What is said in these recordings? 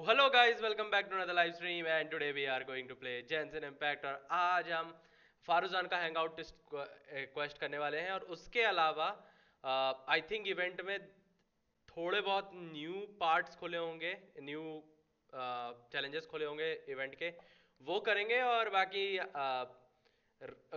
hello guys, welcome back to another live stream and today we are going to play Genshin Impact और आज हम फारूजान का hangout quest करने वाले हैं और उसके अलावा आई थिंक इवेंट में थोड़े बहुत न्यू पार्ट्स खुले होंगे, न्यू चैलेंजेस खुले होंगे इवेंट के, वो करेंगे और बाकी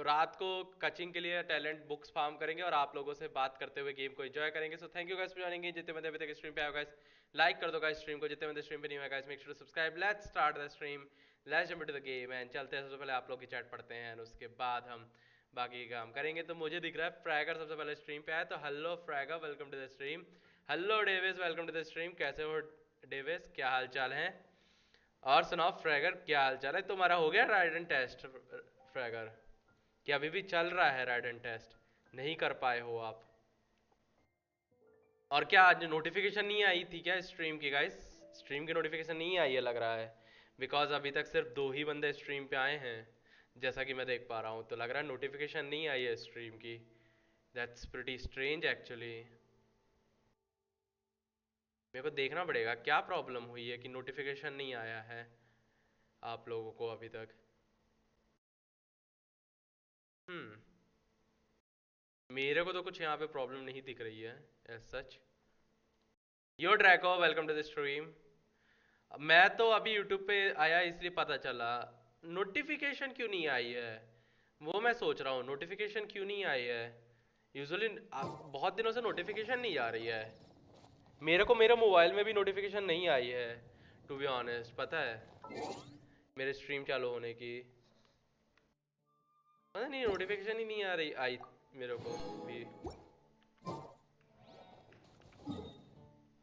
रात को कचिंग के लिए टैलेंट बुक्स फार्म करेंगे और आप लोगों से बात करते हुए गेम को एंजॉय करेंगे। So thank you guys for joining. जितने बंदे अभी तक स्ट्रीम पे आए गाइस लाइक कर दो गाइस स्ट्रीम को, जितने बंदे स्ट्रीम पे नहीं हुए guys make sure to subscribe. Let's start the stream, let's jump into the game and चलते हैं। सबसे पहले आप लोग की चैट पढ़ते हैं और उसके बाद हम बाकी काम करेंगे। तो मुझे दिख रहा है फ्रैगर सबसे पहले स्ट्रीम पे आया, तो hello Fragger, welcome to the stream. Hello Davis, welcome to the stream. कैसे हो डेविस, क्या हाल चाल है? और सुनाओ फ्रैगर, क्या हाल चाल है? तुम्हारा हो गया राइडन टेस्ट फ्रैगर? कि अभी भी चल रहा है राइडन टेस्ट, नहीं कर पाए हो आप? और क्या आज नोटिफिकेशन नहीं आई थी क्या स्ट्रीम की गाइस? स्ट्रीम की नोटिफिकेशन नहीं आई है लग रहा है, बिकॉज अभी तक सिर्फ 2 ही बंदे स्ट्रीम पे आए हैं जैसा कि मैं देख पा रहा हूँ, तो लग रहा है नोटिफिकेशन नहीं आई है स्ट्रीम की। That's pretty strange actually. मेरे को देखना पड़ेगा क्या प्रॉब्लम हुई है कि नोटिफिकेशन नहीं आया है आप लोगों को अभी तक। हम्म मेरे को तो कुछ यहाँ पे प्रॉब्लम नहीं दिख रही है as such. Yo Draco, welcome to the stream. मैं तो अभी यूट्यूब पे आया इसलिए पता चला नोटिफिकेशन क्यों नहीं आई है, वो मैं सोच रहा हूँ नोटिफिकेशन क्यों नहीं आई है। यूजुअली बहुत दिनों से नोटिफिकेशन नहीं आ रही है मेरे को, मेरे मोबाइल में भी नोटिफिकेशन नहीं आई है टू बी ऑनेस्ट। पता है मेरे स्ट्रीम चालू होने की पता नहीं नोटिफिकेशन ही नहीं आ रही आई मेरे को भी।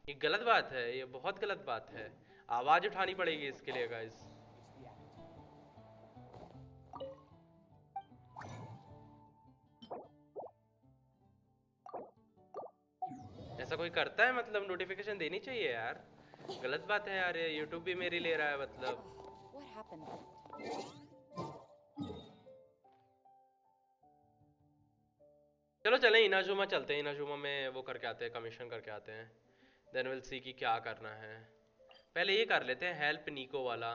ये गलत बात है, ये बहुत गलत बात है। आवाज उठानी पड़ेगी इसके लिए गाइस। ऐसा कोई करता है? मतलब नोटिफिकेशन देनी चाहिए यार, गलत बात है यार, ये यूट्यूब भी मेरी ले रहा है मतलब। चलो चलें इनाजुमा चलते हैं, इनाजुमा में वो करके आते हैं, कमीशन करके आते हैं, देन विल सी कि क्या करना है। पहले ये कर लेते हैं हेल्प निको वाला,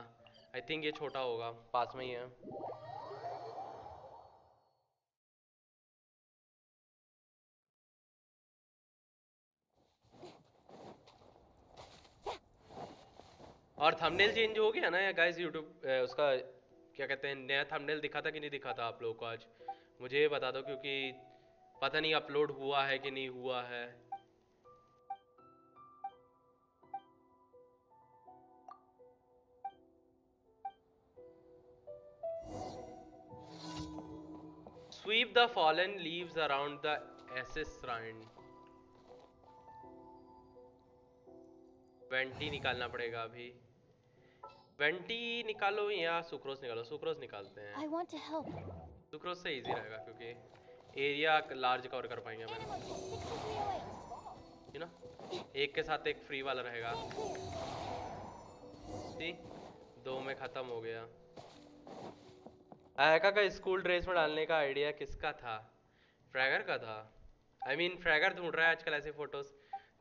आई थिंक ये छोटा होगा, पास में ही है। और थंबनेल चेंज हो गया ना या गाइस यूट्यूब उसका क्या कहते हैं, नया थंबनेल दिखा था कि नहीं दिखा था आप लोगों को आज? मुझे ये बता दो क्योंकि पता नहीं अपलोड हुआ है कि नहीं हुआ है। Sweep the fallen leaves around the Asase shrine. Venti निकालना पड़ेगा अभी। वेंटी निकालो या सुक्रोज निकालो? सुक्रोज निकालते हैं, सुक्रोज से इजी रहेगा क्योंकि एरिया लार्ज कवर कर पाएंगे मैं, यू नो। एक के साथ एक फ्री वाला रहेगा। सी 2 में खत्म हो गया। आयका का स्कूल ड्रेस में डालने का आइडिया किसका था? फ्रैगर का था। आई मीन फ्रैगर ढूंढ रहा है आजकल ऐसी फोटोज,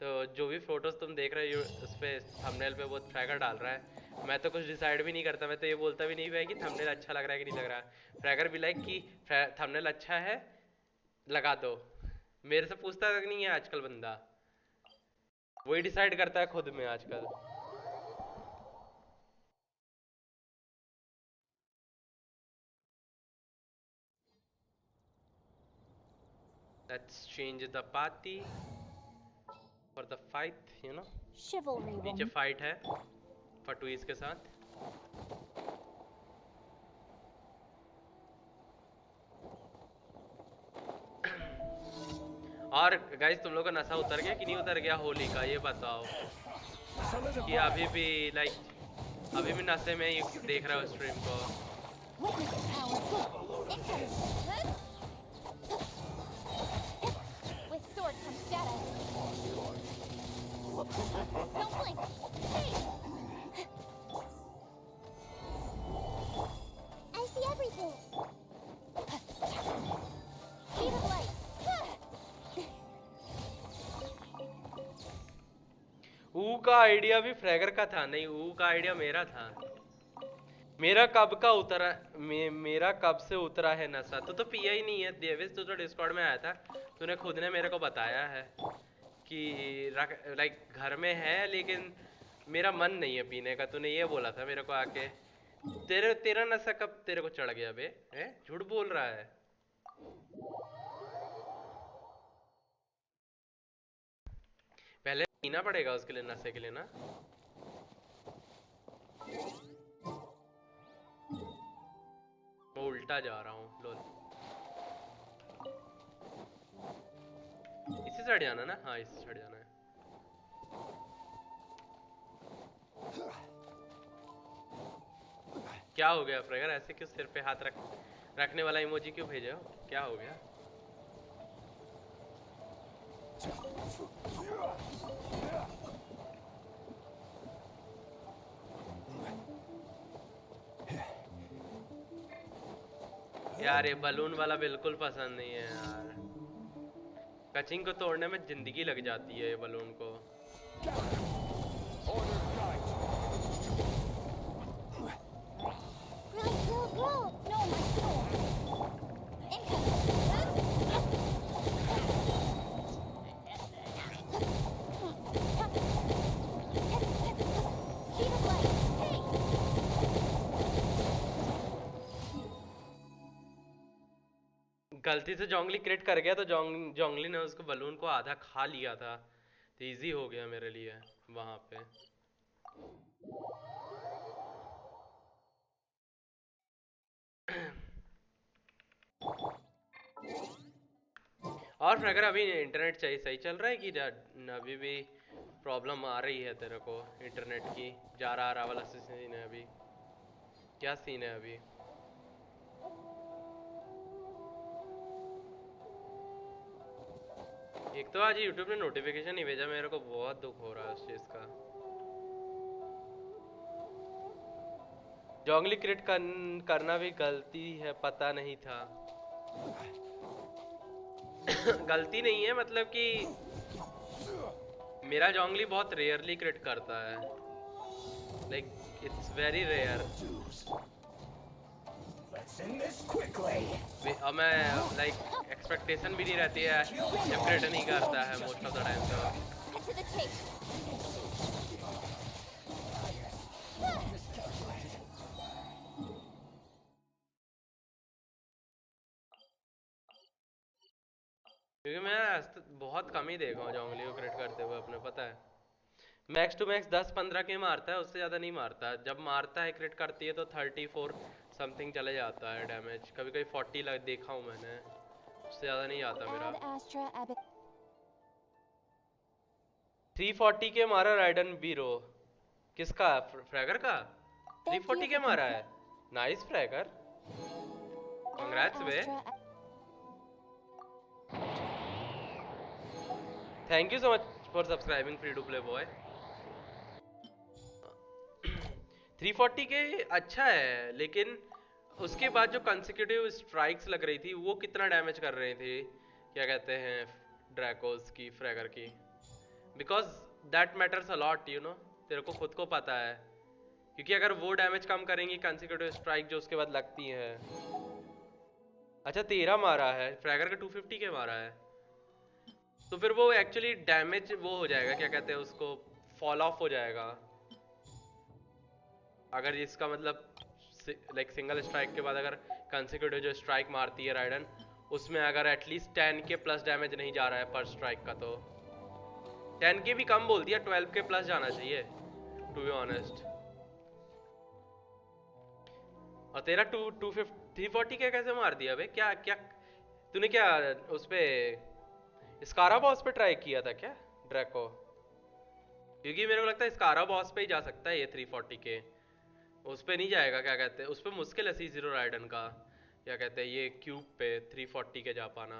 तो जो भी फोटोज तुम देख रहे हो उस पे थंबनेल पे वो फ्रैगर डाल रहा है। मैं तो कुछ डिसाइड भी नहीं करता, मैं तो ये बोलता भी नहीं है कि थंबनेल अच्छा लग रहा है कि नहीं लग रहा है। फ्रैगर भी लाइक कि थंबनेल अच्छा है लगा दो, मेरे से पूछता तक नहीं है आजकल बंदा, वही डिसाइड करता है खुद में आजकल। Let's change the party for the fight, you know. नीचे फाइट है फटुइस के साथ। और गाइस तुम लोग का नशा उतर गया कि नहीं उतर गया होली का, ये बताओ कि अभी भी लाइक अभी भी नशे में ही देख रहे हो स्ट्रीम को? ऊ का आइडिया भी फ्रैगर का था। नहीं, ऊ का आइडिया मेरा था। मेरा कब का उतरा मेरा कब से उतरा है नशा। तू तो पिया ही नहीं है देवेश, तू तो डिस्कॉर्ड में आया था, तूने खुद ने मेरे को बताया है कि लाइक घर में है लेकिन मेरा मन नहीं है पीने का। तूने ये बोला था मेरे को आके। तेरा नशा कब तेरे को चढ़ गया बे? हैं, झूठ बोल रहा है। पहले पीना पड़ेगा उसके लिए, नशे के लिए ना। मैं उल्टा जा रहा हूँ लोल। इसी साइड जाना ना? हाँ, इसी साइड जाना है। क्या हो गया फ्रेगर? ऐसे क्यों सिर पे हाथ रखने वाला इमोजी क्यों भेजे हो? क्या हो गया? यार ये बलून वाला बिल्कुल पसंद नहीं है यार। कचिंग को तोड़ने में जिंदगी लग जाती है ये बलून को। गलती से जोंगली क्रिट कर गया तो जोंगली ने उसको बलून को आधा खा लिया था, तो इजी हो गया मेरे लिए वहां पे। और अगर अभी इंटरनेट चाहिए सही चल रहा है कि अभी भी प्रॉब्लम आ रही है तेरे को इंटरनेट की? जा रहा वाला सीन है अभी? क्या सीन है अभी? एक तो आज यूट्यूब ने नोटिफिकेशन नहीं भेजा, मेरे को बहुत दुख हो रहा है उस चीज का। जोंगली क्रिट करना भी गलती है, पता नहीं था। गलती नहीं है, मतलब कि मेरा जोंगली बहुत रेयरली क्रिट करता है, लाइक इट्स वेरी रेयर। अब मैं लाइक एक्सपेक्टेशन भी नहीं रहती है जब क्रिट नहीं करता है मोस्ट ऑफ द टाइम तो। क्योंकि मैं बहुत कम ही देखा हूँ जोंगली को क्रिट करते हुए अपने, पता है। मैक्स टू मैक्स 10-15 के मारता है, उससे ज़्यादा नहीं मारता। जब मारता है क्रिट करती है तो 34 समथिंग चले जाता है डैमेज। कभी कभी 40 देखा हूँ मैंने, उससे ज़्यादा नहीं आता मेरा। 340 के मारा राइडन बीरो। किसका? फ्रैगर का 340 के मारा है। नाइस फ्रैगर, कंग्रेट्स बे। Thank you so much for subscribing free to play boy. 340 के अच्छा है, लेकिन उसके बाद जो कंसेक्यूटिव स्ट्राइक्स लग रही थी वो कितना डैमेज कर रही थी, क्या कहते हैं, ड्रैकोस की, फ्रैगर की। Because that matters a lot, you know, तेरे को खुद को पता है। क्योंकि अगर वो डैमेज कम करेंगी कंसेक्यूटिव स्ट्राइक जो उसके बाद लगती है। अच्छा 13 मारा है फ्रैगर का, 250 के मारा है, तो फिर वो एक्चुअली डैमेज वो हो जाएगा, क्या कहते हैं उसको, फॉल ऑफ हो जाएगा। अगर इसका मतलब लाइक सिंगल स्ट्राइक के बाद अगर कंसेक्यूटिव जो स्ट्राइक मारती है राइडन, उसमें अगर एटलीस्ट 10 के प्लस डैमेज नहीं जा रहा है पर स्ट्राइक का, तो 10 के भी कम बोल दिया, 12 के प्लस जाना चाहिए टू बी ऑनेस्ट। और तेरा 340 के कैसे मार दिया बे? क्या क्या तूने क्या उस पे स्कारा बॉस पे ट्राई किया था क्या ड्रैको? क्योंकि मेरे को लगता है स्कारा बॉस पे ही जा सकता है ये 340 के, उस पे नहीं जाएगा। क्या कहते हैं उस पे, मुश्किल है C0 राइडन का, क्या कहते हैं, ये क्यूब पे 340 के जा पाना।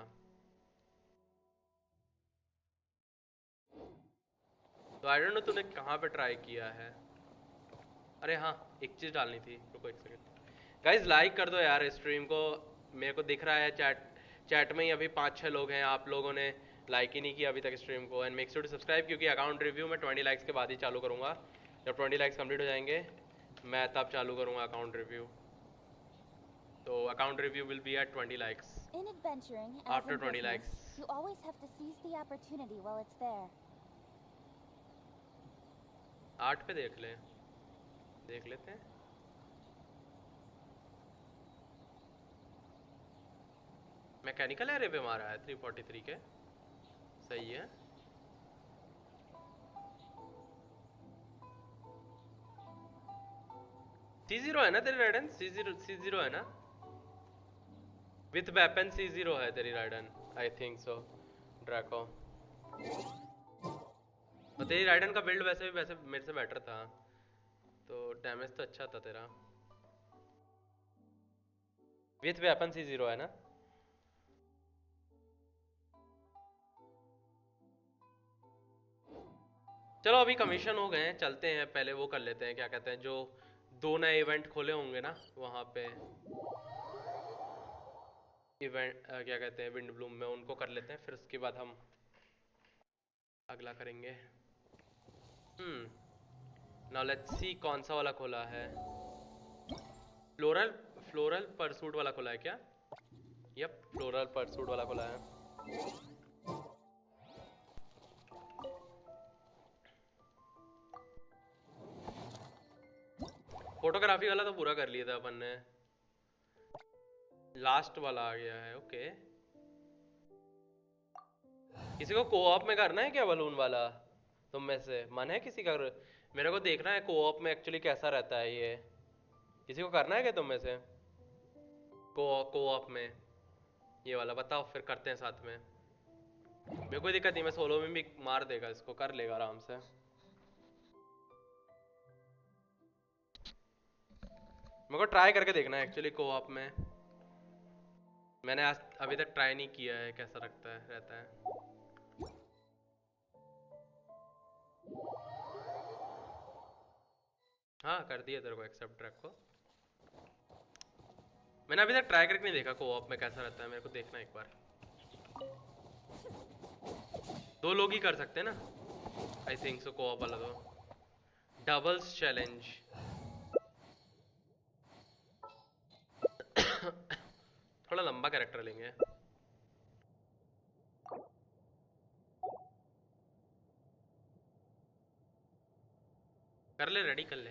तो आई डोंट नो तूने कहाँ पे ट्राई किया है। अरे हाँ, एक चीज़ डालनी थी, रुको एक सेकंड। गाइज लाइक कर दो यार स्ट्रीम को, मेरे को दिख रहा है चैट में ही अभी 5-6 लोग हैं। आप लोगों ने लाइक ही नहीं किया अभी तक स्ट्रीम को। And make sure to subscribe, क्योंकि अकाउंट रिव्यू मैं 20 लाइक्स के बाद ही चालू करूँगा। जब 20 लाइक्स कंप्लीट हो जाएंगे मैं तब चालू करूँगा अकाउंट रिव्यू। तो account review will be at 20 likes. In adventuring, as After in 20 business, likes. you always have to seize the opportunity while it's there. 8 पे देख लेते हैं। मैकेनिकल एरे पे मारा है 343 के, सही है। C0 है ना तेरी राइडन? C0 है ना? विथ वेपन C0 है तेरी ridden, I think so Draco. और तेरी राइडन का बिल्ड वैसे मेरे से बेटर था, तो डैमेज तो अच्छा था तेरा। विथ वेपन C0 है ना? चलो अभी कमीशन हो गए हैं, चलते हैं। पहले वो कर लेते हैं, क्या कहते हैं, जो 2 नए इवेंट खोले होंगे ना वहाँ पे इवेंट, क्या कहते हैं, विंड ब्लूम में, उनको कर लेते हैं। फिर उसके बाद हम अगला करेंगे। नाउ लेट्स सी कौन सा वाला खोला है। फ्लोरल परसूट वाला खोला है क्या? यप, फ्लोरल परसूट वाला खोला है। फोटोग्राफी वाला तो पूरा कर लिया था अपन ने, लास्ट वाला आ गया है। ओके, किसी को कोऑप में करना है क्या बलून वाला? तुम में से मन है किसी का? मेरे को देखना है कोऑप में एक्चुअली कैसा रहता है ये। किसी को करना है क्या तुम में से कोऑप में ये वाला? बताओ, फिर करते हैं साथ में। मेरे कोई दिक्कत नहीं, मैं सोलो में भी मार देगा इसको, कर लेगा आराम से। मेरे को ट्राई करके देखना है एक्चुअली कोऑप में। मैंने आज अभी तक ट्राई नहीं किया है, कैसा रहता है। हाँ, कर दिया तेरे को एक्सेप्ट ट्रैक को। मैंने अभी तक ट्राई करके नहीं देखा कोऑप में कैसा रहता है, मेरे को देखना एक बार। 2 लोग ही कर सकते हैं ना, आई थिंक सो कोऑप वाला तो। डबल्स चैलेंज थोड़ा लंबा कैरेक्टर लेंगे। कर ले, रेडी कर ले।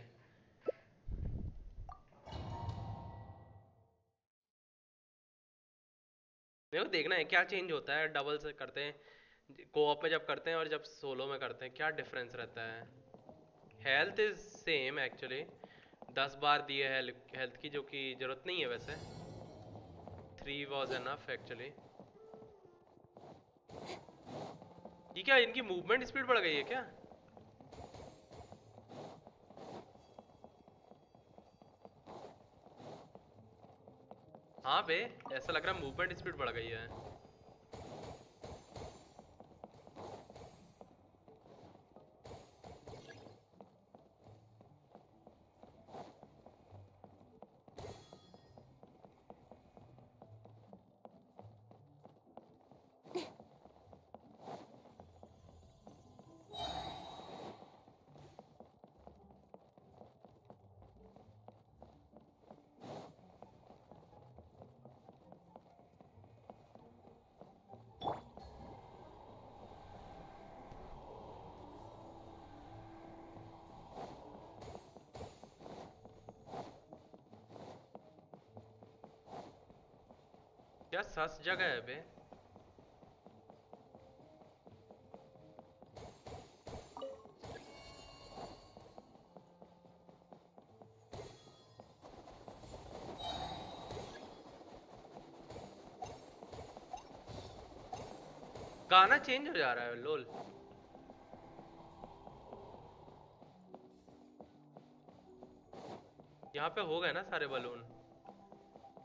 मेरे को देखना है क्या चेंज होता है डबल से करते हैं, कोऑप में जब करते हैं और जब सोलो में करते हैं, क्या डिफरेंस रहता है। हेल्थ इज सेम एक्चुअली, 10 बार दी है हेल्थ की, जो कि जरूरत नहीं है वैसे। 3 वॉज एनफ एक्चुअली। ये क्या, इनकी मूवमेंट स्पीड बढ़ गई है क्या? हाँ बे, ऐसा लग रहा है मूवमेंट स्पीड बढ़ गई है। क्या सस जगह है बे? गाना चेंज हो जा रहा है लोल। यहाँ पे हो गए ना सारे balloon.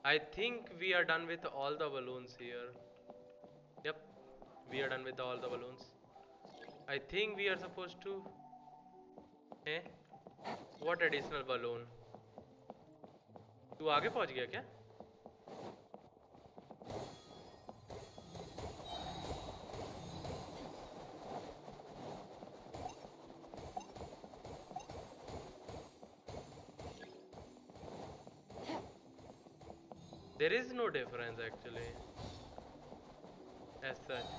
I think we are done with all the balloons here. Yep, we are done with all the balloons. I think we are supposed to. Eh? What additional balloon? तू आगे पहुंच गया क्या? there is no difference actually as such.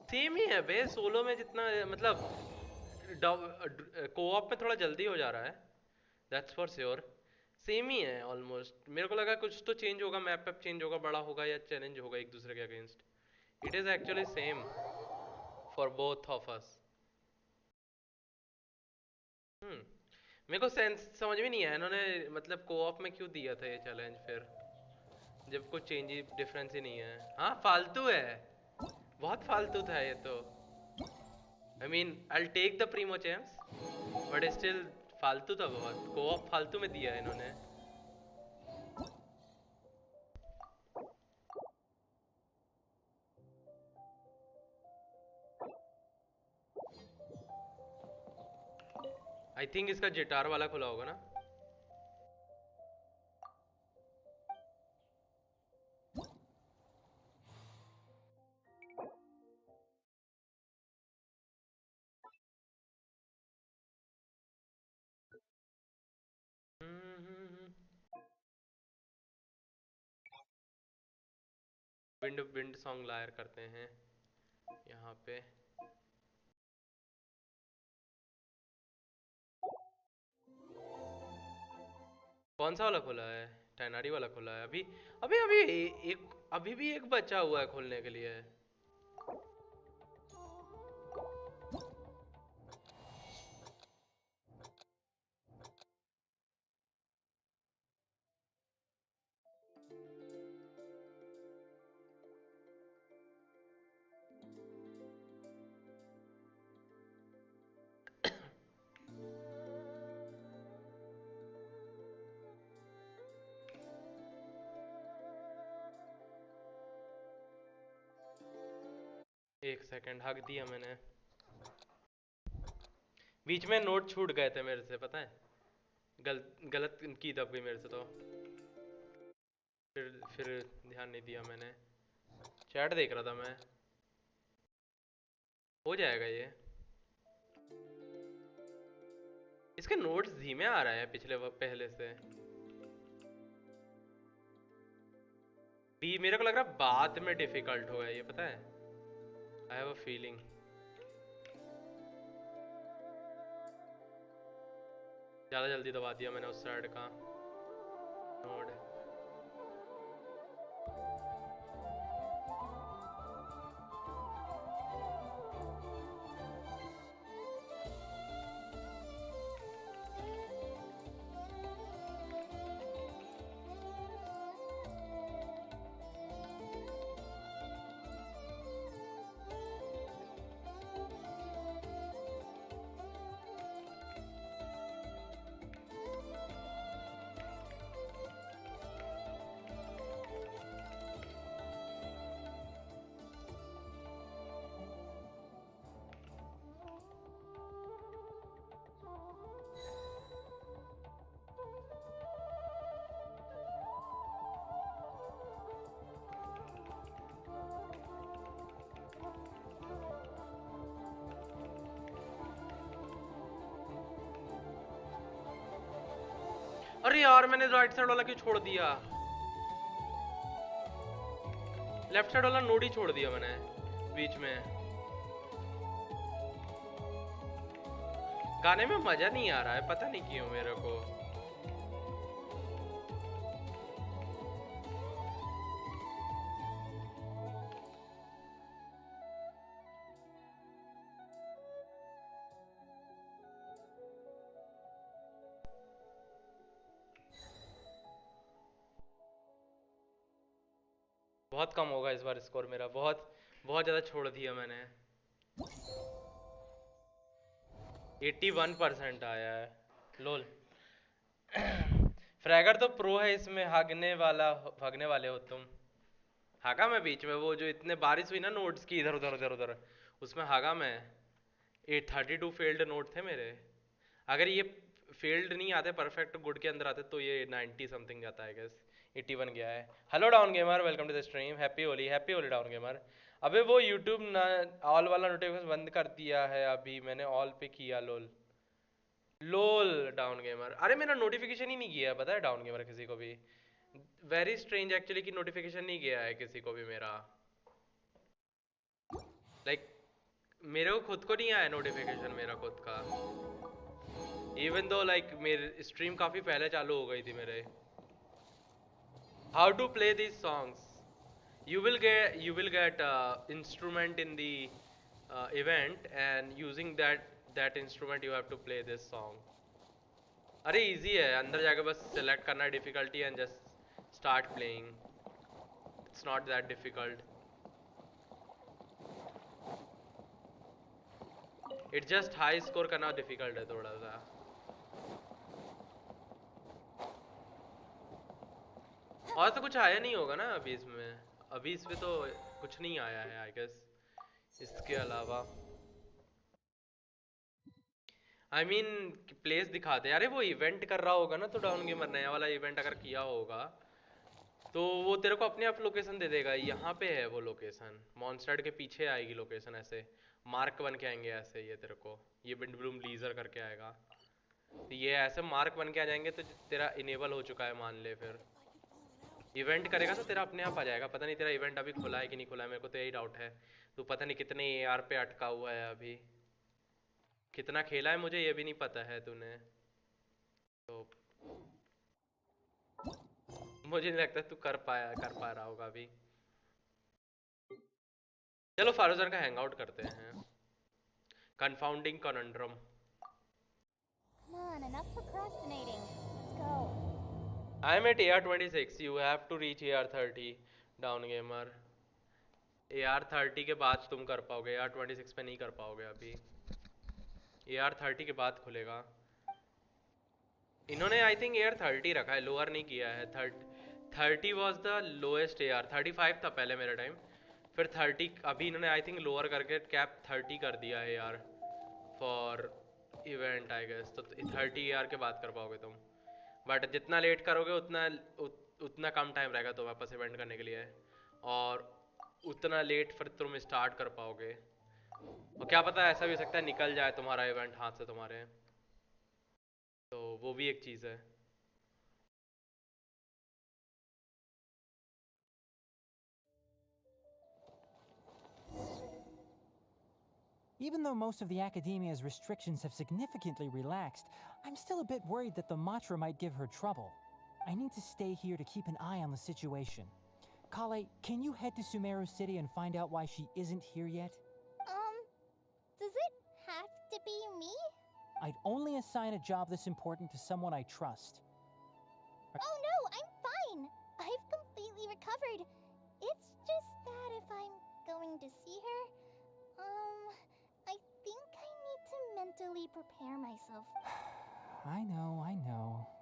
Same ही है बे, solo में जितना मतलब कोऑप में थोड़ा जल्दी हो जा रहा है, दैट्स फॉर श्योर। सेम ही है ऑलमोस्ट। मेरे को लगा कुछ तो चेंज होगा, मैप पैप चेंज होगा, बड़ा होगा या चैलेंज होगा एक दूसरे के against. It is actually same for both of us. Hmm. मेरे को सेंस समझ में नहीं आया इन्होंने मतलब कोऑप में क्यों दिया था ये चैलेंज फिर, जब कुछ चेंज डिफरेंस ही नहीं है। हाँ फालतू है, बहुत फालतू था ये तो। I mean I take the primo champs but still फालतू था बहुत, कोऑप फालतू में दिया है इन्होंने। आई थिंक इसका जिटार वाला खुला होगा ना। विंड विंड सॉन्ग लायर करते हैं यहाँ पे। कौन सा वाला खुला है? टैनारी वाला खुला है अभी। अभी अभी एक अभी भी एक बचा हुआ है खोलने के लिए। एक सेकंड, हक दिया मैंने। बीच में नोट छूट गए थे मेरे से, पता है। गलत की दब गई मेरे से तो। फिर ध्यान नहीं दिया मैंने, चैट देख रहा था मैं। हो जाएगा ये। इसके नोट्स धीमे आ रहे हैं पिछले वक्त पहले से भी। मेरे को लग रहा है बाद में डिफिकल्ट होगा ये, पता है। I have a feeling. ज़्यादा जल्दी दबा दिया मैंने उस साइड का नोड। अरे यार मैंने राइट साइड वाला क्यों छोड़ दिया? लेफ्ट साइड वाला नोड ही छोड़ दिया मैंने बीच में। गाने में मजा नहीं आ रहा है, पता नहीं क्यों मेरे को। बहुत कम होगा इस बार स्कोर मेरा, बहुत बहुत ज़्यादा छोड़ दिया मैंने। 81% आया है लोल। फ्रैगर तो प्रो है इसमें, भागने वाले हो तुम। हागा मैं बीच में, वो जो इतने बारिश हुई ना नोट्स की इधर उधर इधर उधर, उसमें हागा मैं। 832 फेल्ड नोट थे मेरे। अगर ये फेल्ड नहीं आते, परफेक्ट गुड के अंदर आते, तो ये 90 समथिंग जाता है गैस। 81 गया है। Hello Down Gamer, welcome to the stream. Happy Holi Down Gamer. अबे वो यूट्यूब ना ऑल वाला नोटिफिकेशन बंद कर दिया है अभी, मैंने ऑल पे किया। लोल लोल डाउन गेमर, अरे मेरा नोटिफिकेशन ही नहीं गया, पता है डाउन गेमर किसी को भी। वेरी स्ट्रेंज एक्चुअली कि नोटिफिकेशन नहीं गया है किसी को भी मेरा। लाइक मेरे को खुद को नहीं आया नोटिफिकेशन मेरा खुद का, इवन दो लाइक मेरी स्ट्रीम काफी पहले चालू हो गई थी मेरे। How to play these songs? You will get instrument in the event, and using that instrument you have to play this song. अरे इजी है, अंदर जाके बस सेलेक्ट करना है difficulty and just start playing. It's not that difficult, it just high score करना difficult है थोड़ा सा। और तो कुछ आया नहीं होगा ना अभी इसमें, अभी इसमें तो कुछ नहीं आया है आई गेस इसके अलावा। आई मीन प्लेस दिखाते हैं। अरे वो इवेंट कर रहा होगा ना, तो डाउन गेमर नया वाला इवेंट अगर किया होगा तो वो तेरे को अपने आप लोकेशन दे देगा। यहाँ पे है वो लोकेशन, मॉन्स्टर के पीछे आएगी लोकेशन, ऐसे मार्क बन के आएंगे ऐसे। ये तेरे को ये विंडब्लूम लीजर करके आएगा, तो ये ऐसे मार्क बन के आ जाएंगे, तो तेरा इनेबल हो चुका है मान ले। फिर इवेंट करेगा तो तेरा अपने आप आ जाएगा। पता नहीं तेरा इवेंट अभी खुला है कि नहीं खुला है, मेरे को तो यही डाउट है। तू पता नहीं कितने AR पे अटका हुआ है अभी, कितना खेला है मुझे ये भी नहीं पता है तूने, तो मुझे नहीं लगता तू कर पा रहा होगा अभी। चलो फारूजान का हैंग आउट करते हैं। Confounding conundrum. Come on, enough procrastinating. Let's go. I am at AR26, you have to reach AR30 down gamer. AR30 के बाद तुम कर पाओगे, AR26 पे नहीं कर पाओगे अभी। AR30 के बाद खुलेगा। इन्होंने आई थिंक AR30 रखा है, लोअर नहीं किया है। 30 वॉज द लोएस्ट AR, 35 था पहले मेरे टाइम, फिर 30 अभी इन्होंने आई थिंक लोअर करके कैप 30 कर दिया है AR for event I guess. तो 30 AR के बाद कर पाओगे तुम, बट जितना लेट करोगे उतना कम टाइम रहेगा तुम्हारे पास इवेंट करने के लिए, और उतना लेट फिर तुम स्टार्ट कर पाओगे। और क्या पता ऐसा भी हो सकता है निकल जाए तुम्हारा इवेंट हाथ से तुम्हारे, तो वो भी एक चीज़ है। Even though most of the academia's restrictions have significantly relaxed, I'm still a bit worried that the Matra might give her trouble. I need to stay here to keep an eye on the situation. Kale, can you head to Sumeru City and find out why she isn't here yet? Does it have to be me? I'd only assign a job this important to someone I trust. Oh no, I'm fine. I've completely recovered. It's just that if I'm going to see her, I think I need to mentally prepare myself. I know.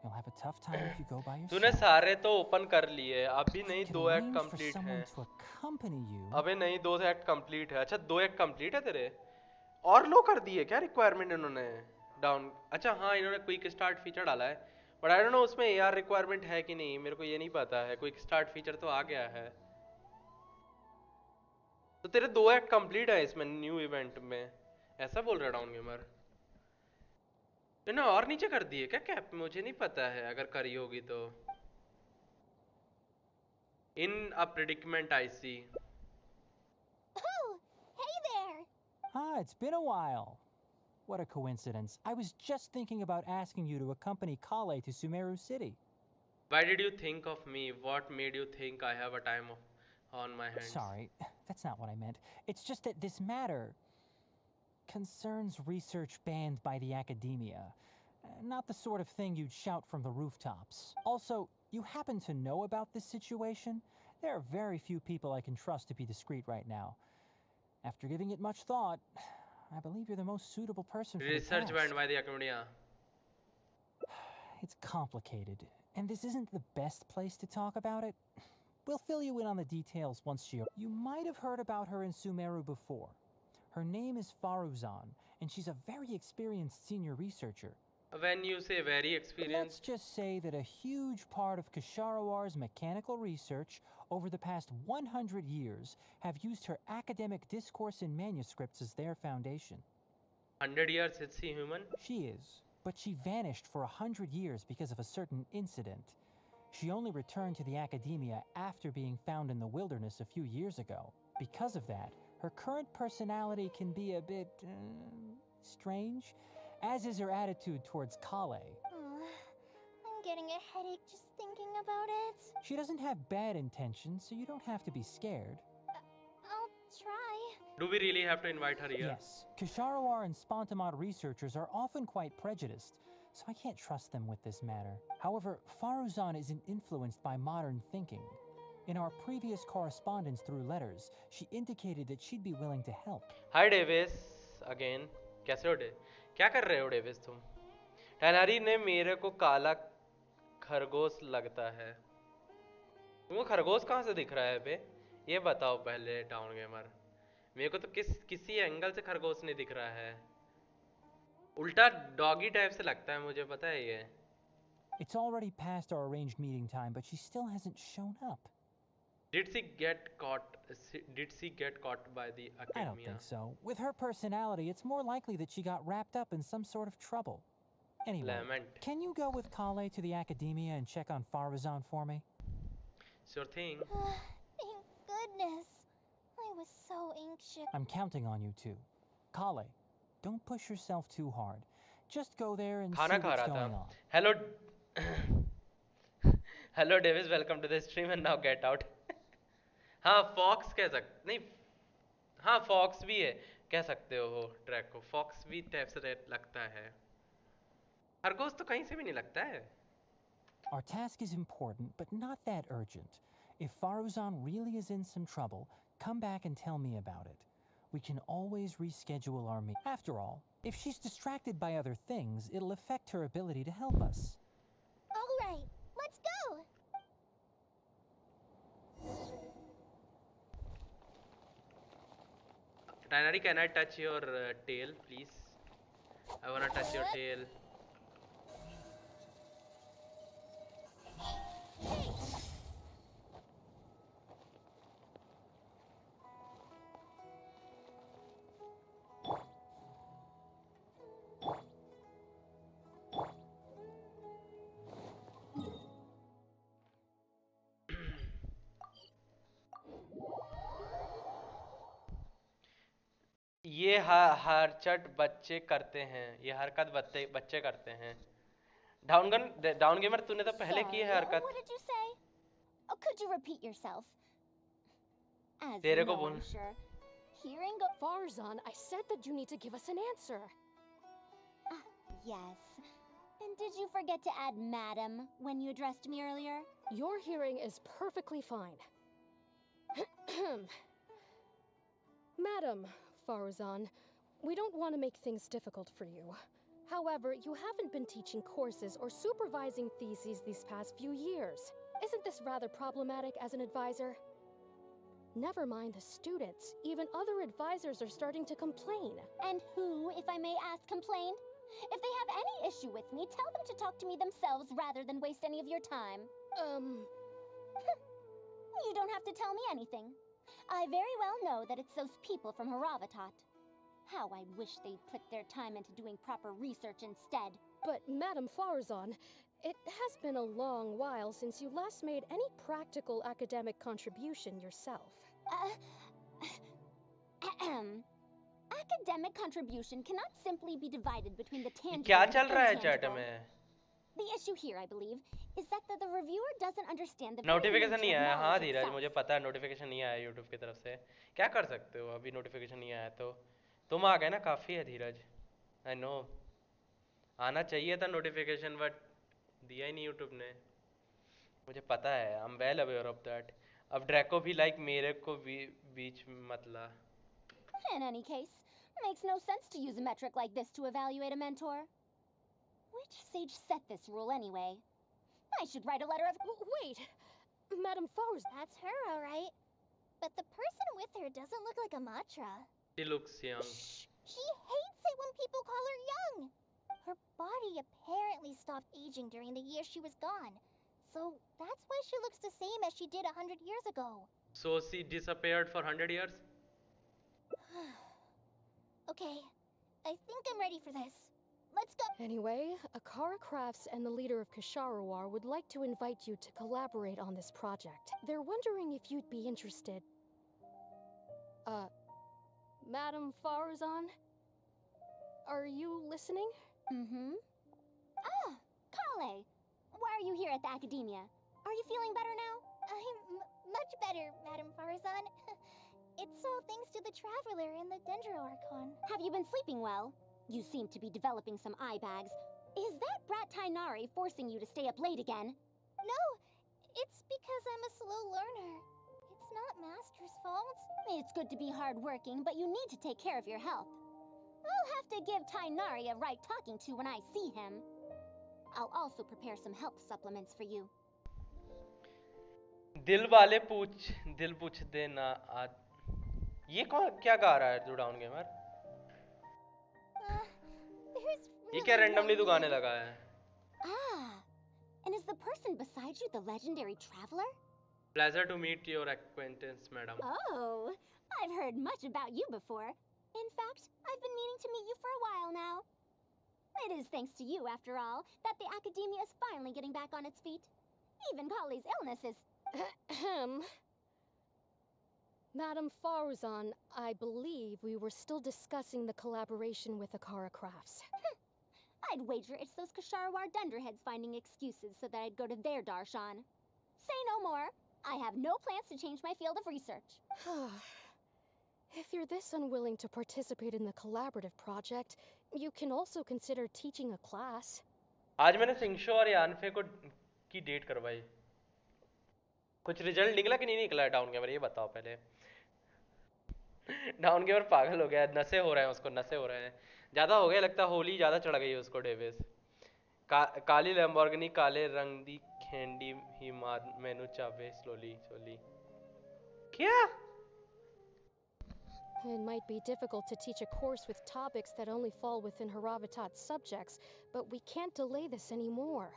You'll have a tough time if you go by तूने yourself. सारे तो open कर लिए, अभी नहीं I could 2 act arrange for complete someone हैं। to accompany you. अबे नहीं 2 एक्ट कंप्लीट है। अच्छा 2 एक्ट कंप्लीट है तेरे, और लो कर दिए क्या रिक्वायरमेंट इन्होंने डाउन? अच्छा हाँ, इन्होंने क्विक स्टार्ट फीचर डाला है, बट आई डोंट नो उसमें AR रिक्वायरमेंट है कि नहीं, मेरे को ये नहीं पता है। क्विक स्टार्ट फीचर तो आ गया है, तो तेरे 2 एक्ट कंप्लीट है इसमें न्यू इवेंट में, ऐसा बोल रहा डाउन गेमर। इन्होंने और नीचे कर दिए क्या कैप? मुझे नहीं पता है, अगर करी होगी तो। इन अ प्रेडिक्मेंट आई सी। Oh, hey there. Ah, it's been a while. What a coincidence. I was just thinking about asking you to accompany Kale to Sumeru City. Why did you think of me? What made you think I have a time on my hands? Sorry, that's not what I meant. It's just that this matter concerns research banned by the academia. Not the sort of thing you'd shout from the rooftops. Also, you happen to know about this situation? There are very few people I can trust to be discreet right now. After giving it much thought, I believe you're the most suitable person for the Research task. banned by the academia. It's complicated, and this isn't the best place to talk about it. We'll fill you in on the details once she... You might have heard about her in Sumeru before. Her name is Faruzan, and she's a very experienced senior researcher. When you say very Let's experienced, just say that a huge part of Kasharawar's mechanical research over the past 100 years have used her academic discourse and manuscripts as their foundation. 100 years is he human? She is, but she vanished for 100 years because of a certain incident. She only returned to the academia after being found in the wilderness a few years ago. Because of that, her current personality can be a bit strange, as is her attitude towards Kale. I'm getting a headache just thinking about it. She doesn't have bad intentions, so you don't have to be scared. I'll try. Do we really have to invite her here? Yes, Kasharawar and Spontamod researchers are often quite prejudiced, so I can't trust them with this matter. However, Faruzan isn't influenced by modern thinking. In our previous correspondence through letters, she indicated that she'd be willing to help. Hi Davis again कैसे हो क्या कर रहे हो Davis तुम टैनारी ने मेरे को काला खरगोश लगता है तुमको खरगोश कहाँ से दिख रहा है बे ये बताओ पहले टाउन गेमर मेरे को तो किसी एंगल से खरगोश नहीं दिख रहा है उल्टा डॉगी टाइप से लगता है मुझे पता है ये It's already past our arranged meeting time, but she still hasn't shown up. Did she get caught? Did she get caught by the academia? I don't think so. With her personality, it's more likely that she got wrapped up in some sort of trouble. Anyway, Lament. can you go with Kale to the academia and check on Faruzan for me? Sure thing. Thank goodness. I was so anxious. I'm counting on you too. Kale, don't push yourself too hard. Just go there and see खाना खा what's रहा going था. on. Hello. Hello Davis, welcome to the stream and now get out. हाँ fox कह सकते नहीं हाँ fox भी है कह सकते हो ट्रैक को फॉक्स भी टाइप से लगता है खरगोश तो कहीं से भी नहीं लगता है Our task is important, but not that urgent. If Faruzan really is in some trouble, come back and tell me about it. We can always reschedule our meeting. After all, if she's distracted by other things, it'll affect her ability to help us. All right, let's go. Dynari, can I touch your tail, please? I wanna touch your tail. ये हरचट बच्चे करते हैं ये हरकत बच्चे करते हैं Down gamer तूने तो पहले की है हरकत What did you say? Oh, could you repeat yourself? As तेरे you को know, बोल I'm sure. Hearing Farzan, I said that you need to give us an answer. Yes. And did you forget to add madam when you addressed me earlier? Your hearing is perfectly fine. Madam Farzan, we don't want to make things difficult for you. However, you haven't been teaching courses or supervising theses these past few years. Isn't this rather problematic as an advisor? Never mind the students. Even other advisors are starting to complain. And who, if I may ask, complained? If they have any issue with me, tell them to talk to me themselves rather than waste any of your time. You don't have to tell me anything. I very well know that it's those people from Haravatat. How I wish they'd put their time into doing proper research instead. But Madam Farzan, it has been a long while since you last made any practical academic contribution yourself. Academic contribution cannot simply be divided between the tangible क्या and चल रहा है intangible. Chat में The issue here, I believe, is that the reviewer doesn't understand the notification नहीं आया हाँ knowledge धीरज itself. मुझे पता है नोटिफिकेशन नहीं आया यूट्यूब की तरफ से क्या कर सकते हो अभी नोटिफिकेशन नहीं आया तो तुम आ गए ना काफ़ी है धीरज आई नो आना चाहिए था नोटिफिकेशन बट दिया ही नहीं यूट्यूब ने मुझे पता है I am well aware of that अब ड्रैको भी लाइक मेरे को बीच में मत ला In any case, makes no sense to use a metric like this to evaluate a mentor. Which sage set this rule anyway? I should write a letter of... Wait! Madam Farzan... That's her, all right. But the person with her doesn't look like a Matra. She looks young Shh! She hates it when people call her young. Her body apparently stopped aging during the year she was gone. So that's why she looks the same as she did 100 years ago. So she disappeared for 100 years? Okay, I think I'm ready for this. Let's go. Anyway, Akara Crafts and the leader of Ksharawar would like to invite you to collaborate on this project. They're wondering if you'd be interested. Madam Farazan? Are you listening? Mm-hmm. Ah, Kale! Why are you here at the Academia? Are you feeling better now? I'm much better, Madam Farazan. It's all thanks to the Traveler and the Dendro Archon. Have you been sleeping well? You seem to be developing some eye bags. Is that brat Tainari forcing you to stay up late again? No, it's because I'm a slow learner. It's not Master's fault. It's good to be hardworking, but you need to take care of your health. I'll have to give Tainari a right talking to when I see him. I'll also prepare some health supplements for you. दिल वाले पूछ देना आज ये कौन क्या गा रहा है जो डाउन गेमर ये क्या रैंडमली तो गाने लगा है Ah, and is the person beside you the legendary traveler? Pleasure to meet your acquaintance, madam. Oh, I've heard much about you before. In fact, I've been meaning to meet you for a while now. It is thanks to you, after all, that the Academia is finally getting back on its feet. Even Kali's illness is... Ahem. Madam Farazan, I believe we were still discussing the collaboration with Akara Crafts. I'd wager it's those Ksharawar dunderheads finding excuses so that I'd go to their darshan. Say no more. I have no plans to change my field of research. If you're this unwilling to participate in the collaborative project, you can also consider teaching a class. आज मैंने सिंगशो और यानफे को की date करवाई कुछ result निकला कि नहीं निकला डाउन गेमर ये बताओ पहले डाउन गेमर पागल हो गया नशे हो रहे हैं उसको नशे हो रहे हैं ज़्यादा हो गया लगता होली ज़्यादा चढ़ गई है उसको डेविस काली लैम्बोर्गिनी काले रंग दी खेंडी ही मार मेनू चावे स्लोली स्लोली क्या It might be difficult to teach a course with topics that only fall within Haravatat's subjects, but we can't delay this anymore.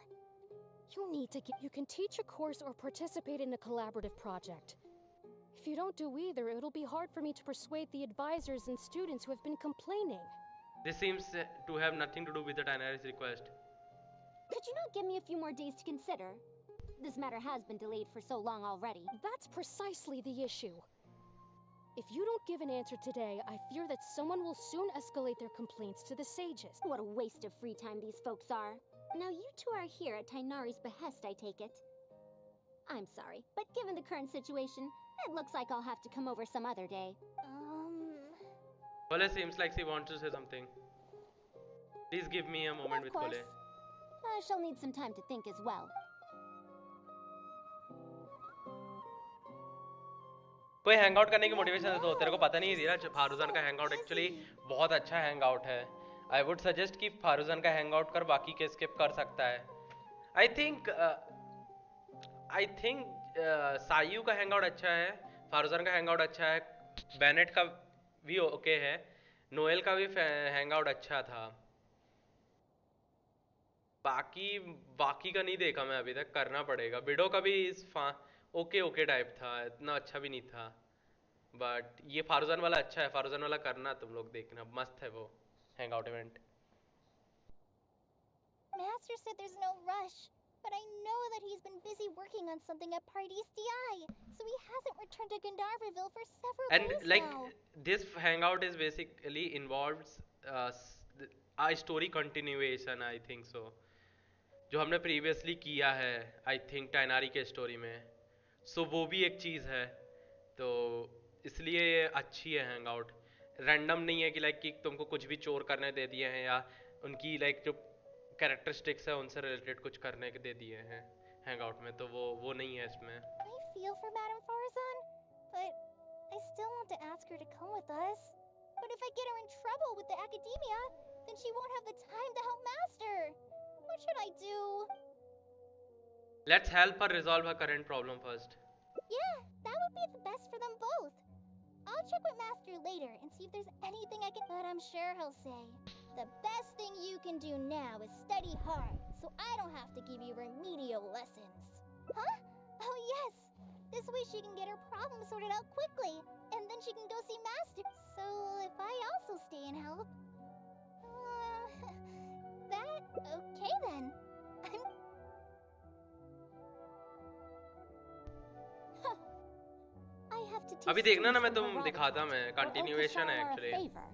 You can teach a course or participate in a collaborative project. If you don't do either, it'll be hard for me to persuade the advisors and students who have been complaining. This seems to have nothing to do with the Tainari's request. Could you not give me a few more days to consider? This matter has been delayed for so long already. That's precisely the issue. If you don't give an answer today, I fear that someone will soon escalate their complaints to the sages. What a waste of free time these folks are. Now you two are here at Tainari's behest, I take it. I'm sorry, but given the current situation, it looks like I'll have to come over some other day. Kole seems like she wants to say something. Please give me a moment with Kole. I shall need some time to think as well. कोई hangout करने की motivation है तो तेरे को पता नहीं है धीरज फारूजान का हैंगआउट एक्चुअली बहुत अच्छा हैंगआउट है आई वुड सजेस्ट कि फारूजान का हैंगआउट कर बाकी के स्किप कर सकता है आई थिंक सायू का हैंगआउट अच्छा है फारूजान का हैंगआउट अच्छा है बेनेट का भी ओके है नोएल का भी हैंगआउट अच्छा था बाकी का नहीं देखा मैं अभी तक करना पड़ेगा बिडो का भी ओके टाइप था इतना अच्छा भी नहीं था बट ये फारूजान वाला अच्छा है फारूजान वाला करना तुम लोग देखना मस्त है वो hangout event Master said there's no rush, but I know that he's been busy working on something at Pardis DI, so he hasn't returned to Gandharville for several days and like now. this hangout is basically involves a story continuation I think so जो हमने previously किया है I think टाइनारी के story में सो वो भी एक चीज़ है तो इसलिए अच्छी है हैंगआउट रैंडम नहीं है कि लाइक कि तुमको कुछ भी चोर करने दे दिए हैं या उनकी लाइक जो कैरेक्टरिस्टिक्स है उनसे रिलेटेड कुछ करने के दे दिए हैं हैंगआउट में तो वो नहीं है इसमें I feel for Madame Farazan, but I still want to ask her to come with us. But if I get her in trouble with the Academia, then she won't have the time to help Master. What should I do? Let's help her resolve her current problem first. Yeah, that would be the best for them both. I'll check with Master later and see if there's anything I can... But I'm sure he'll say, The best thing you can do now is study hard, so I don't have to give you remedial lessons. Huh? Oh yes! This way she can get her problem sorted out quickly, and then she can go see Master. So if I also stay and help... that... okay then. I have to teach अभी देखना ना, मैं students तुम from दिखाता मैं Herodotus or continuation है Okasara a actually. favor.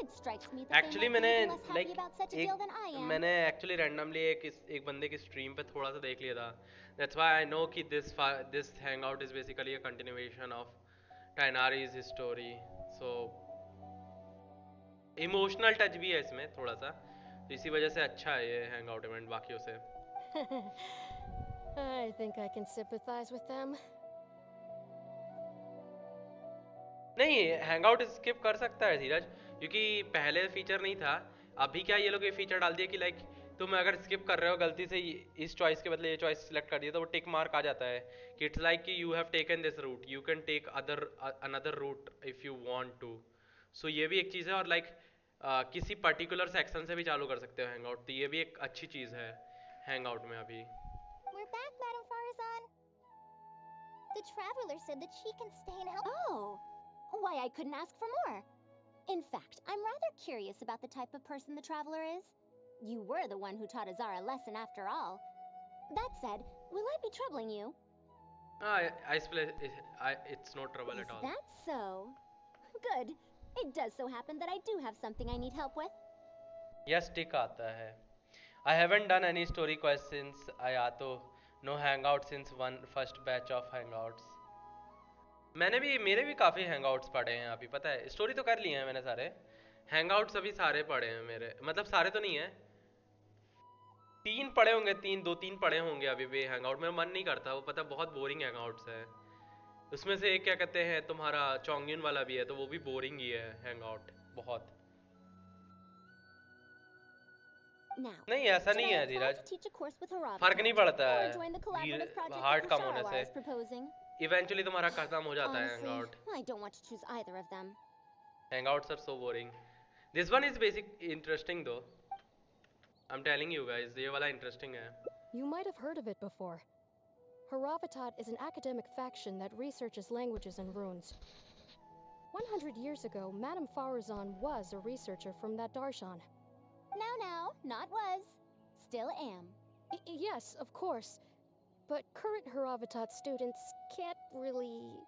It strikes me that they actually might be मैंने even less happy about such a deal than I am. मैंने एक्चुअली रैंडमली एक बंदे की स्ट्रीम पे थोड़ा सा देख लिया था. दैट्स व्हाई आई नो कि this hangout is basically a continuation of Tighnari's story. So emotional touch भी है इसमें थोड़ा सा, तो इसी वजह से अच्छा है ये हैंगआउट इवेंट बाकियों से. I think I can sympathize with them. नहीं, हैंगआउट स्किप कर सकता है धीरज, क्योंकि पहले फीचर नहीं था. अभी क्या ये लोग ये फीचर डाल दिया कि लाइक तुम अगर स्किप कर रहे हो गलती से इस चॉइस के बदले ये चॉइस सिलेक्ट कर दिया तो वो टिक मार्क आ जाता है कि इट्स लाइक कि you have taken this route, you can take another route if you want to. So ये भी एक चीज़ है. और लाइक किसी पर्टिकुलर सेक्शन से भी चालू कर सकते हो हैंगआउट, तो ये भी एक अच्छी चीज़ है हैंगआउट में अभी. We're back, Madam Farazan. The traveler said that she can stay and help. Oh, why I couldn't ask for more. In fact, I'm rather curious about the type of person the traveler is. You were the one who taught Azara a lesson after all. That said, will I be troubling you? It's no trouble Is at all. that so? Good. It does so happen that I do have something I need help with. Yes, टिक आता है. I haven't done any story quest since Ayato. No hangout since first batch of hangouts. मेरे भी काफ़ी Hangouts पड़े हैं अभी, पता है. स्टोरी तो कर लिए हैं मैंने सारे, हैंगआउट्स अभी सारे पड़े हैं मेरे, मतलब सारे तो नहीं है, 3 पड़े होंगे, 2-3 पड़े होंगे अभी भी हैंगआउट. मेरा मन नहीं करता, वो पता बहुत बोरिंग हैंगआउट्स है. उसमें से एक क्या कहते हैं तुम्हारा चोंगयुन वाला भी है, तो वो भी बोरिंग ही है हैंगआउट बहुत. नहीं ऐसा नहीं है धीरज, फर्क नहीं पड़ता है हार्ड कम होने से. इवेंचुअली तुम्हारा खत्म हो जाता है hangout. Hangouts are so boring. This one is basic interesting though. I'm telling you guys, ये वाला interesting है. You might have heard of it before. Haravatat is an academic faction that researches languages and runes. 100 years ago, Madame Farazan was a researcher from that darshan. No, not was. Still am. Yes, of course. But current Haravatat students can't really,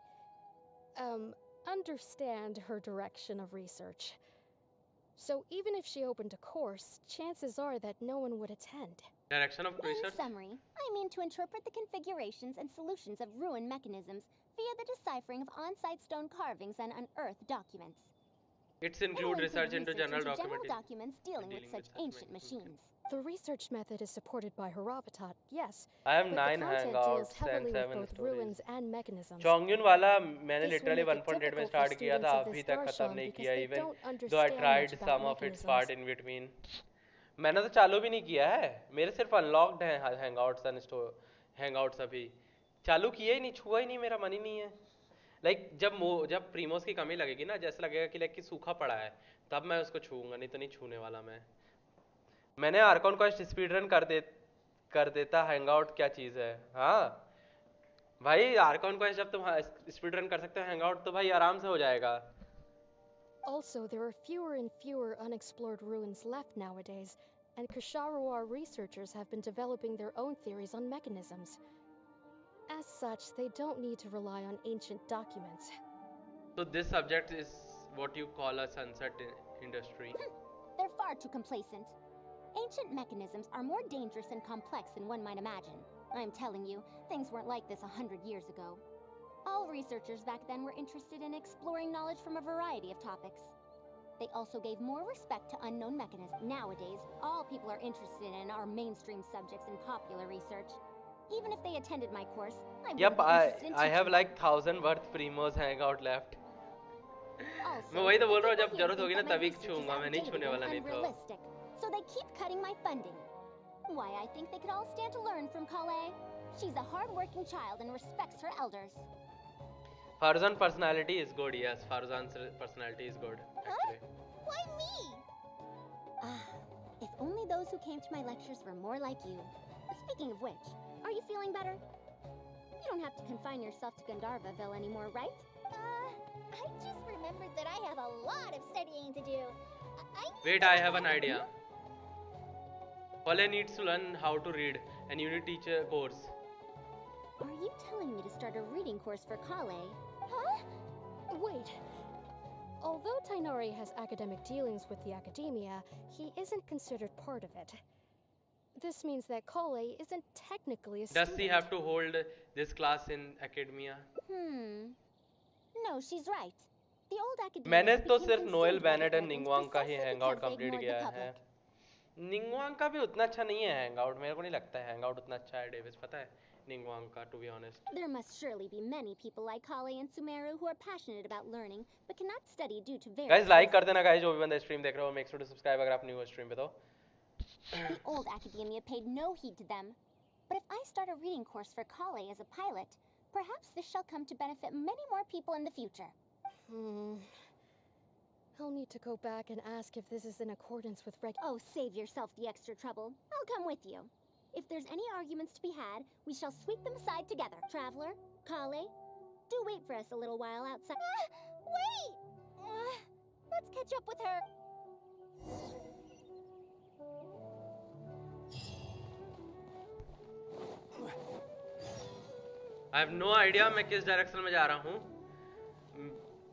understand her direction of research. So even if she opened a course, chances are that no one would attend. Direction of In research? summary, I mean to interpret the configurations and solutions of ruin mechanisms via the deciphering of on-site stone carvings and unearthed documents. It's include research into general documents dealing with such ancient machines. The research method is supported by Haravatat, yes. I have but 9 the content deals hangouts heavily and with 7 both stories. ruins and mechanisms. चोंगयुन वाला मैंने This will literally make it 1.8 में difficult start for किया था, students of अभी this तक खत्म darshan नहीं because किया they even don't though I understand tried much some about of its mechanisms. part in between. मैंने तो चालू भी नहीं किया है, मेरे सिर्फ अनलॉक्ड हैं हैंगआउट्स एंड हैंगआउट्स, अभी चालू किया ही नहीं, छुआ ही नहीं, मेरा मन ही नहीं है. लाइक जब प्रीमोस की कमी लगेगी ना, जैसे लगेगा कि लाइक कि सूखा पड़ा है, तब मैं उसको छूऊंगा, नहीं तो नहीं छूने वाला मैं. मैंने आर्कॉन क्वेस्ट स्पीड रन कर देता हैंगआउट क्या चीज़ है. हाँ भाई, आर्कॉन क्वेस्ट जब तुम स्पीड रन कर सकते हो हैंगआउट, तो भाई आराम से हो जाएगा. Also, there are fewer and fewer unexplored ruins left nowadays, and Koshawar researchers have been developing their own theories on mechanisms. As such, they don't need to rely on ancient documents. So this subject is what you call a sunset industry. They're far too complacent. Ancient mechanisms are more dangerous and complex than one might imagine. I'm telling you, things weren't like this 100 years ago. All researchers back then were interested in exploring knowledge from a variety of topics. They also gave more respect to unknown mechanisms. Nowadays, all people are interested in our mainstream subjects in popular research. Even if they attended my course, I Yep, interested in I have teaching like 1000 worth Primos hangout left. Also, मैं वही तो बोल रहा हूँ, people जब here जरूरत think होगी ना that my तभी research is छूऊंगा, मैं नहीं outdated छूने and वाला नहीं तो. unrealistic, so they keep cutting my funding. Why, I think they could all stand to learn from Kale. She's a hard-working child and respects her elders. Farzan's personality is good, yes. Farzan's personality is good, actually. Why me? If only those who came to my lectures were more like you. Speaking of which, are you feeling better? You don't have to confine yourself to Gandharvaville anymore, right? I just remembered that I have a lot of studying to do. Wait, I have an idea. Kale needs to learn how to read, and you need to teach a course. Are you telling me to start a reading course for Kale? Huh? Wait. Although Tainari has academic dealings with the academia, he isn't considered part of it. This means that Kale isn't technically a student. Does he have to hold this class in academia? No, she's right. The old academia मैंने तो became सिर्फ consumed Noelle by Bennett the and Dragons Ningguang का ही precisely hangout because they complete ignored किया the है. public. Ningguang का भी उतना अच्छा नहीं है हैंगआउट. मेरे को नहीं लगता है हैंगआउट उतना अच्छा है डेविस. पता है निंगवांग का, to be honest. There must surely be many people like Kale and Sumeru who are passionate about learning but cannot study due to various guys like कर reasons. देना गाइस जो भी बंदा स्ट्रीम देख रहे हो. मेक श्योर टू सब्सक्राइब अगर आप न्यू हो स्ट्रीम पे तो. The old academia paid no heed to them. But if I start a reading course for Kale as a pilot, perhaps this shall come to benefit many more people in the future. I'll need to go back and ask if this is in accordance with Oh, save yourself the extra trouble. I'll come with you. If there's any arguments to be had, we shall sweep them aside together. Traveler, Kale, do wait for us a little while outside. Wait! Let's catch up with her. I have no idea मैं किस direction में जा रहा हूँ.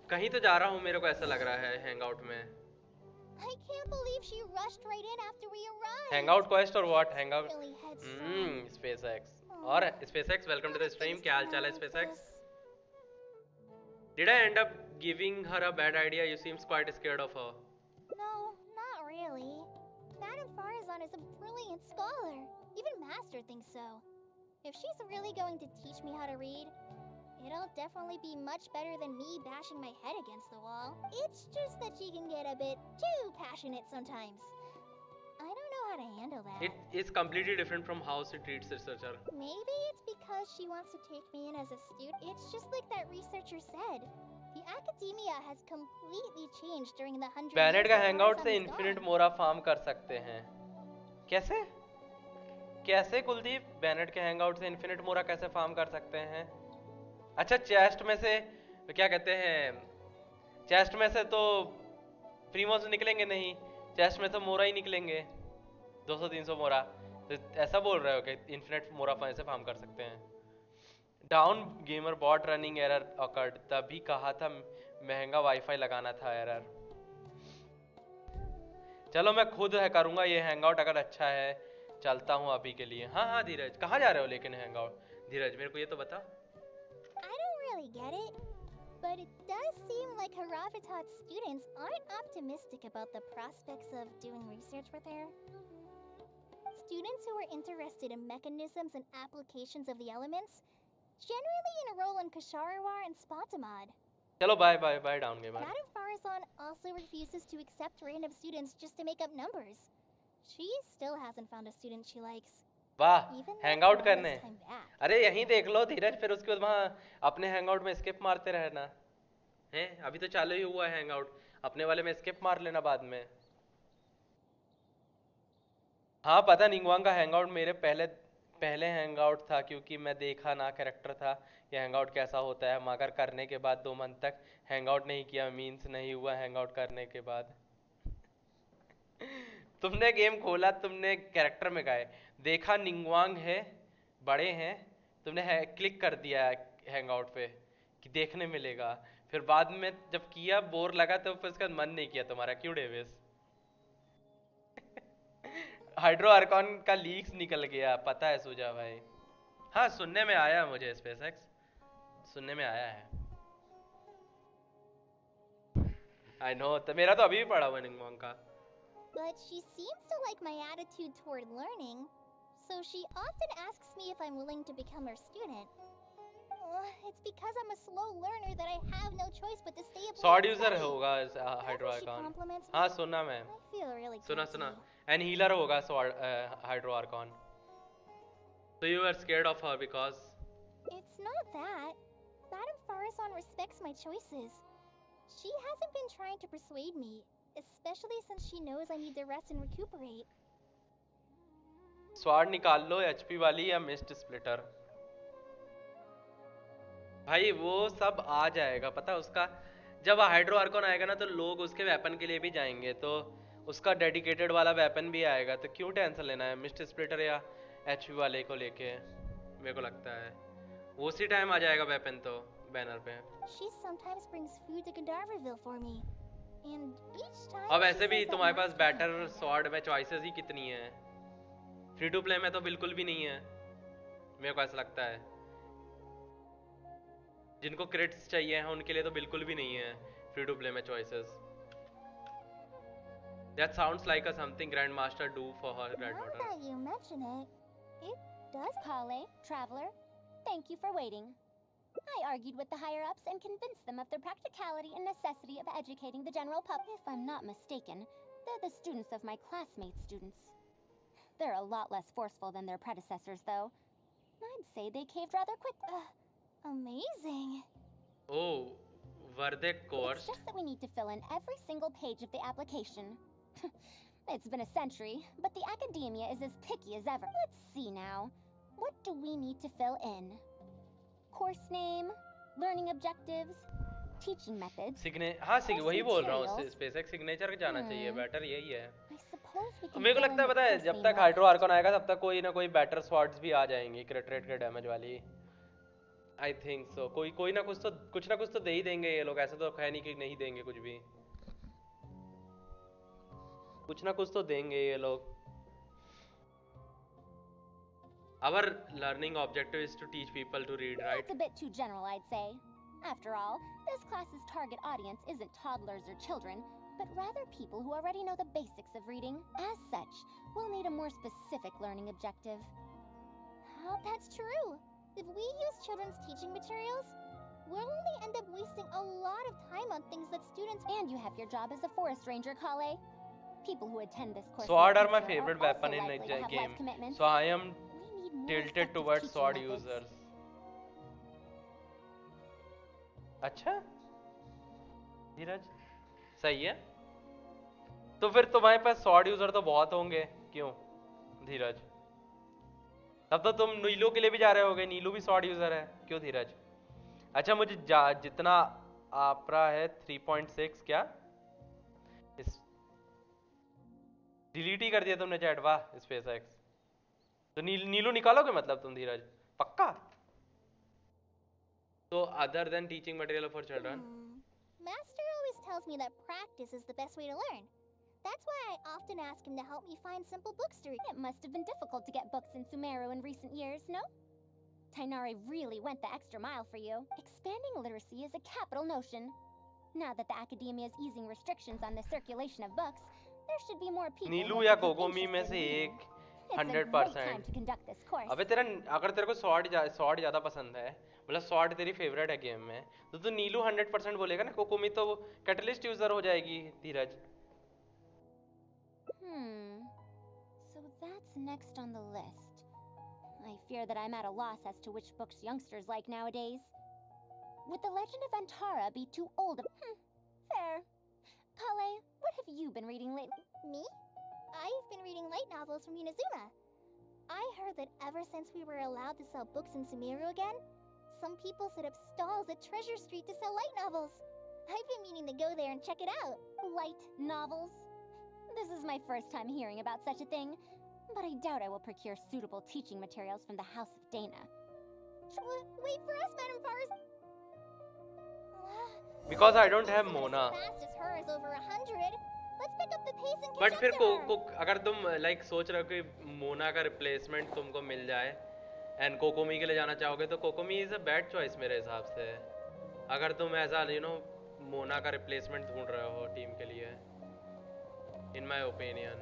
कहीं तो जा रहा हूँ मेरे को ऐसा लग रहा है हैंगआउट में. I can't believe she rushed right in after we arrived. Hangout quest और what hangout. Really headstrong. SpaceX और SpaceX welcome to the stream. क्या हाल चाल है SpaceX? Did I end up giving her a bad idea? You seems quite scared of her. No, not really. Madame Farazan is a brilliant scholar. Even Master thinks so. If she's really going to teach me how to read, it'll definitely be much better than me bashing my head against the wall. It's just that she can get a bit too passionate sometimes. I don't know how to handle that. It is completely different from how she treats researcher. Maybe it's because she wants to take me in as a student. It's just like that researcher said. The academia has completely changed during the 100 Bennett years का that hangout Farazan से was infinite gone. Mora farm कर सकते हैं. कैसे कैसे कुलदीप बैनेट के hangout से infinite मोरा कैसे फार्म कर सकते हैं? अच्छा चेस्ट में से क्या कहते हैं, चेस्ट में से तो प्रीमोस निकलेंगे नहीं, चेस्ट में तो मोरा ही निकलेंगे 200-300 मोरा. तो ऐसा बोल रहे हो कि इन्फिनिट मोरा से फार्म कर सकते हैं? Down Gamer bot running error occurred. तभी कहा था महंगा वाईफाई लगाना था एरर. चलो मैं खुद है करूँगा ये हैंगआउट अगर अच्छा है. चलता हूँ अभी के लिए. हाँ हाँ धीरज कहाँ जा रहे हो लेकिन हैंगआउट? धीरज मेरे को ये तो बता. I don't really get it, but it does seem like Haravatat's students aren't optimistic about the prospects of doing research with her. Students who are interested in mechanisms and applications of the elements generally enroll in Kasharawar and Spontamod. चलो bye bye bye Down Gamer. Madame Farazan also refuses to accept random students just to make up numbers. She still hasn't found a student she likes. वाह Even hangout after all करने. this time back. अरे यहीं देख लो धीरज, फिर उसके बाद वहाँ अपने हैंगआउट में स्किप मारते रहना हैं. अभी तो चालू ही हुआ है हैंगआउट, अपने वाले में स्किप मार लेना बाद में. हाँ पता निंगवांग का हैंगआउट मेरे पहले हैंगआउट था क्योंकि मैं देखा ना कैरेक्टर था ये हैंगआउट कैसा होता है, मगर करने के बाद 2 मंथ तक हैंगआउट नहीं किया, मीन्स नहीं हुआ हैंगआउट करने के बाद. तुमने गेम खोला, तुमने कैरेक्टर में गए, देखा निंगवांग है, बड़े हैं, तुमने क्लिक कर दिया हैंगआउट पे कि देखने मिलेगा, फिर बाद में जब किया बोर लगा तो फिर उसका मन नहीं किया तुम्हारा. क्यों डेविस? हाइड्रो आर्कॉन का लीक्स निकल गया, पता है सुजा भाई. हाँ सुनने में आया मुझे, स्पेसएक्स सुनने में आया है. आई नो, तो मेरा तो अभी भी पड़ा हुआ निंगवांग का. But she seems to like my attitude toward learning, so she often asks me if I'm willing to become her student. It's because I'm a slow learner that I have no choice but to stay up. Sword user होगा hydro Whenever she Archon. compliments me, हाँ सुना मैं, I feel really सुना guilty. सुना. And healer होगा sword hydro Archon. So you were scared of her because It's not that. Madame Farazan respects my choices. She hasn't been trying to persuade me. especially since she knows I need to rest and recuperate. स्वाड निकाल लो HP वाली या mist splitter. भाई वो सब आ जाएगा पता उसका, जब हाइड्रो आर्कन आएगा ना तो लोग उसके वेपन के लिए भी जाएंगे, तो उसका डेडिकेटेड वाला वेपन भी आएगा, तो क्यों टेंशन लेना है मिस्ट स्प्लिटर या एचपी वाले को लेके। मेरे को लगता है वो उसी टाइम आ जाएगा वेपन तो बैनर पे। She sometimes brings food to Gandharville for me, and each time. अब she ऐसे भी says that तुम्हारे पास Master can better find out. Sword में चॉइसेस ही कितनी है, फ्री टू प्ले में तो बिल्कुल भी नहीं है। मेरे को ऐसा लगता है जिनको क्रेडिट्स चाहिए हैं उनके लिए तो बिल्कुल भी नहीं है फ्री टू प्ले में choices. That sounds like a something Grandmaster do for her Now granddaughter. that you mention it does. Kale, traveler, thank you for waiting. I argued with the higher-ups and convinced them of the practicality and necessity of educating the general public. If I'm not mistaken, they're the students of my classmates' students. They're a lot less forceful than their predecessors, though. I'd say they caved rather quickly. Amazing. Oh, were they It's coerced? just that we need to fill in every single page of the application. It's been a century, but the academia is as picky as ever. Let's see now. What do we need to fill in? Course name, learning objectives, teaching methods. हाँ Course वही बोल रहा हूँ, materials. Specific signature जाना चाहिए, better यही है। I suppose we can मेरे को fill लगता है in the पता है course जब name तक box. हाइड्रो आर्कन आएगा तब तक कोई ना कोई बैटर स्वॉर्ड्स भी आ जाएंगी क्रिट रेट के डैमेज वाली। आई थिंक सो कोई ना कुछ तो दे ही देंगे ये लोग, ऐसा तो है नहीं कि नहीं देंगे कुछ भी, कुछ ना कुछ तो देंगे ये लोग। Our learning objective is to teach people to read, right? That's a bit too general, I'd say. After all, this class's target audience isn't toddlers or children, but rather people who already know the basics of reading. As such, we'll need a more specific learning objective. That's true. If we use children's teaching materials, we'll only end up wasting a lot of time on things that students. And you have your job as a forest ranger, Kale. People who attend this course Sword in the are my future favorite also weapon in likely the to have game, life commitments. so I am We need more tilted effective towards teaching sword methods. users. अच्छा धीरज सही है, तो फिर तुम्हारे पास sword user तो बहुत होंगे, क्यों धीरज? तब तो तुम नीलू के लिए भी जा रहे होगे, नीलू भी स्वॉर्ड यूजर है, क्यों धीरज? अच्छा मुझे जितना आपरा है 3.6 क्या इस डिलीट ही कर दिया तुमने चैट, वाह स्पेस एक्स। तो नीलू निकालोगे मतलब तुम धीरज, पक्का? तो other than teaching material for children, Master always tells me that practice is the best way to learn. That's why I often ask him to help me find simple books to read. It must have been difficult to get books in Sumeru in recent years, no? Tainari really went the extra mile for you. Expanding literacy is a capital notion. Now that the academia is easing restrictions on the circulation of books, there should be more people. Neelu who या could be कोकोमी में interested से in एक reading. It's a great time 100%। to conduct this course. अबे अगर तेरे को sword ज्यादा पसंद है, मतलब स्वॉर्ड तेरी फेवरेट है गेम में, तो तू नीलू 100% बोलेगा ना, कोकोमी तो कैटलिस्ट यूजर हो जाएगी धीरज। So that's next on the list. I fear that I'm at a loss as to which books youngsters like nowadays. Would The Legend of Antara be too old of... fair. Kale, what have you been reading lately? Me? I've been reading light novels from Inazuma. I heard that ever since we were allowed to sell books in Sumeru again, some people set up stalls at Treasure Street to sell light novels. I've been meaning to go there and check it out. Light novels? This is my first time hearing about such a thing, but I doubt I will procure suitable teaching materials from the House of Dana. Wait for us, Madam Forrest. Because I don't have Isn't Mona. as fast as her is over 100. Let's pick up the pace and catch but up फिर to her. अगर तुम like सोच रहे हो कि मोना का replacement तुमको मिल जाए एंड कोकोमी के लिए जाना चाहोगे, तो कोकोमी इज अ बैड चॉइस मेरे हिसाब से, अगर तुम ऐसा मोना का रिप्लेसमेंट ढूंढ रहे हो टीम के लिए, इन माय ओपिनियन।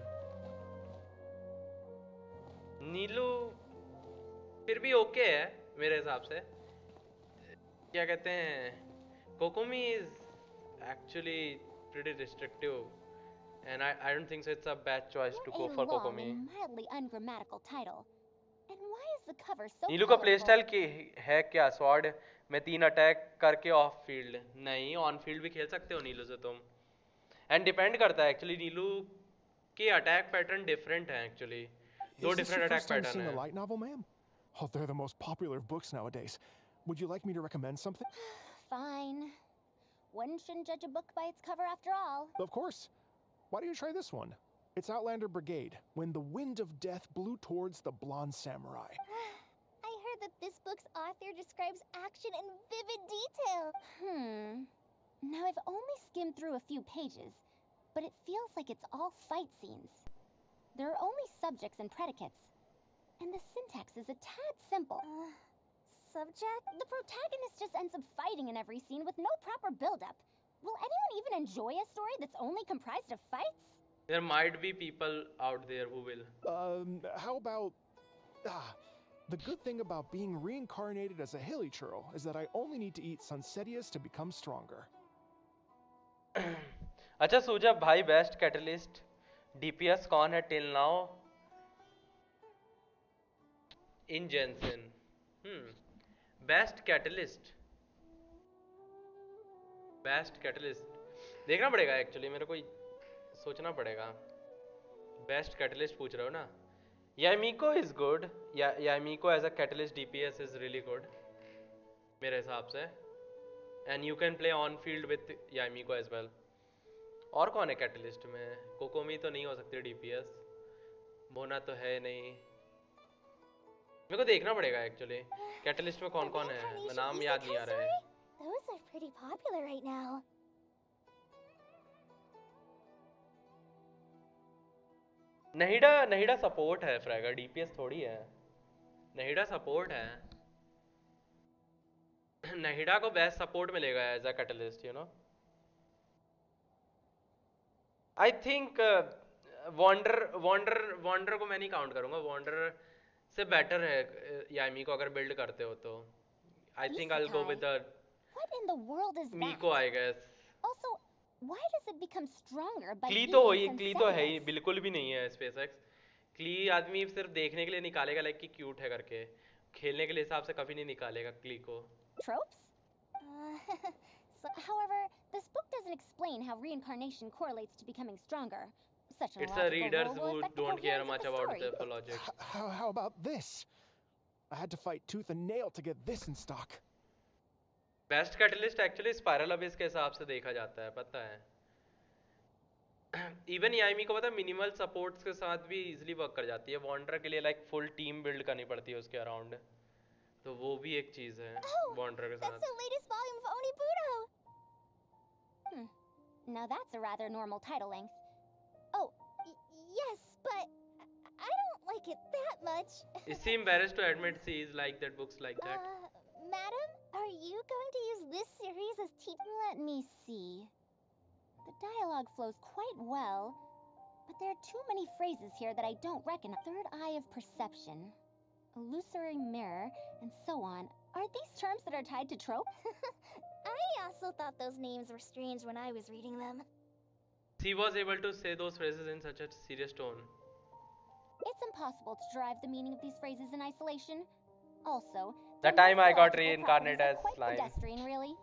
नीलू फिर भी ओके है मेरे हिसाब से, क्या कहते हैं, Kokomi is actually pretty restrictive and I don't think so it's a bad choice to go What for a long Kokomi. and mildly ungrammatical title. And why is the cover so नीलू का play colorful? Style की है क्या? Sword में 3 attack करके of field? नहीं, on field भी खेल सकते हो नीलू से तुम। एंड डिपेंड करता है एक्चुअली नीलू के अटैक पैटर्न डिफरेंट हैं एक्चुअली दो Is this different your attack first time pattern seeing a हैं light novel, ma'am? Oh, they're the most popular of books nowadays. Would you like me to recommend something? Fine. One shouldn't judge a book by its cover after all. Of course. Why don't you try this one? It's Outlander Brigade, When the Wind of Death Blew Towards the Blonde Samurai. I heard that this book's author describes action in vivid detail. Now I've only skimmed through a few pages, but it feels like it's all fight scenes. There are only subjects and predicates, and the syntax is a tad simple. Subject? The protagonist just ends up fighting in every scene with no proper build-up. Will anyone even enjoy a story that's only comprised of fights? There might be people out there who will. How about... the good thing about being reincarnated as a hilly churl is that I only need to eat Sunsetias to become stronger. अच्छा सूजा भाई best catalyst DPS कौन है till now in Genshin best catalyst देखना पड़ेगा actually मेरे को सोचना पड़ेगा बेस्ट कैटलिस्ट पूछ रहे हो ना Yae Miko is good Yae Miko as a catalyst DPS is really good मेरे हिसाब से and you can play on field with Yae Miko as well और कौन है कैटलिस्ट में कोकोमी तो नहीं हो सकती डीपीएस बोना तो है नहीं मेरे को देखना पड़ेगा एक्चुअली कैटलिस्ट में कौन कौन है नाम याद नहीं आ रहा है Those are pretty popular right now. Nahida support है फ्रैगर डीपीएस थोड़ी है नहीडा सपोर्ट है नहीडा को बेस्ट सपोर्ट मिलेगा as a catalyst you know I think Wanderer को मैं नहीं काउंट करूंगा वॉन्डर से बेटर है यामी को अगर बिल्ड करते हो तो I think I will go with the What in the world is that? Miko I guess Also, why does it become stronger by क्ली using तो है ही Sunsetias? बिल्कुल भी नहीं है स्पेसएक्स क्ली आदमी सिर्फ देखने के लिए निकालेगा लाइक कि क्यूट है करके खेलने के लिए हिसाब से कभी नहीं निकालेगा क्ली को Tropes? However, this book doesn't explain how reincarnation correlates to becoming stronger. Such an It's a illogical readers rule will who affect the don't care coherence much of the about story. the logic. How about this? I had to fight tooth and nail to get this in stock. Best catalyst actually spiral Abish के हिसाब से देखा जाता है पता है even यामी को पता है मिनिमल सपोर्ट्स के साथ भी इजीली वर्क कर जाती है वॉन्डर के लिए लाइक फुल टीम बिल्ड करनी पड़ती है उसके अराउंड तो वो भी एक चीज है वॉन्डर के That's साथ the latest volume of Onibudo. Now that's a rather normal title length. Oh, yes, but I don't like it that much. Is she embarrassed to admit she is like that books like that Madam, are you going to use this series as teaching? Let me see. The dialogue flows quite well, but there are too many phrases here that I don't recognize. Third eye of perception, illusory mirror, and so on. Are these terms that are tied to trope? I also thought those names were strange when I was reading them. she was able to say those phrases in such a serious tone It's impossible to derive the meaning of these phrases in isolation. Also, The their time I got morphological reincarnated properties are as quite slime. pedestrian, really.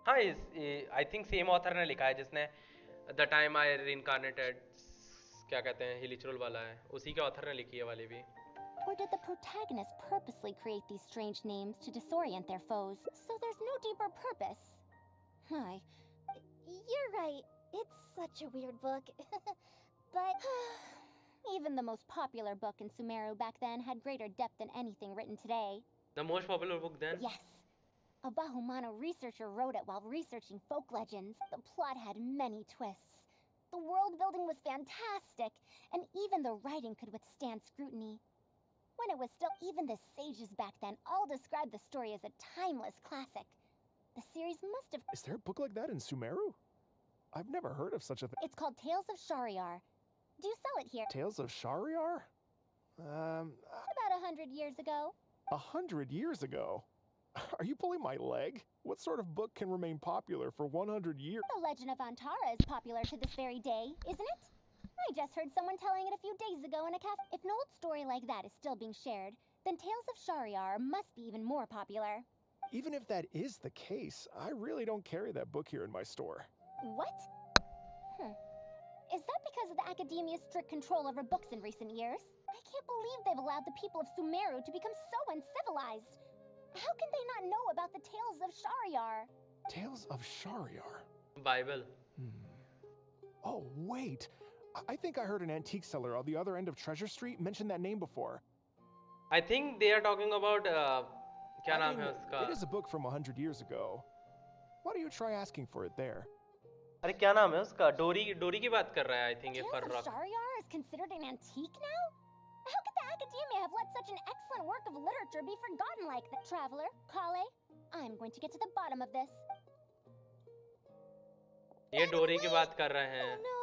हाँ I think same author ने लिखा है जिसने the time I रीइंकार्नेटेड क्या कहते हैं हिलिचुरल वाला है उसी के ऑथर ने लिखी है वाली भी Or did the protagonist purposely create these strange names to disorient their foes? So there's no deeper purpose. Hi. You're right. It's such a weird book. But Even the most popular book in Sumeru back then had greater depth than anything written today. The most popular book then Yes. A Bahumano researcher wrote it while researching folk legends. The plot had many twists. The world building was fantastic, and even the writing could withstand scrutiny. When it was still, even the sages back then all described the story as a timeless classic. The series must have. Is there a book like that in Sumeru? I've never heard of such a thing. It's called Tales of Shariar. Do you sell it here? Tales of Shariar? About 100 years ago. 100 years ago? Are you pulling my leg? What sort of book can remain popular for 100 years? The legend of Antara is popular to this very day, isn't it? I just heard someone telling it a few days ago in a cafe. If an old story like that is still being shared, then Tales of Shariar must be even more popular. Even if that is the case, I really don't carry that book here in my store. What? Is that because of the academia's strict control over books in recent years? I can't believe they've allowed the people of Sumeru to become so uncivilized. How can they not know about the tales of Shariar? Tales of Shariar. Bible. Oh, wait. I think I heard an antique seller on the other end of Treasure Street mention that name before. I think they are talking about क्या I नाम mean, है उसका? it is a book from 100 years ago. Why don't you try asking for it there? अरे क्या नाम है उसका? डोरी की बात कर रहा है I think ये Tales of फर्रक. Shariar is considered an antique now? How could the academia have let such an excellent work of literature be forgotten like that? Traveler, Kale, I'm going to get to the bottom of this. ये डोरी की बात कर रहे हैं. Oh no.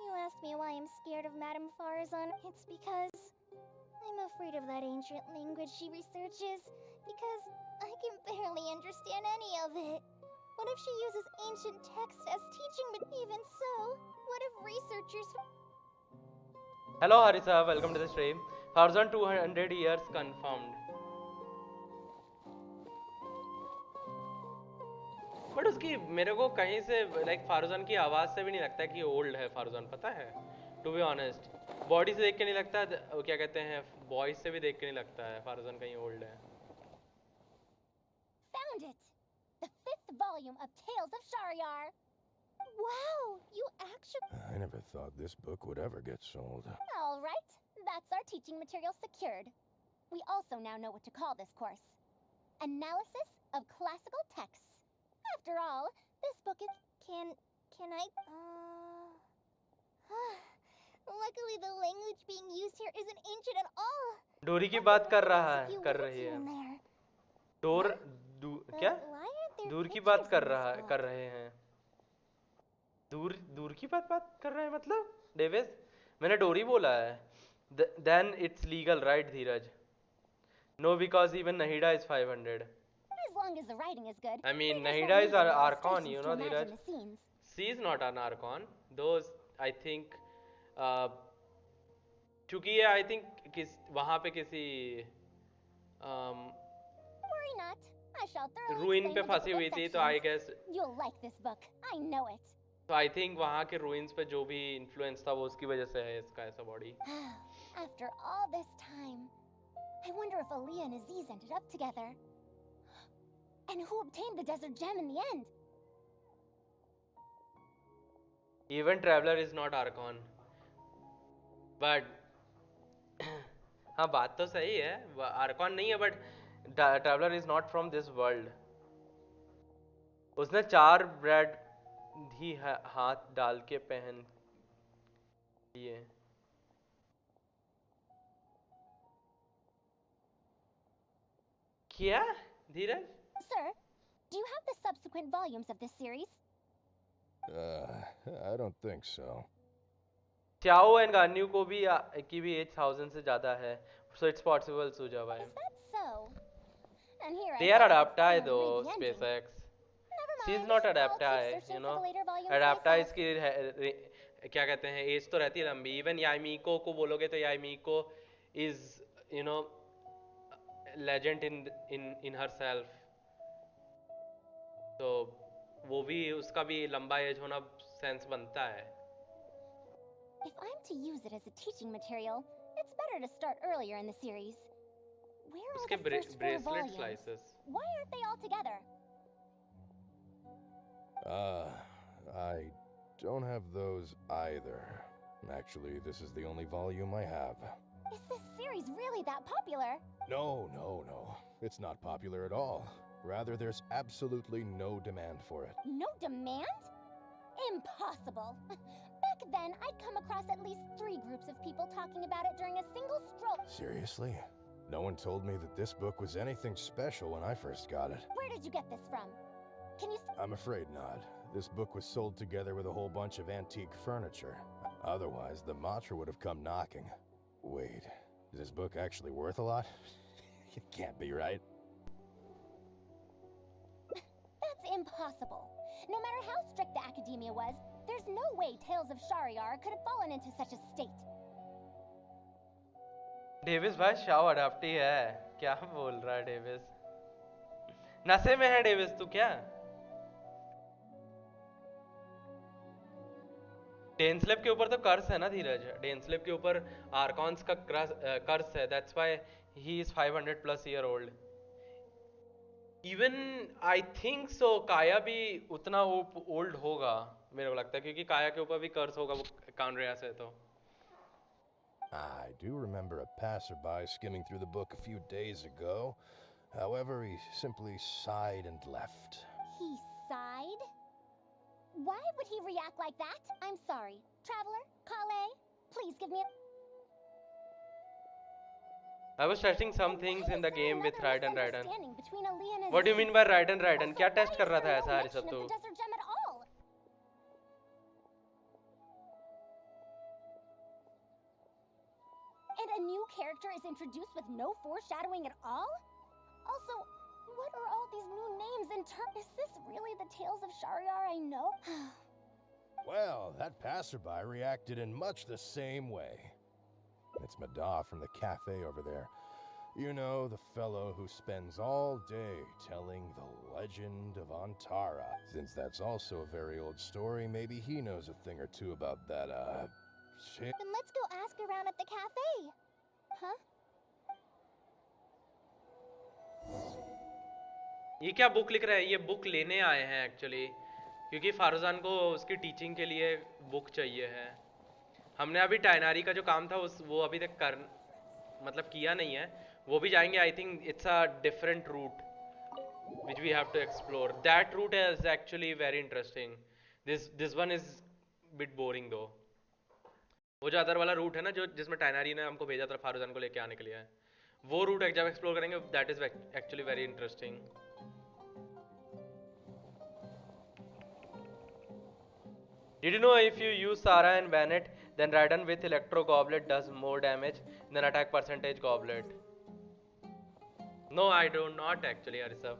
You asked me why I'm scared of Madame Farazan. It's because I'm afraid of that ancient language she researches. Because I can barely understand any of it. What if she uses ancient text as teaching? But even so, what if researchers... Hello Harisa, welcome to the stream. 1200 years confirmed. But उसकी मेरे को कहीं से like फारूजान की आवाज से भी नहीं लगता कि ओल्ड है फारूजान, पता है? टू बी ऑनेस्ट, बॉडी से देख के नहीं लगता, क्या कहते हैं, वॉइस से भी देख के नहीं लगता है फारूजान कहीं ओल्ड है. Found it! The 5th volume of Tales of Shariar! Wow, you actually... I never thought this book would ever get sold. All right, that's our teaching material secured. We also now know what to call this course. Analysis of Classical Texts. After all, this book is... Can I... Luckily the language being used here isn't ancient at all. डोरी की बात कर रहा है, Few कर words रही here है. and there. क्या? But why aren't there दूर की pictures बात in कर this book? कर रहे हैं. दूर की बात कर रहे हैं मतलब? डेविस, मैंने डोरी बोला है. Then it's legal, right, Dheeraj? No, because even Nahida is 500. As long as the writing is good. I mean, readers Nahida won't is need our any Archon, illustrations you to know, imagine Dheeraj. the scenes. She is not an Archon. Those, I think, क्योंकि ये I think वहाँ पे किसी Worry not. I shall thoroughly ruin explain पे the फंसी हुई difficult थी, तो I sections. guess, You'll like this book. I know it. तो I think वहाँ के ruins पे जो भी influence था वो उसकी वजह से है इसका ऐसा body. After all this time, I wonder if Aaliyah and Aziz ended up together. And who obtained the desert gem in the end? Even Traveler is not Archon. But हाँ बात तो सही है, Archon नहीं है, but Traveler is not from this world. उसने 4 bread भी हाथ डाल के पहन लिए. क्या धीरज? Sir, do you have the subsequent volumes of this series? I don't think so. चाओ एंड गान्यू को भी की भी 8000 से ज्यादा है, so it's possible सुजा भाई. Is that so? And here They I are thought I'd adaptai finally though, read the ending. SpaceX. Never She is mind, not I'll keep adaptai, searching you for know. the later volumes Adaptai myself. इसकी क्या कहते हैं, as तो रहती है लंबी. Even यामीको को बोलोगे तो यामीको is, you know, legend in herself. तो वो भी उसका भी लंबा एज होना सेंस बनता है. If I'm to use it as a teaching material, it's better to start earlier in the series. Where are उसके the first 4 bracelet volumes? slices. Why aren't they all together? I don't have those either. Actually, this is the only volume I have. Is this series really that popular? No. It's not popular at all. Rather, there's absolutely no demand for it. No demand? Impossible. Back then, I'd come across at least 3 groups of people talking about it during a single stroll. Seriously? No one told me that this book was anything special when I first got it. Where did you get this from? Can you... I'm afraid not. This book was sold together with a whole bunch of antique furniture. Otherwise, the Matra would have come knocking. Wait, is this book actually worth a lot? It can't be right. That's impossible. No matter how strict the academia was, there's no way Tales of Shariar could have fallen into such a state. Davis भाई Shao अडाप्टी है, क्या बोल रहा है Davis? नशे में है Davis तू क्या? डेनस्लेप के ऊपर तो कर्स है ना धीरज, डेनस्लेप के ऊपर आर्कॉन्स का कर्स है, that's why he is 500 plus year old. Even I think so काया भी उतना ओल्ड होगा मेरे को लगता है, क्योंकि काया के ऊपर भी कर्स होगा वो कानरिया से. तो I do remember a passerby skimming through the book a few days ago. However, he simply sighed and left. He sighed? Why would he react like that? I'm sorry. Traveler, Kale, please give me a... I was testing some things in the game with Raiden. Misunderstanding between Ali and What do you Aziz. mean by Raiden? Also, क्या why test कर is रहा there था no ऐसा हरी mention सब of तो? the desert gem at all? And a new character is introduced with no foreshadowing at all? Also, what are all these new names in turn? Is this really the Tales of Shariar I know? Well, that passerby reacted in much the same way. It's Mada from the cafe over there. You know, the fellow who spends all day telling the legend of Antara. Since that's also a very old story, maybe he knows a thing or two about that, shit. Then let's go ask around at the cafe. Huh? ये क्या book लिख रहा है? ये book लेने आए हैं actually, क्योंकि फारूजान को उसकी टीचिंग के लिए बुक चाहिए है. हमने अभी टाइनारी का जो काम था वो अभी तक मतलब किया नहीं है, वो भी जाएंगे. I think it's a different route which we have to explore. That route is actually very interesting. This one is bit boring though. वो जो अदर वाला रूट है ना, जो जिसमें टाइनारी ने हमको भेजा था फारूजान को लेके आने के लिए, वो रूट जब एक्सप्लोर करेंगे, that is actually very interesting. Did you know if you use Sara and Bennett, then Raiden with Electro Goblet does more damage than attack percentage Goblet? No, I do not actually, Arisa.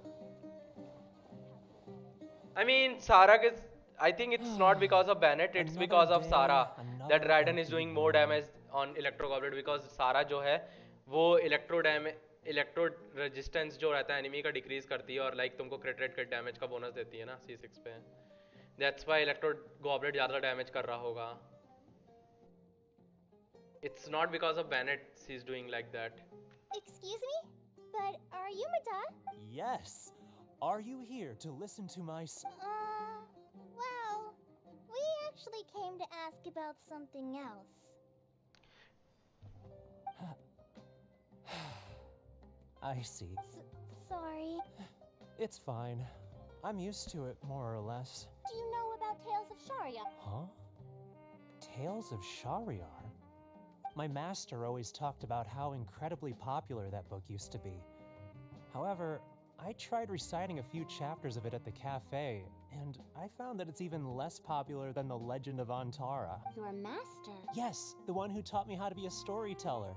I mean, Sara is. I think it's not because of Bennett, it's Another because of day, Sara that another Raiden is empty doing more room. damage on Electro Goblet, because Sara जो है वो electro resistance जो रहता है enemy का decrease करती है, और लाइक तुमको क्रिट रेट के डैमेज का बोनस देती है ना C6 पे. दैट्स व्हाई इलेक्ट्रो गॉबलेट ज़्यादा डैमेज कर रहा होगा. It's not because of Bennett she is doing like that. Excuse me? But are you Mada? Yes. Are you here to listen to my Well, we actually came to ask about something else. I see. Sorry. It's fine. I'm used to it, more or less. Do you know about Tales of Sharia? Huh? Tales of Shariar? My master always talked about how incredibly popular that book used to be. However, I tried reciting a few chapters of it at the cafe, and I found that it's even less popular than the Legend of Antara. Your master? Yes, the one who taught me how to be a storyteller.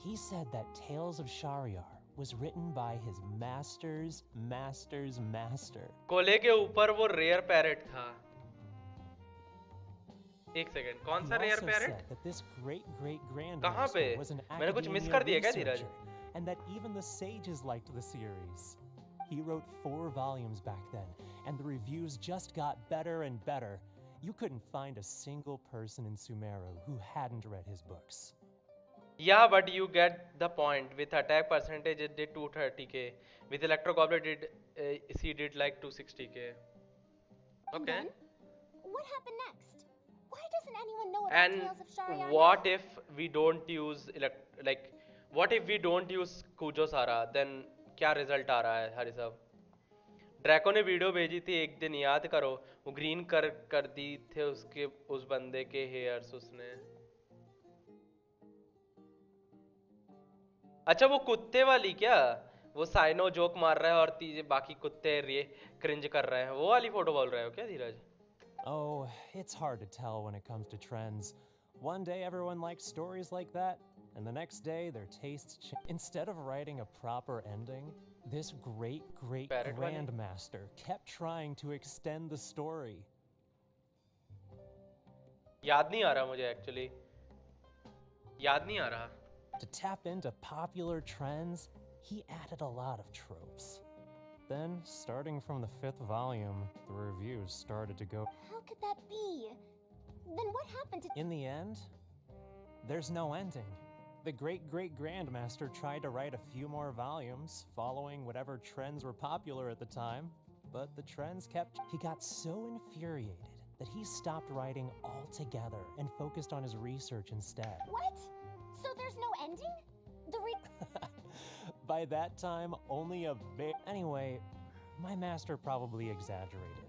He said that Tales of Shariar was written by his master's master's master. कोले के ऊपर वो rare parrot था. एक second, कौन सा He rare also parrot? said that this great कहाँ grandmaster पे? was an मैंने कुछ मिस academia कर दिया क्या धीरज? researcher, and that even the sages liked the series. He wrote 4 volumes back then, and the reviews just got better and better. You couldn't find a single person in Sumeru who hadn't read his books. Yeah, but you get the point. With attack percentage it did 230k. With electro goblet she did like 260k. And Okay. then? What happened next? Why doesn't anyone know about Tales of Sharia And what now? if we don't use what if we don't use Kujo Sara? Then क्या result आ रहा है हरी साहब? Draco ने video भेजी थी एक दिन, याद करो, वो ग्रीन कर दी थे उसके उस बंदे के हेयर्स उसने. अच्छा वो कुत्ते वाली क्या, वो साइनो जोक मार रहा है और बाकी कुत्ते क्रिंज कर रहे हैं, वो वाली फोटो बोल रहे हो क्या धीरज? Oh, it's hard to tell when it comes to trends. One day everyone likes stories like that, and the next day their tastes change. Instead of writing a proper ending, this great Parrot wali? grandmaster kept trying to extend the story. याद नहीं आ रहा मुझे actually, याद नहीं आ रहा. To tap into popular trends, he added a lot of tropes. Then, starting from the 5th volume, the reviews started to go. How could that be? Then what happened to... In the end, there's no ending. The great-great-grandmaster tried to write a few more volumes, following whatever trends were popular at the time, but the trends kept... He got so infuriated that he stopped writing altogether and focused on his research instead. What? So there's no ending? By that time, only a bit... Anyway, my master probably exaggerated.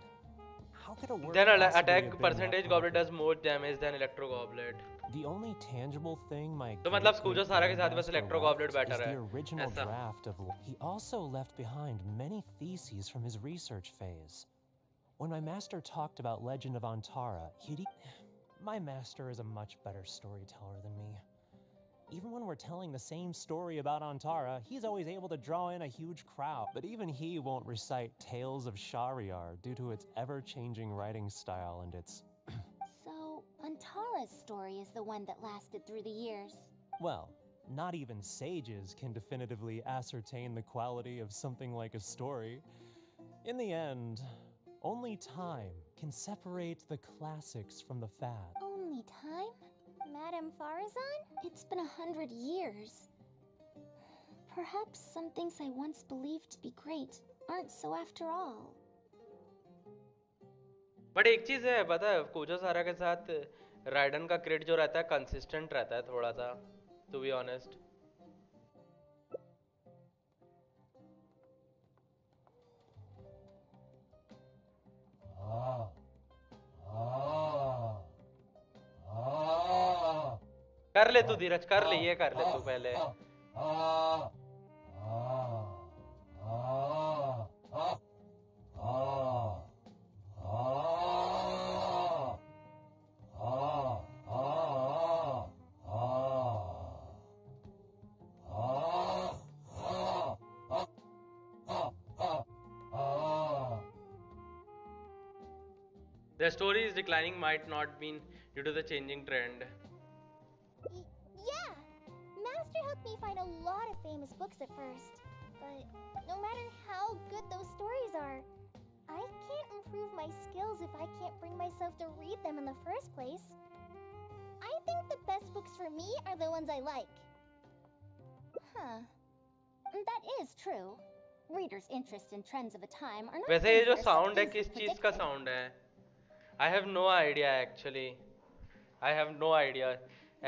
How could a word Then possibly have attack been that percentage goblet popular? does more damage than electro goblet. The only tangible thing my तो मतलब स्कूजो सारा के साथ बस great-great-grandmaster electro goblet left better is है. the original ऐसा. draft of... He also left behind many theses from his research phase. When my master talked about Legend of Antara, My master is a much better storyteller than me. Even when we're telling the same story about Antara, he's always able to draw in a huge crowd. But even he won't recite Tales of Shahryar due to its ever-changing writing style and its... So, Antara's story is the one that lasted through the years. Well, not even sages can definitively ascertain the quality of something like a story. In the end, only time can separate the classics from the fad. Only time? Madame Farazan? It's been 100 years. Perhaps some things I once believed to be great aren't so after all. But एक चीज है पता है Kojo सारा के साथ ridden का क्रिट जो रहता है कंसिस्टेंट रहता है थोड़ा सा टू बी ऑनेस्ट कर ले तू धीरज कर ले ये कर ले तू पहले The story is declining might not be due to the changing trend. Yeah! Master helped me find a lot of famous books at first. But no matter how good those stories are, I can't improve my skills if I can't bring myself to read them in the first place. I think the best books for me are the ones I like. Huh. That is true. Readers' interests and trends of a time are not वैसे ये things जो that are so sound है easily किस चीज का predicted. Sound है I have no idea actually. I have no idea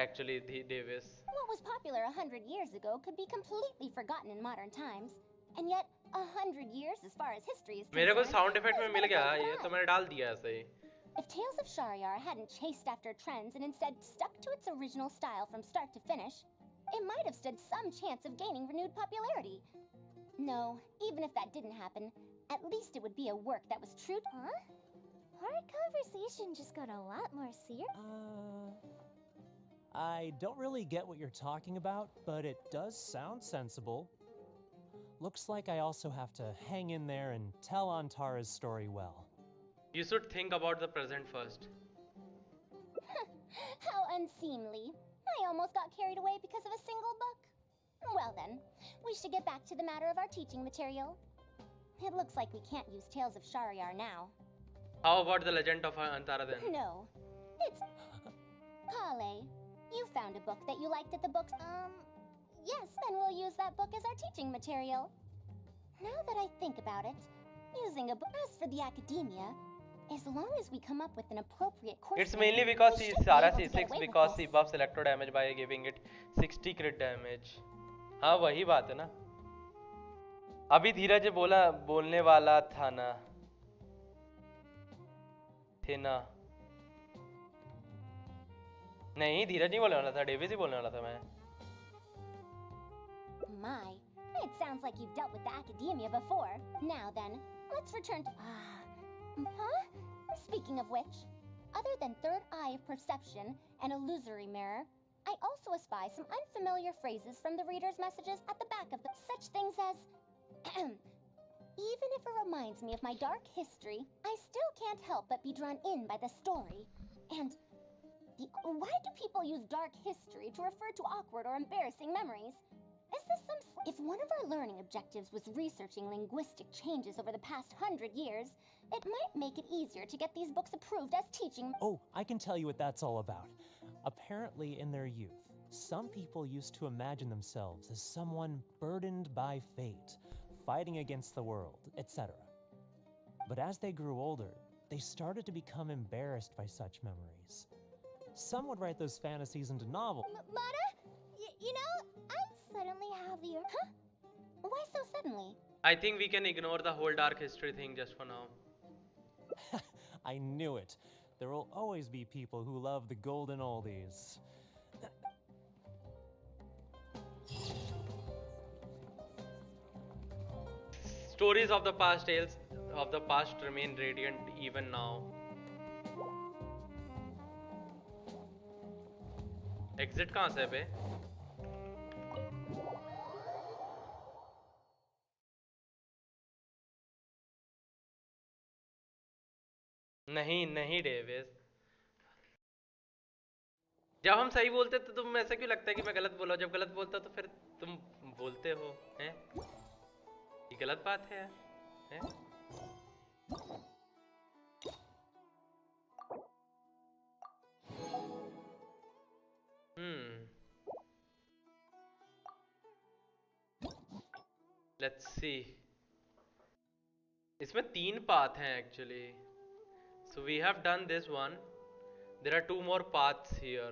actually Davis. What was popular 100 years ago could be completely forgotten in modern times. And yet, 100 years as far as history is मेरे को concerned, sound effect में is mill but a गया blink of ये an तो eye. मैंने डाल दिया ऐसे ही If Tales of Shahryar hadn't chased after trends and instead stuck to its original style from start to finish, it might have stood some chance of gaining renewed popularity. No, even if that didn't happen, at least it would be a work that was true to... Huh? Our conversation just got a lot more serious. I don't really get what you're talking about, but it does sound sensible. Looks like I also have to hang in there and tell Antara's story well. You should think about the present first. How unseemly. I almost got carried away because of a single book. Well then, we should get back to the matter of our teaching material. It looks like we can't use Tales of Shahryar now. How about the legend of Antara then? No, it's... Kale, you found a book that you liked at the books. Yes, then we'll use that book as our teaching material. Now that I think about it, using a book... As for the academia, as long as we come up with an appropriate course... It's mainly because Sara C6 because she buffs electro damage by giving it 60 crit damage. हाँ वही बात है ना अभी धीरज बोलने वाला था ना थे ना नहीं धीरज नहीं बोलने वाला था डेविस ही बोलने वाला था मैं My, it sounds like you've dealt with the academia before. Now then, let's return to... Huh? Speaking of which, other than third eye of perception and illusory mirror, I also espy some unfamiliar phrases from the reader's messages at the back of the... Such things as... Even if it reminds me of my dark history, I still can't help but be drawn in by the story. And Why do people use dark history to refer to awkward or embarrassing memories? Is this if one of our learning objectives was researching linguistic changes over the past 100 years, it might make it easier to get these books approved as teaching. Oh, I can tell you what that's all about. Apparently, in their youth, some people used to imagine themselves as someone burdened by fate, fighting against the world, etc. But as they grew older, they started to become embarrassed by such memories. Some would write those fantasies into novels. Mata, you know, I suddenly have the... Huh? Why so suddenly? I think we can ignore the whole dark history thing just for now. I knew it. There will always be people who love the golden oldies. Stories of the past, tales of the past remain radiant even now. Exit कहाँ से है बे? नहीं नहीं Davis, जब हम सही बोलते तो तुम ऐसा क्यों लगता है कि मैं गलत बोला, जब गलत बोलता तो फिर तुम बोलते हो हैं? ये गलत बात है हैं? Let's see. इसमें 3 path हैं actually. So we have done this one. There are 2 more paths here.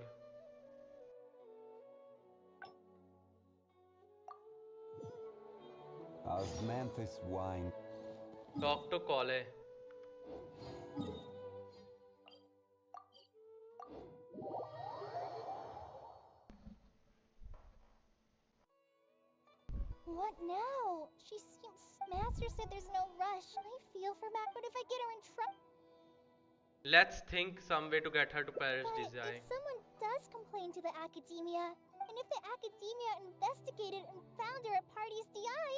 Osmanthus wine. Talk to Kole. What now? She seems... Master said there's no rush. I feel for Mac, but if I get her in trouble... Let's think some way to get her to Paris But design. if someone does complain to the Academia, and if the Academia investigated and found her at Party's DI,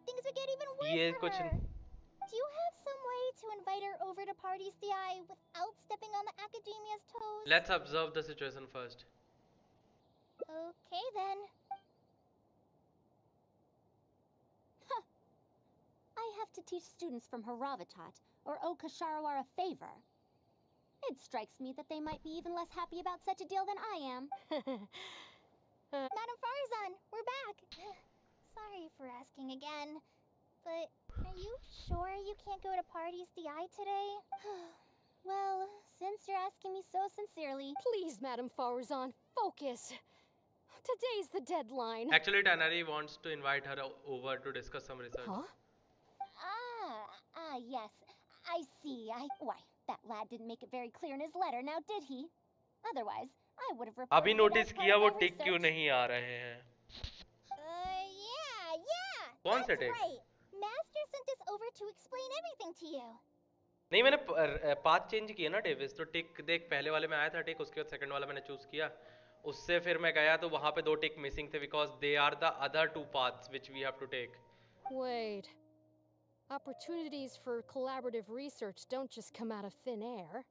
things would get even worse for her. Do you have some way to invite her over to Party's DI without stepping on the Academia's toes? Let's observe the situation first. Okay then. I have to teach students from Haravatat or Okasharawar a favor. It strikes me that they might be even less happy about such a deal than I am. Madam Farzan, we're back. Sorry for asking again, but are you sure you can't go to Party's DI today? Well, since you're asking me so sincerely... Please, Madam Farzan, focus. Today's the deadline. Actually, Tanari wants to invite her over to discuss some research. Huh? Yes. I see. Why, that lad didn't make it very clear in his letter, now did he? Otherwise, I would have reported अभी it notice as part किया of वो my टिक क्यों research. नहीं आ रहे हैं? Yeah. कौन से That's tick? right. Master sent us over to explain everything to you. नहीं, मैंने पाथ चेंज किया ना डेविस, तो टिक देख पहले वाले में आया था टिक, उसके बाद सेकंड वाला मैंने चूज किया, उससे फिर मैं गया तो वहां पे 2 टिक मिसिंग थे because they are the other 2 paths which we have to take. Wait. Opportunities for collaborative research don't just come out of thin air.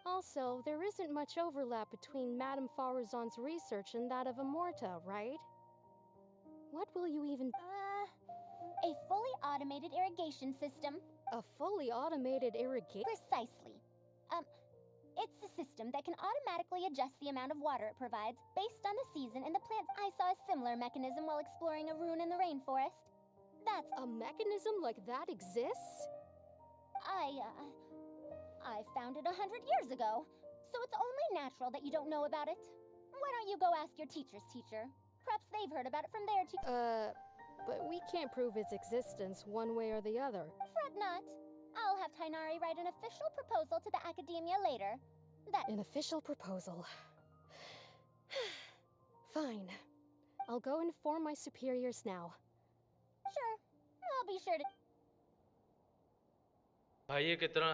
Also, there isn't much overlap between Madame Farazan's research and that of Amorta, right? What will you even... A fully automated irrigation system. A fully automated irrigation... Precisely. It's a system that can automatically adjust the amount of water it provides based on the season and the plants. I saw a similar mechanism while exploring a rune in the rainforest. That's... A mechanism like that exists? I found it 100 years ago, so it's only natural that you don't know about it. Why don't you go ask your teacher's teacher? Perhaps they've heard about it from their teacher. But we can't prove its existence one way or the other. Fret not. I'll have Tainari write an official proposal to the Academia later. An official proposal. Fine. I'll go inform my superiors now. Sure. I'll be sure to... भाई ये कितना...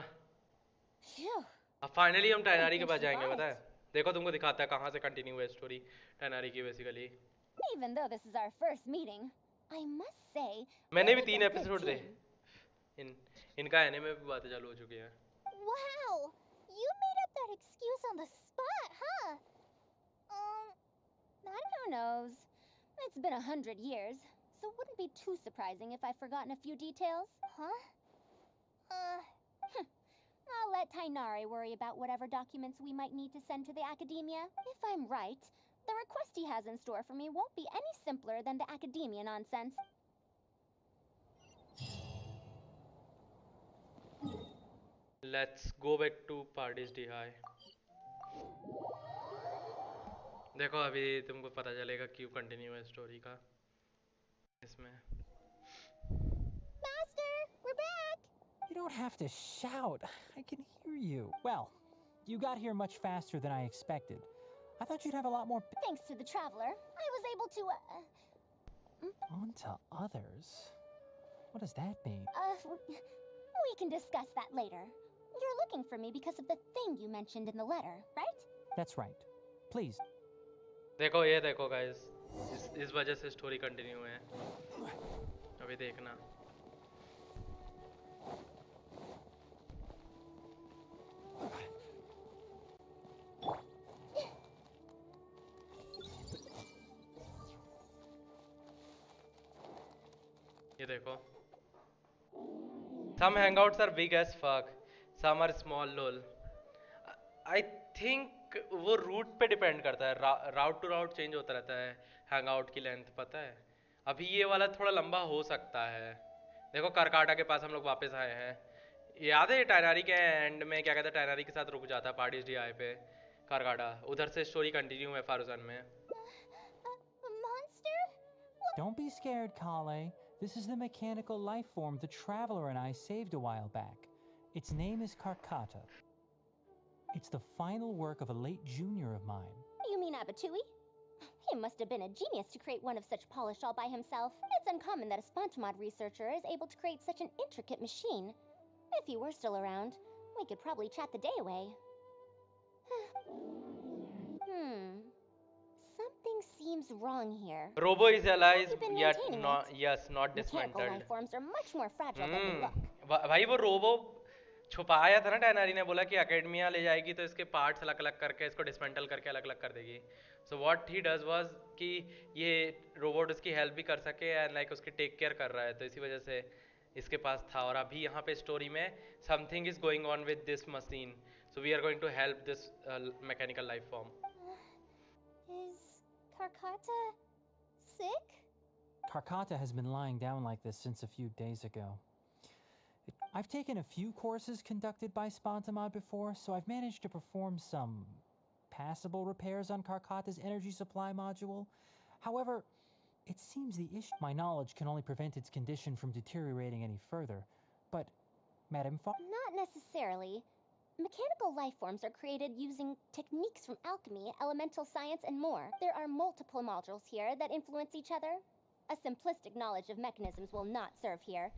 Phew. अब finally हम टाइनारी के पास जाएंगे, पता है? देखो तुमको दिखाता है कहाँ से कंटिन्यू हुआ स्टोरी टाइनारी की basically. Even though this is our first meeting, I must say... मैंने भी we're 3 a good episode they. team. इनका एनिमे में भी बातें चालू हो चुकी हैं. Wow! You made up the That excuse on the spot, huh? Who knows? It's been 100 years, so it wouldn't be too surprising if I've forgotten a few details. Huh? I'll let Tainari worry about whatever documents we might need to send to the Academia. If I'm right, the request he has in store for me won't be any simpler than the Academia nonsense. Let's go back to parties D high. देखो अभी तुमको पता चलेगा क्यों continue है story का इसमें. Master, we're back! You don't have to shout. I can hear you. Well, you got here much faster than I expected. I thought you'd have a lot more. Thanks to the Traveler, I was able to, On to others? What does that mean? we can discuss that later. You're looking for me because of the thing you mentioned in the letter, right? That's right. Please. देखो ये देखो guys इस वजह से story continue है अभी देखना. ये देखो. Some hangouts are big as fuck. Some are small lol. I think वो रूट पे डिपेंड करता है. राउट टू राउट चेंज होता रहता है हैंगआउट की लेंथ. पता है अभी ये वाला थोड़ा लंबा हो सकता है. देखो करकाटा के पास हम लोग वापस आए हैं. याद है टाइनारी के एंड में क्या कहता है टाइनारी के साथ रुक जाता है पार्टीज डी आई पे करकाटा. उधर से स्टोरी कंटिन्यू है फारूजान में. Monster? Don't be scared, Kale. This is the mechanical life form the Traveler and I saved a while back. Its name is Karkata. It's the final work of a late junior of mine. You mean Abatui? He must have been a genius to create one of such polish all by himself. It's uncommon that a Spontamod researcher is able to create such an intricate machine. If he were still around, we could probably chat the day away. Something seems wrong here. Robo is alive Have you been yet maintaining not it? yes not Mechanical dismantled. life forms are much more fragile than they look. भाई वो robo छुपाया था ना टाइनारी ने. बोला कि academia ले जाएगी तो इसके पार्ट्स अलग अलग करके इसको डिसमेंटल करके अलग अलग कर देगी. So what he does was कि ये रोबोट उसकी हेल्प भी कर सके एंड लाइक उसकी टेक केयर कर रहा है. तो इसी वजह से इसके पास था. और अभी यहाँ पे स्टोरी में something is going on with this machine. So we are going to help this mechanical life form. Is Karkata sick? Karkata has been lying down like this since a few days ago. I've taken a few courses conducted by Spontamod before, so I've managed to perform some passable repairs on Karkata's energy supply module. However, it seems the issue. My knowledge can only prevent its condition from deteriorating any further. But, Madam Not necessarily. Mechanical life forms are created using techniques from alchemy, elemental science, and more. There are multiple modules here that influence each other. A simplistic knowledge of mechanisms will not serve here.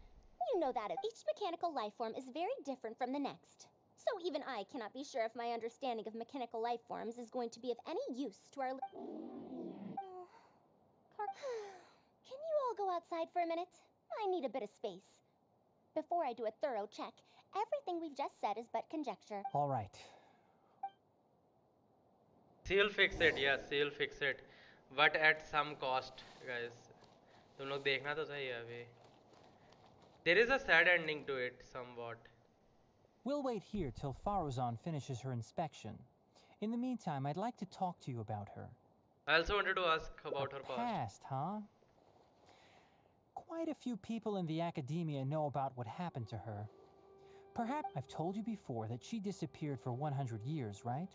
You know that each mechanical life form is very different from the next. So even I cannot be sure if my understanding of mechanical life forms is going to be of any use to our... Can you all go outside for a minute? I need a bit of space. Before I do a thorough check, everything we've just said is but conjecture. All right. She'll fix it. Yes, she'll fix it. But at some cost, guys. तुम लोग देखना तो सही है अभी. There is a sad ending to it, somewhat. We'll wait here till Faruzan finishes her inspection. In the meantime, I'd like to talk to you about her. I also wanted to ask about her past. Past, huh? Quite a few people in the academia know about what happened to her. Perhaps I've told you before that she disappeared for 100 years, right?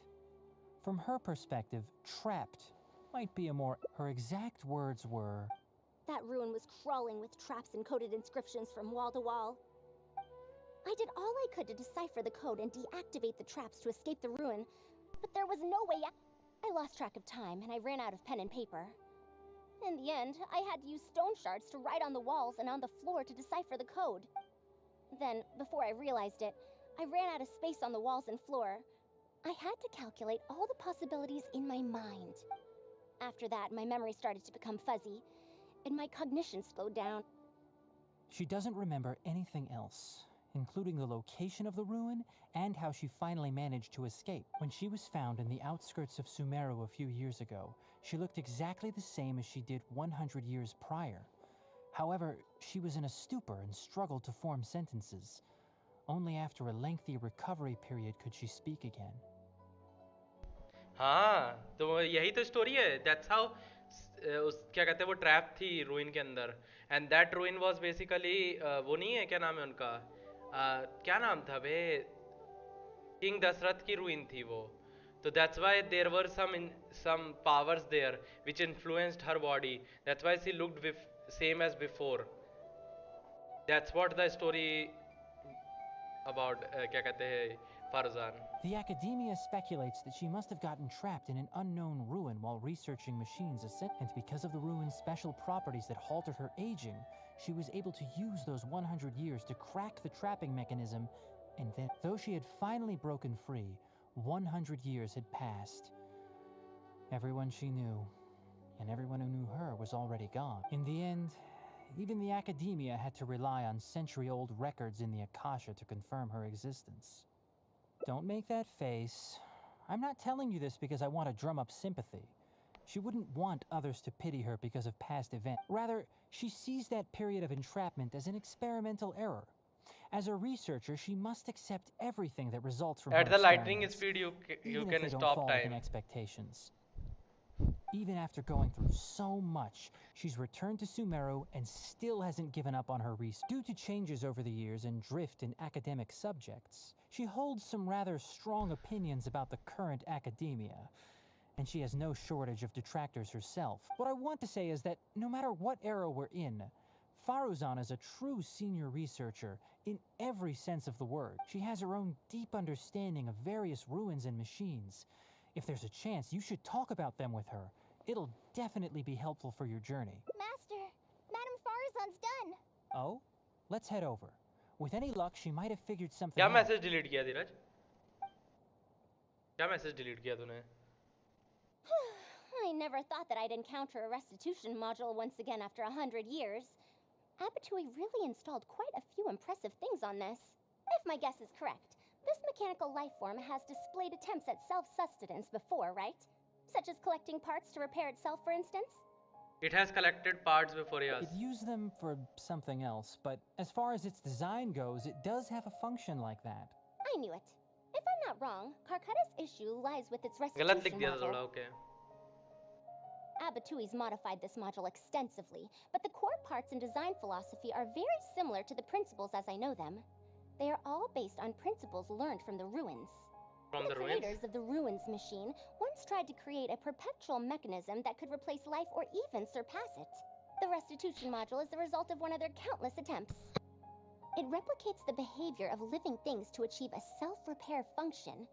From her perspective, trapped might be a more... Her exact words were... That ruin was crawling with traps and coded inscriptions from wall to wall. I did all I could to decipher the code and deactivate the traps to escape the ruin, but there was no way out. I lost track of time and I ran out of pen and paper. In the end, I had to use stone shards to write on the walls and on the floor to decipher the code. Then, before I realized it, I ran out of space on the walls and floor. I had to calculate all the possibilities in my mind. After that, my memory started to become fuzzy, and my cognition slowed down. She doesn't remember anything else. including the location of the ruin and how she finally managed to escape. When she was found in the outskirts of Sumeru a few years ago, she looked exactly the same as she did 100 years prior. However, she was in a stupor and struggled to form sentences. Only after a lengthy recovery period could she speak again. हाँ तो यही तो story है. That's how उस क्या कहते हैं वो ट्रैप थी रूइन के अंदर. एंड दैट रूइन वाज बेसिकली वो नहीं है क्या नाम है उनका क्या नाम था बे किंग दशरथ की रूइन थी वो. तो that's why there were some powers there which influenced her body. That's why she looked same as before. That's what the story about क्या कहते हैं Farzan. The academia speculates that she must have gotten trapped in an unknown ruin while researching machines, and because of the ruin's special properties that halted her aging, she was able to use those 100 years to crack the trapping mechanism, and then, though she had finally broken free, 100 years had passed. Everyone she knew, and everyone who knew her, was already gone. In the end, even the academia had to rely on century-old records in the Akasha to confirm her existence. Don't make that face. I'm not telling you this because I want to drum up sympathy. She wouldn't want others to pity her because of past events. Rather, she sees that period of entrapment as an experimental error. As a researcher, she must accept everything that results from At her the lightning experiments, speed you even can if they don't stop fall within time. expectations. Even after going through so much, she's returned to Sumeru and still hasn't given up on her research. Due to changes over the years and drift in academic subjects, she holds some rather strong opinions about the current academia, and she has no shortage of detractors herself. What I want to say is that no matter what era we're in, Faruzan is a true senior researcher in every sense of the word. She has her own deep understanding of various ruins and machines. If there's a chance, you should talk about them with her. It'll definitely be helpful for your journey. Master, Madame Farazan's done. Oh? Let's head over. With any luck, she might have figured something क्या out. Message delete किया धीरज? क्या message delete किया तूने? I never thought that I'd encounter a restitution module once again after 100 years. Abatui really installed quite a few impressive things on this. If my guess is correct, this mechanical life form has displayed attempts at self-sustenance before, right? Such as collecting parts to repair itself, for instance? It has collected parts before, yes. It used them for something else, but as far as its design goes, it does have a function like that. I knew it. If I'm not wrong, Karkata's issue lies with its गलत लिख restitution दिया था module. थोड़ा, okay. Abatui's modified this module extensively, but the core parts and design philosophy are very similar to the principles as I know them. They are all based on principles learned from the ruins. From the ruins? Creators of the ruins machine once tried to create a perpetual mechanism that could replace life or even surpass it. The restitution module is the result of one of their countless attempts. It replicates the behavior of living things to achieve a self-repair function.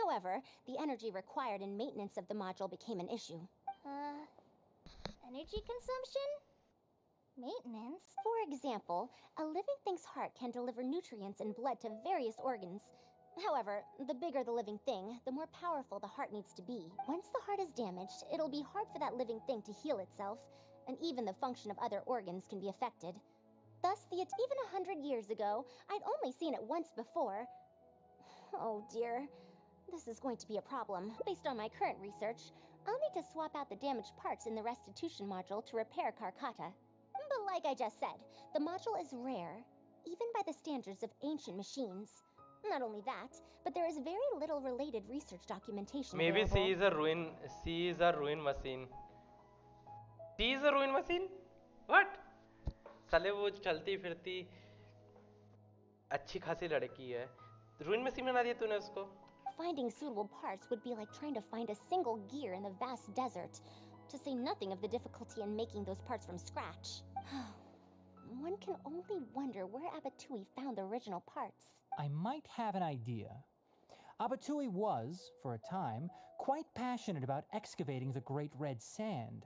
However, the energy required in maintenance of the module became an issue. Energy consumption? Maintenance? For example, a living thing's heart can deliver nutrients and blood to various organs. However, the bigger the living thing, the more powerful the heart needs to be. Once the heart is damaged, it'll be hard for that living thing to heal itself, and even the function of other organs can be affected. Thus, even 100 years ago, I'd only seen it once before. Oh dear, this is going to be a problem. Based on my current research, I'll need to swap out the damaged parts in the restitution module to repair Karkata. But like I just said, the module is rare, even by the standards of ancient machines. Not only that, but there is very little related research documentation Maybe available. she is a ruin machine. She is a ruin machine? What? साले वो चलती फिरती अच्छी खासी लड़की है. Ruin machine बना दिया तूने उसको? Finding suitable parts would be like trying to find a single gear in the vast desert, to say nothing of the difficulty in making those parts from scratch. One can only wonder where Abatui found the original parts. I might have an idea. Abatui was, for a time, quite passionate about excavating the Great Red Sand.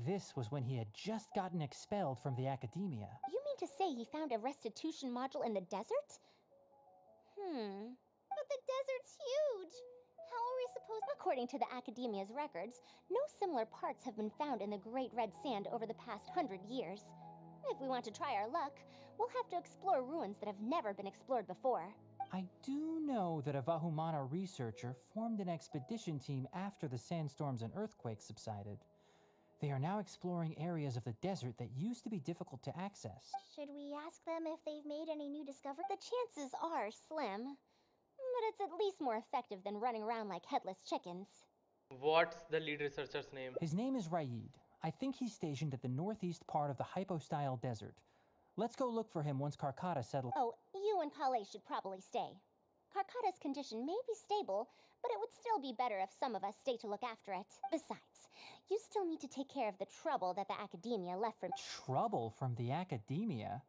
This was when he had just gotten expelled from the academia. You mean to say he found a restitution module in the desert? But the desert's huge! How are we supposed to— According to the academia's records, no similar parts have been found in the Great Red Sand over the past 100 years. If we want to try our luck, we'll have to explore ruins that have never been explored before. I do know that a Vahumana researcher formed an expedition team after the sandstorms and earthquakes subsided. They are now exploring areas of the desert that used to be difficult to access. Should we ask them if they've made any new discoveries? The chances are slim, but it's at least more effective than running around like headless chickens. What's the lead researcher's name? His name is Raid. I think he's stationed at the northeast part of the Hypostyle Desert. Let's go look for him once Karkata settles. Oh, you and Kale should probably stay. Karkata's condition may be stable, but it would still be better if some of us stay to look after it. Besides, you still need to take care of the trouble that the Academia left from... Trouble from the Academia?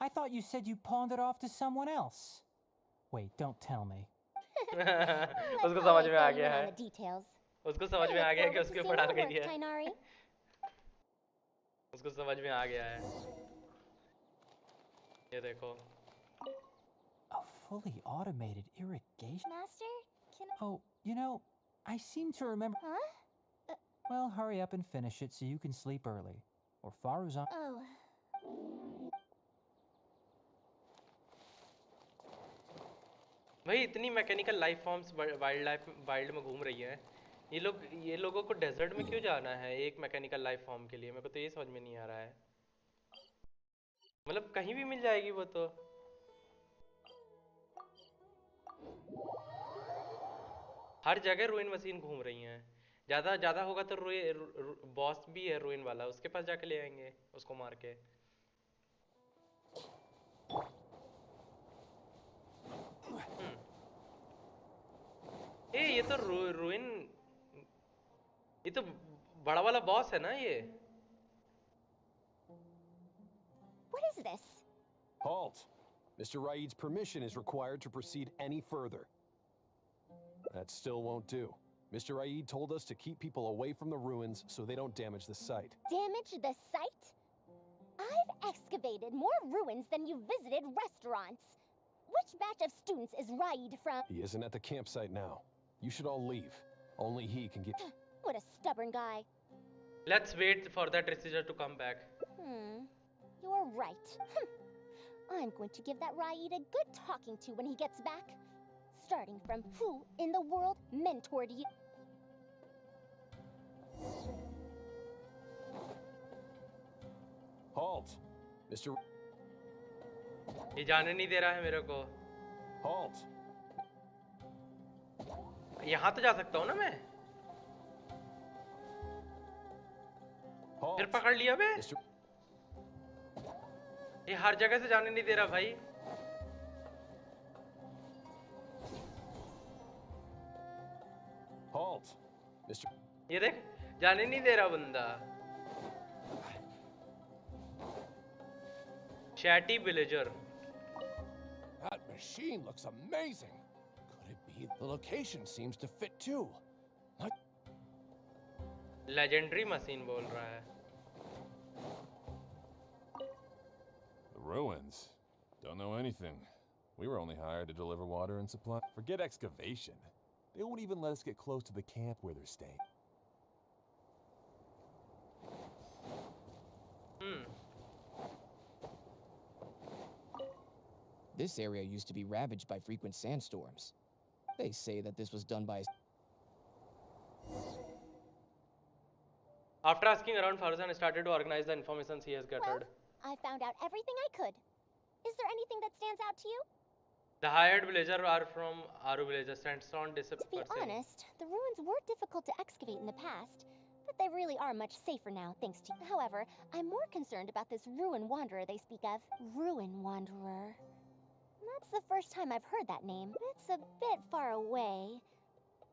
I thought you said you pawned it off to someone else. Wait, don't tell me. उसको समझ में आ गया है. The details. उसको समझ में आ गया कि उसके ऊपर डाल गई है. Tainari. उसको समझ में आ गया है. ये देखो. A fully automated irrigation... Master, can Oh, you know, I seem to remember... Huh? Well, hurry up and finish it so you can sleep early. Or Faruzan... Oh. भाई इतनी मैकेनिकल लाइफ फॉर्म्स वाइल्ड में घूम रही हैं. ये लोगों को desert में क्यों जाना है एक मैकेनिकल लाइफ फॉर्म के लिए? मेरे को तो ये समझ में नहीं आ रहा है. मतलब कहीं भी मिल जाएगी वो तो. हर जगह रूइन मशीन घूम रही हैं. ज्यादा होगा तो बॉस भी है रूइन वाला, उसके पास जाके ले आएंगे उसको मार के. ये तो रूइन, ये तो बड़ा वाला बॉस है ना ये. What is this? Halt! Mr. Raid's permission is required to proceed any further. That still won't do. Mr. Raid told us to keep people away from the ruins so they don't damage the site. Damage the site? I've excavated more ruins than you've visited restaurants. Which batch of students is Raid from? He isn't at the campsite now. You should all leave. Only he can get... What a stubborn guy. Let's wait for that researcher to come back. You're right. I'm going to give that Raid a good talking to when he gets back. Starting from who in the world mentored you? Halt! Mr. ये जाने नहीं दे रहा है मेरे को. Halt! यहाँ तो जा सकता हूँ ना मैं. फिर पकड़ लिया बे. ये हर जगह से जाने नहीं दे रहा भाई. Halt! Mr. ये देख जाने नहीं दे रहा बंदा. Chatty villager. That machine looks amazing. Could it be the location seems to fit too? Legendary machine बोल रहा है. The ruins? Don't know anything. We were only hired to deliver water and supply. Forget excavation. They won't even let us get close to the camp where they're staying. This area used to be ravaged by frequent sandstorms. They say that this was done by... After asking around, Farzan started to organize the information he has gathered. Well, I found out everything I could. Is there anything that stands out to you? The hired villagers are from Aru villages. Sandstone To be honest, the ruins were difficult to excavate in the past, but they really are much safer now, thanks to you. However, I'm more concerned about this Ruin Wanderer they speak of. Ruin Wanderer. That's the first time I've heard that name. It's a bit far away,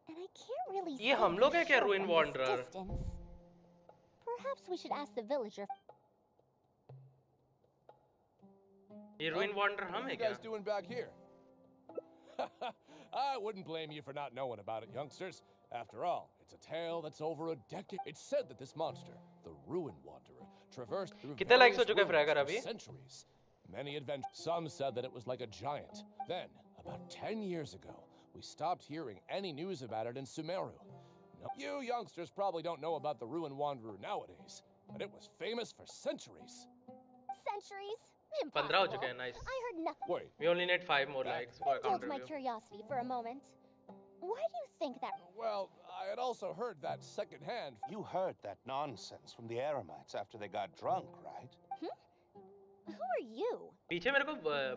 and I can't really see ये हम लोग हैं क्या sure Ruin from this Wanderer? distance. Perhaps we should ask the villager. ये Ruin Wanderer हम What are हैं you क्या? guys doing back here? I wouldn't blame you for not knowing about it, youngsters. After all, it's a tale that's over a decade. It's said that this monster, the Ruin Wanderer, traversed through कितने likes हो various चुके हैं ruins Fragger for अभी? centuries. Many adventures. Some said that it was like a giant. Then, about 10 years ago, we stopped hearing any news about it in Sumeru. No, you youngsters probably don't know about the Ruin Wanderer nowadays, but it was famous for centuries. Centuries? 15 हो Impossible. चुके हैं, nice. I heard nothing. Wait, We only need 5 more likes for account Indulge my review. curiosity for a moment. Why do you think that? well, I had also heard that secondhand. You heard that nonsense from the Eremites after they got drunk, right? Who are you? पीछे मेरे को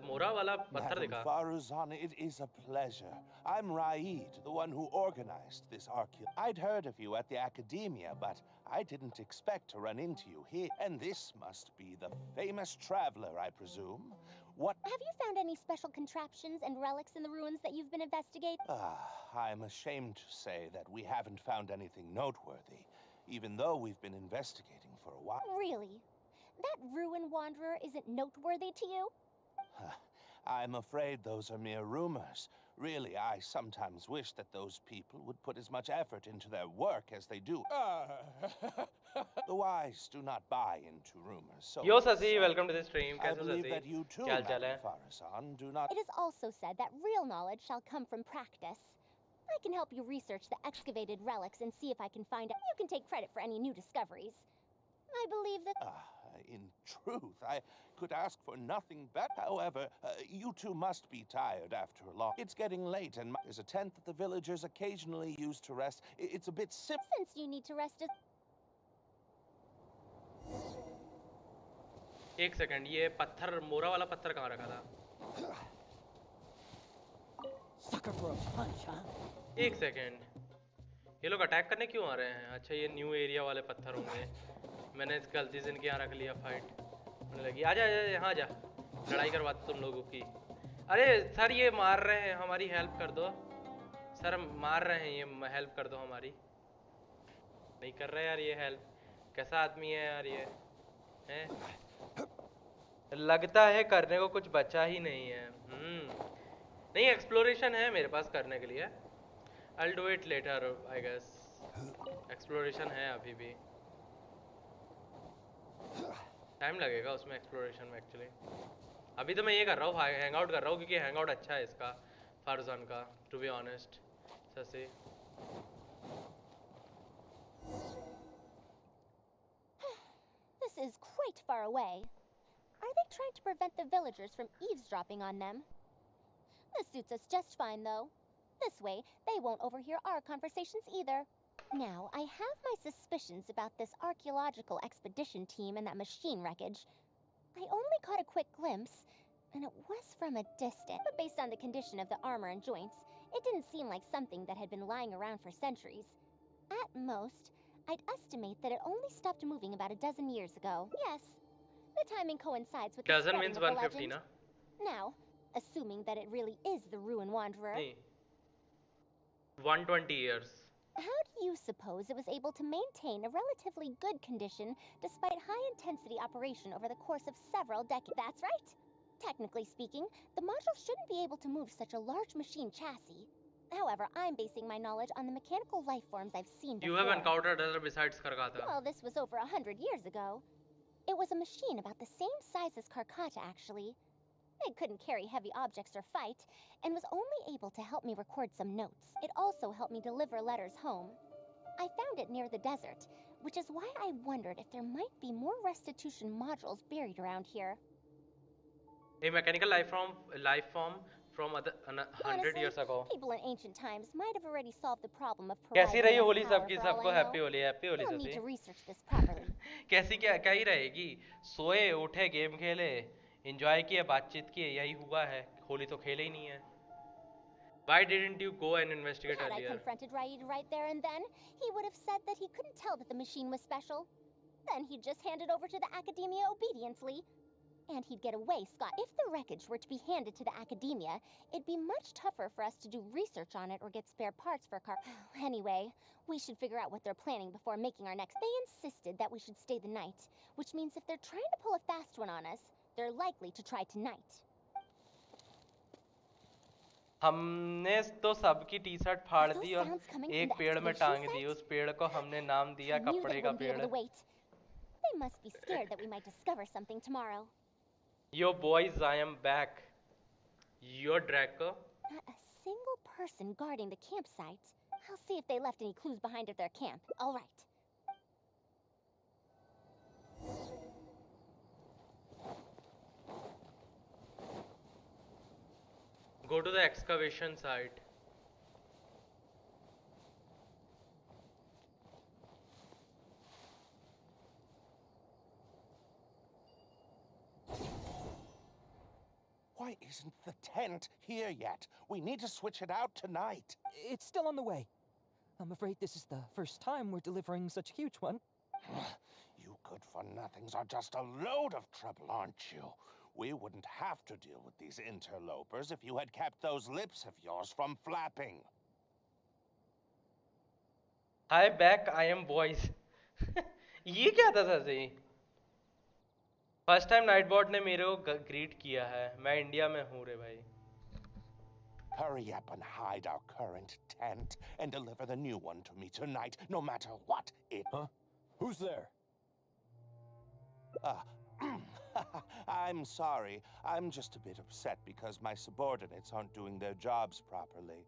मोरा वाला पत्थर Madam दिखा. Faruzan, it is a pleasure. I'm Raid, the one who organized this archaeology. I'd heard of you at the academia, but I didn't expect to run into you here. And this must be the famous traveler, I presume. What? Have you found any special contraptions and relics in the ruins that you've been investigating? I'm ashamed to say that we haven't found anything noteworthy, even though we've been investigating for a while. Really? That ruin wanderer isn't noteworthy to you? I'm afraid those are mere rumors. Really, I sometimes wish that those people would put as much effort into their work as they do. The wise do not buy into rumors. So Yo Sasi, welcome to the stream. I कैसे हो believe Sasi? that you too, क्या हाल चाल है? Madam Faruzan, do not. It is also said that real knowledge shall come from practice. I can help you research the excavated relics and see if I can find out. You can take credit for any new discoveries. I believe that. In truth, I could ask for nothing better. However, you two must be tired after a long. It's getting late, and there's a tent that the villagers occasionally use to rest. It's a bit simple. Since you need to rest. एक second, ये पत्थर मोरा वाला पत्थर कहाँ रखा था? Sucker for a punch, huh? एक सेकंड, ये लोग अटैक करने क्यों आ रहे हैं? अच्छा, ये न्यू एरिया वाले पत्थर होंगे. मैंने इस गलती से इनके यहाँ रख लिया. फाइट होने लगी. आजा आजा यहाँ जा, लड़ाई करवाते तुम लोगों की. अरे सर, ये मार रहे हैं, हमारी हेल्प कर दो सर. मार रहे हैं, ये हेल्प कर दो हमारी. नहीं कर रहे यार ये हेल्प. कैसा आदमी है यार ये हैं? लगता है करने को कुछ बचा ही नहीं है. नहीं, एक्सप्लोरेशन है मेरे पास करने के लिए. I'll do it later, I guess. Exploration है अभी भी. टाइम लगेगा उसमें एक्सप्लोरेशन में एक्चुअली. अभी तो मैं ये कर रहा हूँ, हैंग आउट कर रहा हूँ, क्योंकि हैंग आउट अच्छा है इसका, फारुजान का, to be honest. Sussy This is quite far away. Are they trying to prevent the villagers from eavesdropping on them? This suits us just fine, though. This way, they won't overhear our conversations either. Now, I have my suspicions about this archaeological expedition team and that machine wreckage. I only caught a quick glimpse, and it was from a distance. But based on the condition of the armor and joints, it didn't seem like something that had been lying around for centuries. At most, I'd estimate that it only stopped moving about a dozen years ago. Yes, the timing coincides with the dozen spreading means of the 150 legend. ना? Now, assuming that it really is the Ruin Wanderer, नहीं, 120 years. how do you suppose it was able to maintain a relatively good condition despite high-intensity operation over the course of several decades? That's right. Technically speaking, the module shouldn't be able to move such a large machine chassis. However, I'm basing my knowledge on the mechanical life forms I've seen before. You have encountered other besides Karkata. Well, this was over 100 years ago. It was a machine about the same size as Karkata, actually. It couldn't carry heavy objects or fight, and was only able to help me record some notes. It also helped me deliver letters home. I found it near the desert, which is why I wondered if there might be more restitution modules buried around here. A mechanical life form from 100 years Honestly, ago. people in ancient times might have already solved the problem of कैसी providing रही enough Holi power सबकी? for all सबको I happy know. Holi, happy Holi You'll need सभी. to research this properly. कैसी क्या ही रहेगी? सोए उठे, गेम खेले, एंजॉय किए, बातचीत किए, यही हुआ है. होली तो खेले ही नहीं है. Why didn't you go and investigate Had I earlier? confronted Raid right there and then, he would have said that he couldn't tell that the machine was special. Then he'd just hand it over to the Academia obediently. And he'd get away scot. If the wreckage were to be handed to the Academia, it'd be much tougher for us to do research on it or get spare parts for car. Anyway, we should figure out what they're planning before making our next. They insisted that we should stay the night, which means if they're trying to pull a fast one on us, they're likely to try tonight. हमने तो सबकी T shirt फाड़ दी और एक पेड़ में टांग दी. उस पेड़ को हमने नाम दिया I knew कपड़े they का wouldn't be able पेड़. to wait. They must be scared that we might discover something tomorrow. Yo boys, I am back. Yo Draco. Not a single person guarding the campsite. I'll see if they left any clues behind at their camp. All right. Go to the excavation site. Why isn't the tent here yet? We need to switch it out tonight. It's still on the way. I'm afraid this is the first time we're delivering such a huge one. You good-for-nothings are just a load of trouble, aren't you? We wouldn't have to deal with these interlopers if you had kept those lips of yours from flapping. Hi back, I am boys. ये क्या था सही? First time Nightbot ने मेरे को greet किया है. मैं इंडिया में हूँ रे भाई. Hurry up and hide our current tent and deliver the new one to me tonight, no matter what it... Huh? Who's there? I'm sorry. I'm just a bit upset because my subordinates aren't doing their jobs properly.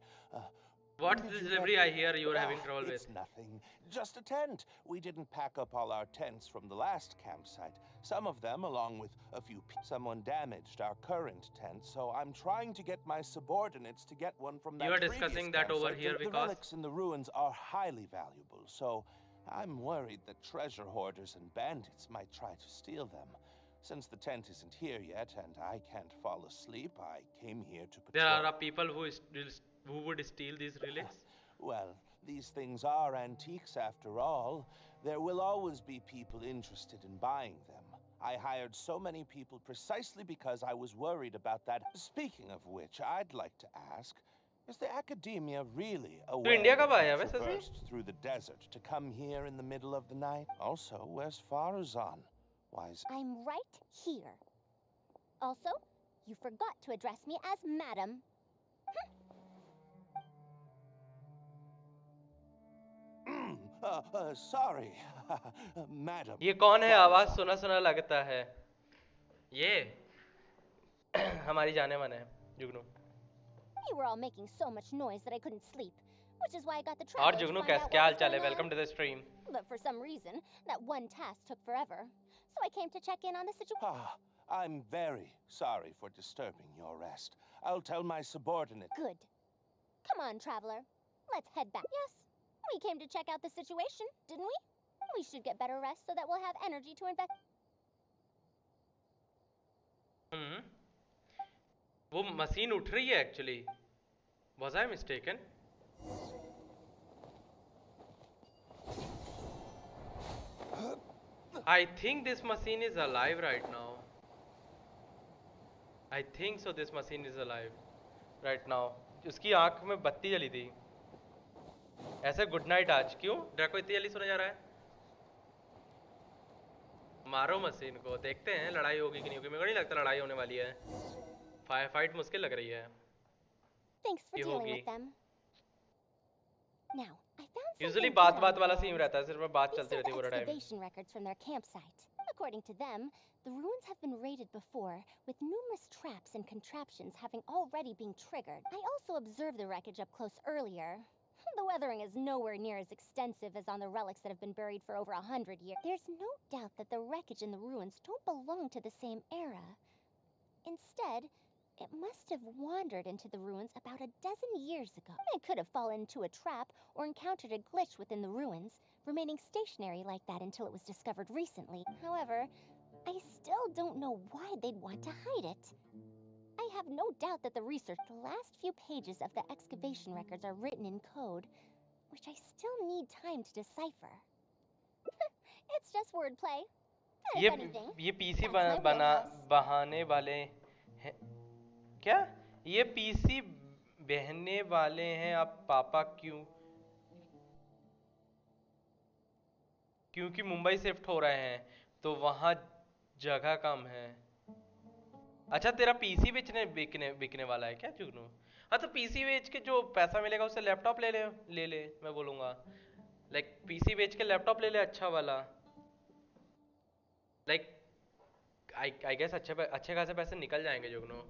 What's the delivery I hear you're having trouble with? It's nothing. Just a tent. We didn't pack up all our tents from the last campsite. Some of them, along with a few someone damaged our current tent, so I'm trying to get my subordinates to get one from that You are previous discussing that over campsite. here The because relics in the ruins are highly valuable, so I'm worried that treasure hoarders and bandits might try to steal them. Since the tent isn't here yet and I can't fall asleep, I came here to patrol. there are people who would steal these relics. Well, these things are antiques after all. There will always be people interested in buying them. I hired so many people precisely because I was worried about that. Speaking of which, I'd like to ask, is the academia really aware India that कब आया you वैसे से? traversed through the desert to come here in the middle of the night? Also, where's Farazan? Why is... I'm right here. Also, you forgot to address me as Madam. Sorry, Madam. ये कौन है? आवाज सुना सुना लगता है. ये हमारी जाने मन है जुगनू. You were all making so much noise that I couldn't sleep, which is why I got the और traveler to Jugnu find out क्या हाल what was चाल है? going welcome on. To the stream. But for some reason, that one task took forever. So I came to check in on the situation. I'm very sorry for disturbing your rest. I'll tell my subordinate. Good. Come on, traveler. Let's head back. Yes, we came to check out the situation, didn't we? We should get better rest so that we'll have energy to invest. वो machine उठ रही है actually. Was I mistaken? I think this machine is alive right now. I think so. This machine is alive right now. उसकी आंख में बत्ती जली थी. ऐसे गुड नाइट आज क्यों? ड्रैको इतनी जल्दी सोने जा रहा है? मारो मशीन को. देखते हैं लड़ाई होगी कि नहीं होगी. मेरे को नहीं लगता लड़ाई होने वाली है. फाइट मुश्किल लग रही है. Thanks for dealing with them. Now, I found Usually something बात good बात on वाला the सीन ground. रहता है. सिर्फ बात These चलती are रहती है the पूरा time. excavation records from their campsite. According to them, the ruins have been raided before, with numerous traps and contraptions having already been triggered. I also observed the wreckage up close earlier. The weathering is nowhere near as extensive as on the relics that have been buried for over 100 years. There's no doubt that the wreckage in the ruins don't belong to the same era. Instead, it must have wandered into the ruins about a dozen years ago. It could have fallen into a trap or encountered a glitch within the ruins, remaining stationary like that until it was discovered recently. However, I still don't know why they'd want to hide it. I have no doubt that the last few pages of the excavation records are written in code, which I still need time to decipher. It's just wordplay. And if anything, ये PC that's my wheelhouse. बहाने वाले हैं क्या? ये PC बहने वाले हैं. आप पापा क्योंकि मुंबई शिफ्ट हो रहे हैं तो वहाँ जगह कम है. अच्छा तेरा पीसी बिकने वाला है क्या जुगनू? हाँ तो पीसी बेच के जो पैसा मिलेगा उससे लैपटॉप ले ले. मैं बोलूँगा लाइक पीसी बेच के लैपटॉप ले ले अच्छा वाला. लाइक आई गेस अच्छे खासे पैसे निकल जाएंगे जुगनू.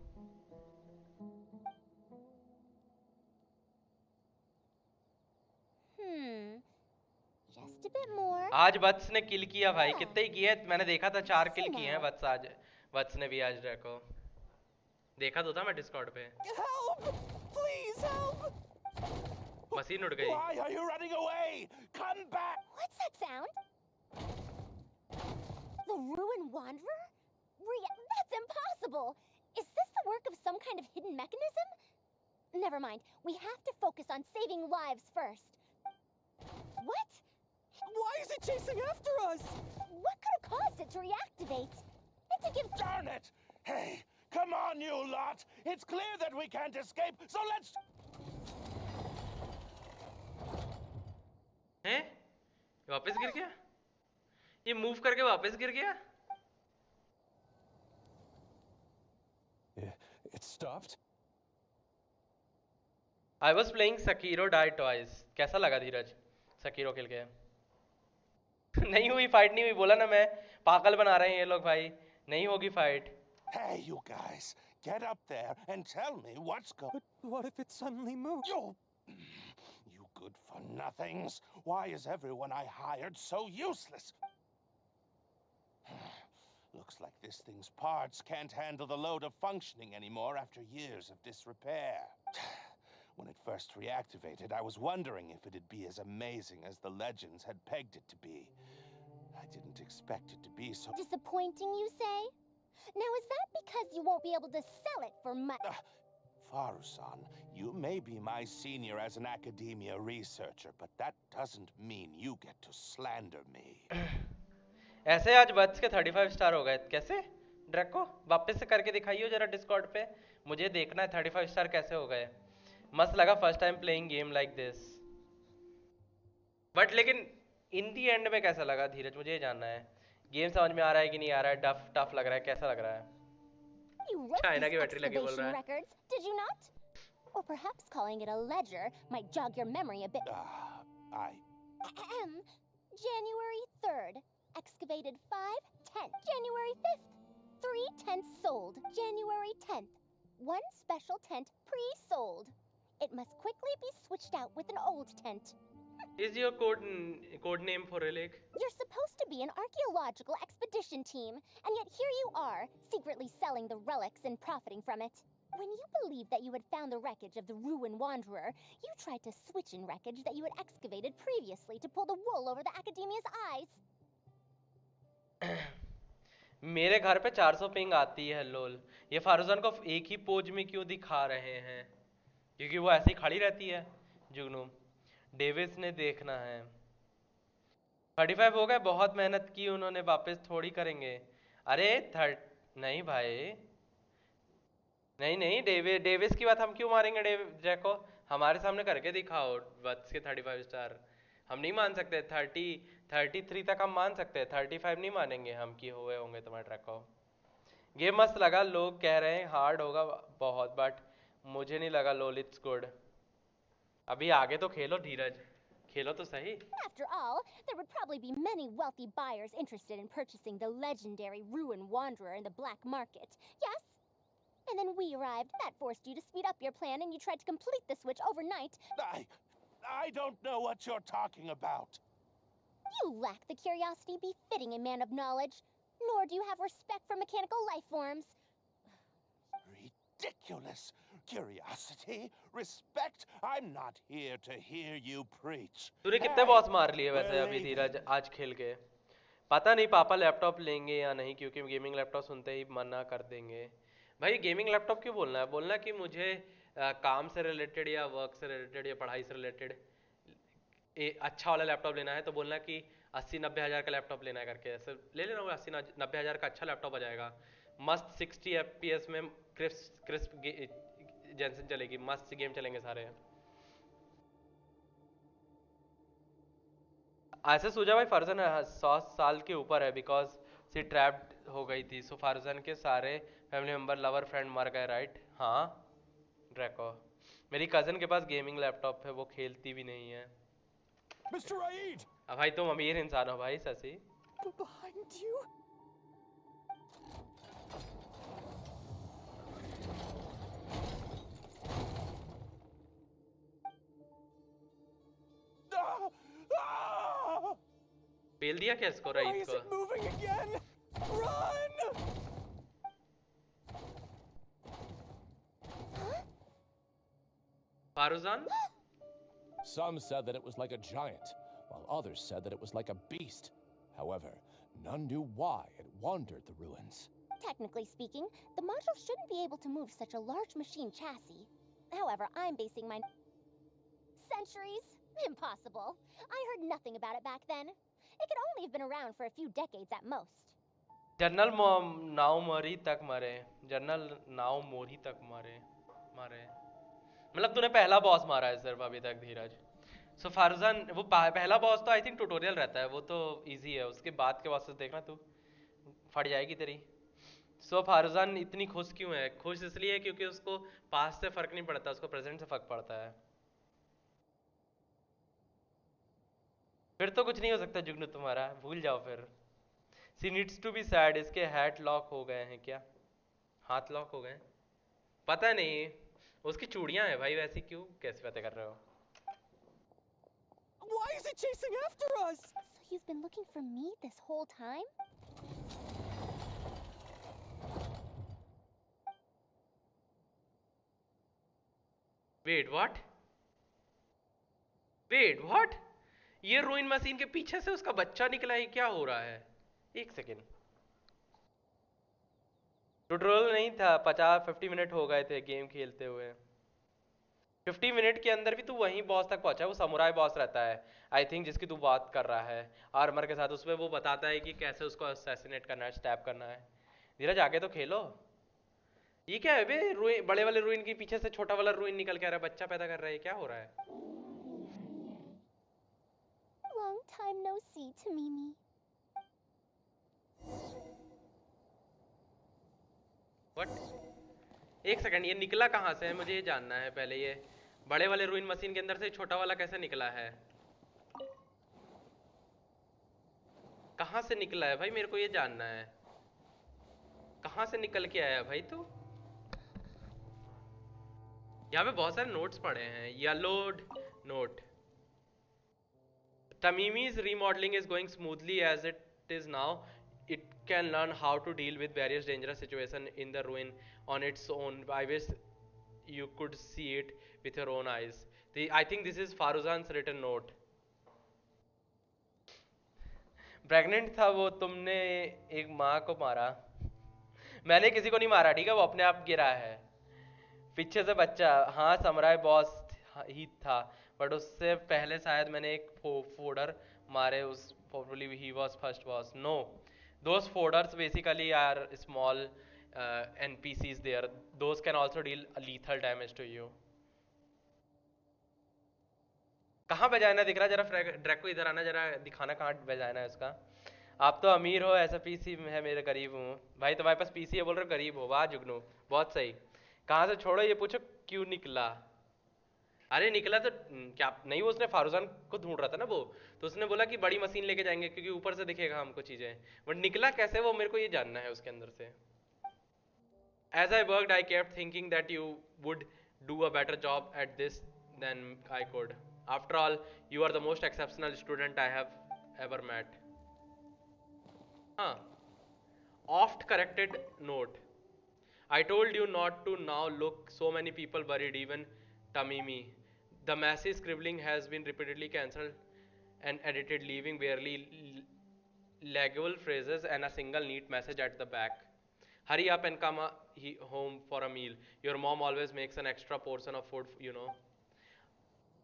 Just a bit more. आज वत्स ने किल किया भाई. कितने ही किए? मैंने देखा था 4 किल किए हैं वत्स आज. वत्स ने भी आज ड्रैको. देखा तो था मैं डिस्कॉर्ड पे। Help! Please help! मशीन उड़ गई। Why are you running away? Come back! What's that sound? The Ruin Wanderer? That's impossible! Is this the work of some kind of hidden mechanism? Never mind. We have to focus on saving lives first. What? Why is it chasing after us? What could have caused it to reactivate? And to give... Darn it! Hey, come on, you lot! It's clear that we can't escape, so let's... हैं? वापस गिर गया? ये move करके वापस गिर गया? It stopped? I was playing Sekiro died twice. कैसा लगा धीरज? Sekiro खेल के? नहीं हुई फाइट, नहीं हुई, बोला ना मैं, पागल बना रहे हैं ये लोग भाई, नहीं होगी fight. Hey, you guys, get up there and tell me what's going... But what if it suddenly moved? You good-for-nothings! Why is everyone I hired so useless? Looks like this thing's parts can't handle the load of functioning anymore after years of disrepair. When it first reactivated, I was wondering if it'd be as amazing as the legends had pegged it to be. I didn't expect it to be so... Disappointing, you say? Now, is that because you won't be able to sell it for much? Faru-san, you may be my senior as an academia researcher, but that doesn't mean you get to slander me. ऐसे आज बच के 35 star हो गए कैसे? Draco वापस से करके दिखाइयो जरा डिस्कॉर्ड पे, मुझे देखना है 35 स्टार कैसे हो गए। मस्त लगा first time playing game like this. But लेकिन इन दी एंड में कैसा लगा धीरज, मुझे ये जानना है। गेम समझ में आ रहा है कि नहीं आ रहा है? टफ टफ लग रहा है, कैसा लग रहा है? चाइना की बैटरी लगी बोल रहा है। Records, did you not? Or perhaps calling it a ledger might jog your memory a bit. January 3rd. Excavated 5/10. January 5th. 3 tents sold. January 10th. 1 special tent pre-sold. It must quickly be switched out with an old tent. Is your code name for relic? You're supposed to be an archaeological expedition team, and yet here you are, secretly selling the relics and profiting from it. When you believed that you had found the wreckage of the Ruin Wanderer, you tried to switch in wreckage that you had excavated previously to pull the wool over the Academia's eyes. मेरे घर पे 400 ping आती है लोल। ये फारूजान को एक ही pose में क्यों दिखा रहे हैं? क्योंकि वो ऐसे ही खड़ी रहती है। जुगनू डेविस ने देखना है। 35 हो गए, बहुत मेहनत की उन्होंने, वापस थोड़ी करेंगे। अरे नहीं भाई, नहीं नहीं, डेविस की बात हम क्यों मारेंगे? जैको हमारे सामने करके दिखाओ वत्स के 35 स्टार। हम नहीं मान सकते, 33 तक हम मान सकते हैं, 35 नहीं मानेंगे हम कि हुए होंगे तुम्हारे ट्रैक को। गेम मस्त लगा, लोग कह रहे हैं हार्ड होगा बहुत, बट मुझे नहीं लगा लोल, इट्स गुड। अभी आगे तो खेलो धीरज, खेलो तो सही। After all, there would probably be many wealthy buyers interested in purchasing the legendary Ruin Wanderer in the black market. Yes? And then we arrived. That forced you to speed up your plan and you tried to complete the switch overnight. I don't know what you're talking about. You lack the curiosity befitting a man of knowledge, nor do you have respect for mechanical life forms. Ridiculous. Curiosity? Respect? I'm not here to hear you preach. तूने कितने boss मार लिए वैसे अभी धीरज आज खेल के? पता नहीं पापा लैपटॉप लेंगे या नहीं, क्योंकि गेमिंग लैपटॉप सुनते ही मना कर देंगे। भाई गेमिंग लैपटॉप क्यों बोलना है? बोलना कि मुझे काम से रिलेटेड या वर्क से रिलेटेड या पढ़ाई से रिलेटेड अच्छा वाला लैपटॉप लेना है, तो बोलना कि 80-90 हज़ार का लैपटॉप लेना है करके, ऐसे ले लेना। 80-90 हज़ार का अच्छा लैपटॉप आ जाएगा, मस्त 60 FPS में क्रिस्प जेंसन चलेगी, मस्त गेम चलेंगे सारे। ऐसे सूझा भाई फारूजान 100 साल के ऊपर है, बिकॉज सी ट्रैप्ड हो गई थी। सो फारूजान के सारे फैमिली मेंबर, लवर, फ्रेंड मर गए, राइट? हाँ ड्रैको, मेरी कजन के पास गेमिंग लैपटॉप है, वो खेलती भी नहीं है। Mr. Aid! अब भाई तुम अमीर इंसान हो भाई, ससी। Behind you? पेल दिया क्या इसको, रईस को? Why is it moving again? Run! फारूजान? Some said that it was like a giant, while others said that it was like a beast. However, none knew why it wandered the ruins. Technically speaking, the module shouldn't be able to move such a large machine chassis. However, I'm basing my... Centuries? Impossible. I heard nothing about it back then. It could only have been around for a few decades at most. General नाव मोरी तक मरे, general नाव मोरी तक मरे मारे मतलब तूने पहला बॉस मारा है सिर्फ अभी तक धीरज. सो फारूजान वो पहला बॉस तो आई थिंक ट्यूटोरियल रहता है, वो तो इजी है, उसके बाद के बॉसेस देखना तू फट जाएगी तेरी. सो फारूजान इतनी खुश क्यों है? खुश इसलिए है क्योंकि उसको पास्ट से फर्क नहीं पड़ता, उसको प्रेजेंट से फर्क पड़ता है. फिर तो कुछ नहीं हो सकता जुगनू तुम्हारा, भूल जाओ फिर. सी नीड्स टू बी सैड, इसके हैट लॉक हो गए हैं क्या? हाथ लॉक हो गए? पता नहीं, उसकी चूड़ियां हैं भाई वैसी, क्यों कैसे पता कर रहे हो? Why is it chasing after us? So you've been looking for me this whole time? Wait what? Wait what? ये रूइन मशीन के पीछे से उसका बच्चा निकला है, क्या हो रहा है? एक सेकेंड. ट्यूटोरियल नहीं था, 50 मिनट हो गए थे गेम खेलते हुए. 50 मिनट के अंदर भी तू वहीं बॉस तक पहुंचा. वो समुराई बॉस रहता है आई थिंक जिसकी तू बात कर रहा है, आर्मर के साथ. उसमें वो बताता है कि कैसे उसको असैसिनेट करना है, स्टैब करना है. धीरज आगे तो खेलो. ये क्या है बे? रूइन, बड़े वाले रूइन के पीछे से छोटा वाला रूइन निकल के आ रहा है, बच्चा पैदा कर रहा है, क्या हो रहा है? Long time no see, Tamimi. What? एक सेकंड, ये निकला कहाँ से है? मुझे ये जानना है पहले. ये बड़े वाले रूइन मशीन के अंदर से छोटा वाला कैसे निकला है? कहाँ से निकला है भाई, मेरे को ये जानना है. कहाँ से निकल के आया भाई तू? यहाँ पे बहुत सारे नोट्स पड़े हैं. येलोड note. Tamimi's remodeling is going smoothly as it is now. It can learn how to deal with various dangerous situations in the ruin on its own. I wish you could see it with your own eyes. I think this is Faruzan's written note. Pregnant था वो, तुमने एक माँ को मारा. मैंने किसी को नहीं मारा, ठीक है, वो अपने आप गिरा है. पीछे से बच्चा, हाँ समुराई बॉस ही था, बट उससे पहले शायद मैंने एक फोडर मारे. उस probably he was first boss. No, those foders basically are small NPCs there. Those can also deal lethal damage to you. कहाँ बजाना दिख रहा? जरा ड्रैग को इधर आना, जरा दिखाना कहाँ बजाना है उसका. आप तो अमीर हो, ऐसा पीसी है, मेरे गरीब हूँ भाई. तुम्हारे पास पीसी है बोल रहे हो गरीब हो? वाह जुगनू, बहुत सही. कहाँ से छोड़ो, ये पूछो क्यों निकला. अरे निकला तो क्या नहीं, वो उसने फारूजान को ढूंढ रहा था ना वो, तो उसने बोला कि बड़ी मशीन लेके जाएंगे क्योंकि ऊपर से दिखेगा हमको चीजें. बट निकला कैसे वो मेरे को ये जानना है उसके अंदर से. As I worked, I kept thinking that you would do a better job at this than I could. After all, you are the most exceptional student I have ever met. Huh. Oft corrected note. I told you not to now look so many people buried, even Tamimi. The messy scribbling has been repeatedly cancelled and edited, leaving barely legible phrases and a single neat message at the back. Hurry up and come home for a meal. Your mom always makes an extra portion of food, you know.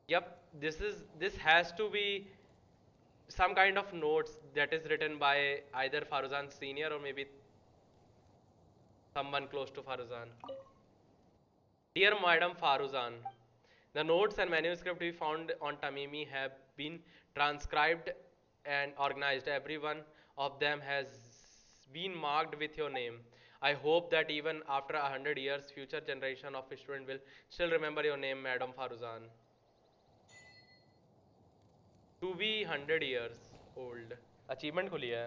Yep, this has to be some kind of notes that is written by either Faruzan Senior or maybe someone close to Faruzan. Dear Madam Faruzan, the notes and manuscript we found on Tamimi have been transcribed and organized. Every one of them has been marked with your name. I hope that even after 100 years, future generation of students will still remember your name, Madam Faruzan. To be 100 years old. Achievement खुली है.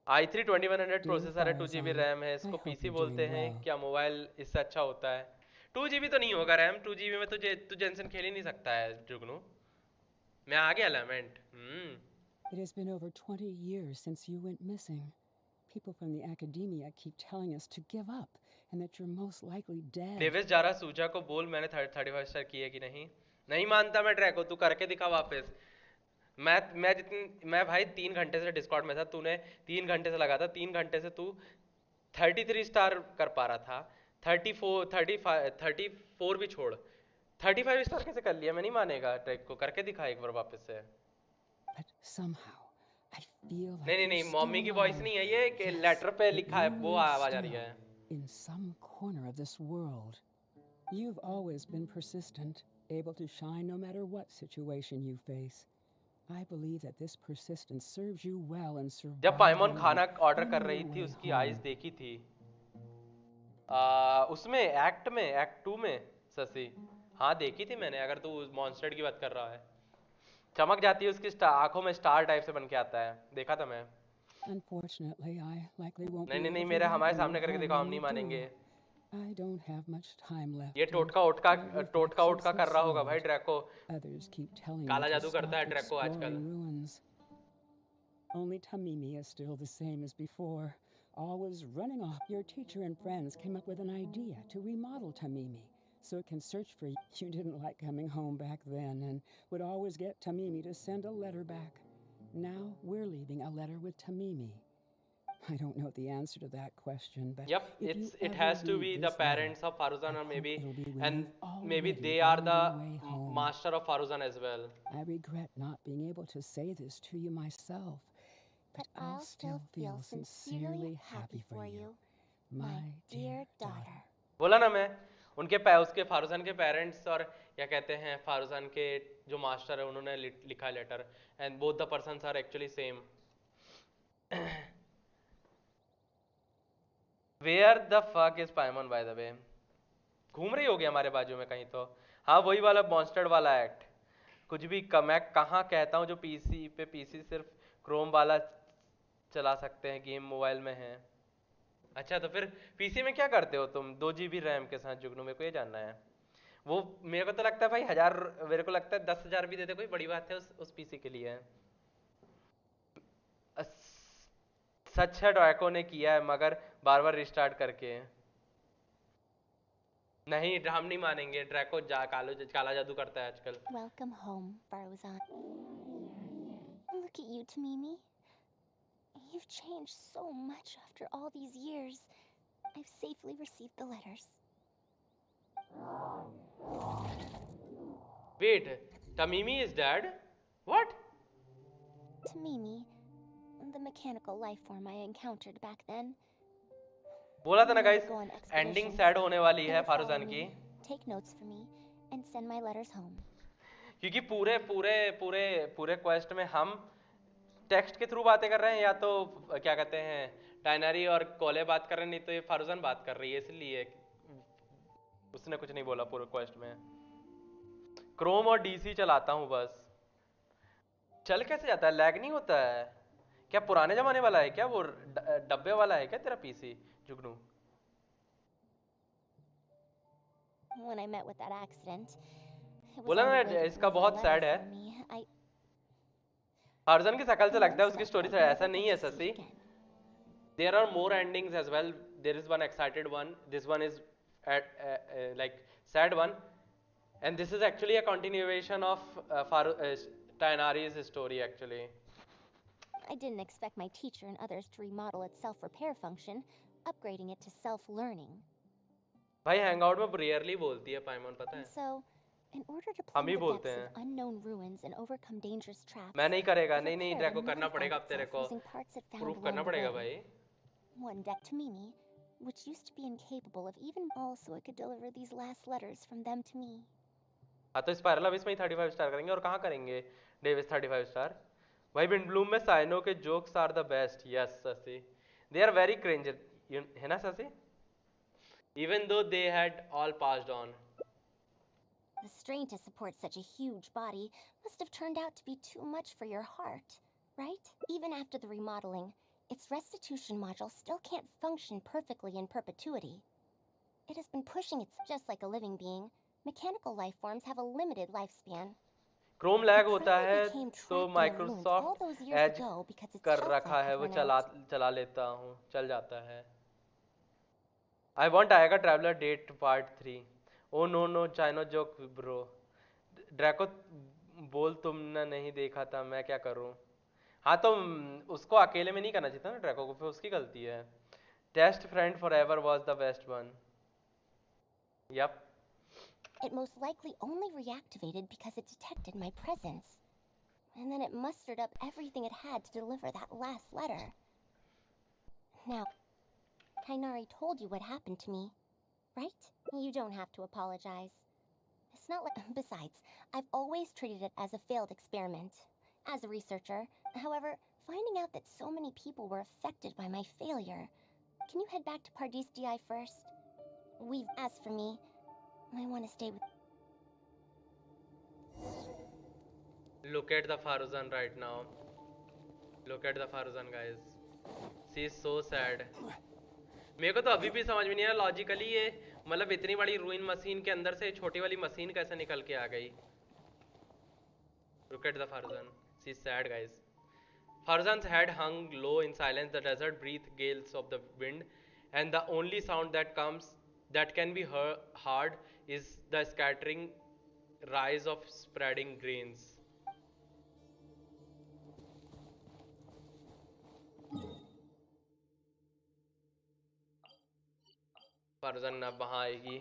i3 2100 processor है, 2GB RAM है. इसको PC बोलते हैं क्या? Mobile इससे अच्छा होता है? 2GB तो नहीं होगा रैम. 2GB में तू जेंसन खेल ही नहीं सकता है जुगनू. मैं आ गया element. It has been over 20 years since you went missing. people from the academia keep telling us to give up and that you're most likely dead. Davis जा रहा सूजा को बोल मैंने 35 स्टार की है कि नहीं नहीं मानता मैं ट्रैको तू करके दिखा वापस मैं भाई 3 घंटे से डिस्कॉर्ड में था तूने 3 घंटे से लगा था 3 घंटे से तू 33 स्टार कर पा रहा था 34 भी छोड़ 35 स्टार कैसे कर लिया मैं नहीं मानेगा ट्रैक को करके दिखा एक बार वापस से But somehow I feel like नहीं नहीं नहीं you're मम्मी still की वॉइस alive. नहीं है ये कि लेटर पे That लिखा है you वो live आवाज आ रही है still in some corner of this world. You've always been persistent, able to shine no matter what situation you face. I believe that this persistence serves you well in surviving. जब पाइमोन खाना and order कर finding रही your थी way उसकी home. Eyes देखी थी उसमें act 2 में ससी हाँ देखी थी मैंने अगर तू मॉन्स्टर की बात कर रहा है चमक जाती है उसकी आंखों में स्टार टाइप से बन के आता है देखा था मैं Unfortunately, I likely won't नहीं be नहीं नहीं able to मेरे हमारे welcome सामने you करके home दिखाओ हम when नहीं you मानेंगे do. I don't have much time left. ये and टोटका my उटका reflections have कर रहा होगा भाई slowed. Draco Others keep telling काला me to जादू करता है stop ड्रैको आजकल exploring ruins. Only Tamimi is still the same as before, always running off. Your teacher and friends came up with an idea to remodel Tamimi so it can search for you. You didn't like coming home back then and would always get Tamimi to send a letter back. Now we're leaving a letter with Tamimi. I don't know the answer to that question, but Yep, if you it ever has to read be the this letter, parents of I Faruzan or hope maybe it'll be when and you've maybe already they are found the your way home. master of Faruzan as well. I regret not being able to say this to you myself, but I'll still feel sincerely happy for you, my dear daughter. बोला ना मैं उनके उसके फारूजान के parents और क्या कहते हैं फारूजान के जो मास्टर है उन्होंने लिखा letter and both the persons are actually same where the fuck is Paimon by the way घूम रही होगी हमारे बाजू में कहीं तो हाँ वही वाला मॉन्स्टर वाला एक्ट कुछ भी मैं कहाँ कहता हूँ जो पीसी सिर्फ क्रोम वाला चला सकते हैं गेम मोबाइल में है अच्छा तो फिर पीसी में क्या करते हो तुम 2 GB रैम के साथ जुगनू मेरे को ये जानना है वो मेरे को तो लगता है भाई 1000 मेरे को लगता है 10,000 भी देते कोई बड़ी बात है उस पीसी के लिए सच है ड्रैको ने किया है मगर बार बार रिस्टार्ट करके नहीं हम नहीं मानेंगे ड्रैको काला जादू करता है आजकल Welcome home, Faruzan. Look at you, Tamimi. You've changed so much after all these years. I've safely received the letters. Wait, Tamimi is dead? What? Tamimi, the mechanical life form I encountered back then. बोला था ना Whenever guys I go on ending expeditions, sad होने वाली they है would follow फारूजान की me, take notes for me, and send my letters home. क्योंकि पूरे quest में हम टेक्स्ट के थ्रू बातें कर रहे हैं या तो क्या कहते हैं टाइनरी और कोले बात कर रहे हैं नहीं तो ये फारूजान बात कर रही है इसलिए उसने कुछ नहीं बोला पूरे क्वेस्ट में क्रोम और डीसी चलाता हूँ बस चल कैसे जाता है लैग नहीं होता है क्या पुराने जमाने वाला है क्या वो डब्बे वाला है क्या तेरा PC Jugnu When I met with that accident, it was बोला on ना the way to इसका deliver a बहुत letter सैड है for me. फारूजान की शकल से I लगता है once उसकी thought स्टोरी I'd से never ऐसा get नहीं है to see Sassi it again. there are more endings as well there is one excited one this one is like sad one and this is actually a continuation of Tainari's story actually I didn't expect my teacher and others to remodel its self-repair function, upgrading it to self-learning. भाई hangout में rarely बोलती है पाइमन पता And है so, in order to हम plumb he the बोलते depths हैं of unknown ruins and overcome dangerous traps, मैं नहीं करेगा it नहीं नहीं repaired ड्रैको and करना modified पड़ेगा अब तेरे itself को using parts it found proof along करना the पड़ेगा way. भाई One deck to Mimi, which used to be incapable of even also it could deliver these last letters from them to me. हाँ तो spiral अब इसमें ही 35 star करेंगे और कहाँ करेंगे डेविस 35 स्टार भाई विंडब्लूम में साइनो के jokes are the best yes Sussy they are very cringe है ना Sussy even though they had all passed on The strain to support such a huge body must have turned out to be too much for your heart, right? Even after the remodeling, its restitution module still can't function perfectly in perpetuity. It has been pushing its just like a living being. Mechanical life forms have a limited lifespan. Chrome lag It होता probably है became तो trapped in the ruins all Microsoft those years ages ago because its कर shelf रखा life है, had वो run चला out. चला लेता हूँ, चल जाता है। आई वॉन्ट आएगा traveller date part 3। Oh no no चाइनो जोक ब्रो। ड्रैको बोल तुमने नहीं देखा था, मैं क्या करूँ? हाँ तो उसको अकेले में नहीं करना चाहिए था ना ड्रैको को, फिर उसकी गलती है। Best friend forever was the best one. Yup. It most likely only reactivated because it detected my presence. And then it mustered up everything it had to deliver that last letter. Now, Kainari told you what happened to me, right? You don't have to apologize. It's not like... Besides, I've always treated it as a failed experiment. As a researcher, however, finding out that so many people were affected by my failure... Can you head back to Pardis DI first? As for me, I want to stay with... Look at the Faruzan right now. Look at the Faruzan guys. She is so sad. मेरे को तो अभी भी समझ में नहीं आया logically ये मतलब इतनी बड़ी रूइन मशीन के अंदर से छोटी वाली मशीन कैसे निकल के आ गई। Look at the Faruzan. She is sad guys. Faruzan's head hung low in silence. The desert breathed gales of the wind, and the only sound that can be heard is the scattering rise of spreading grains. फरजन अब वहाँ आएगी।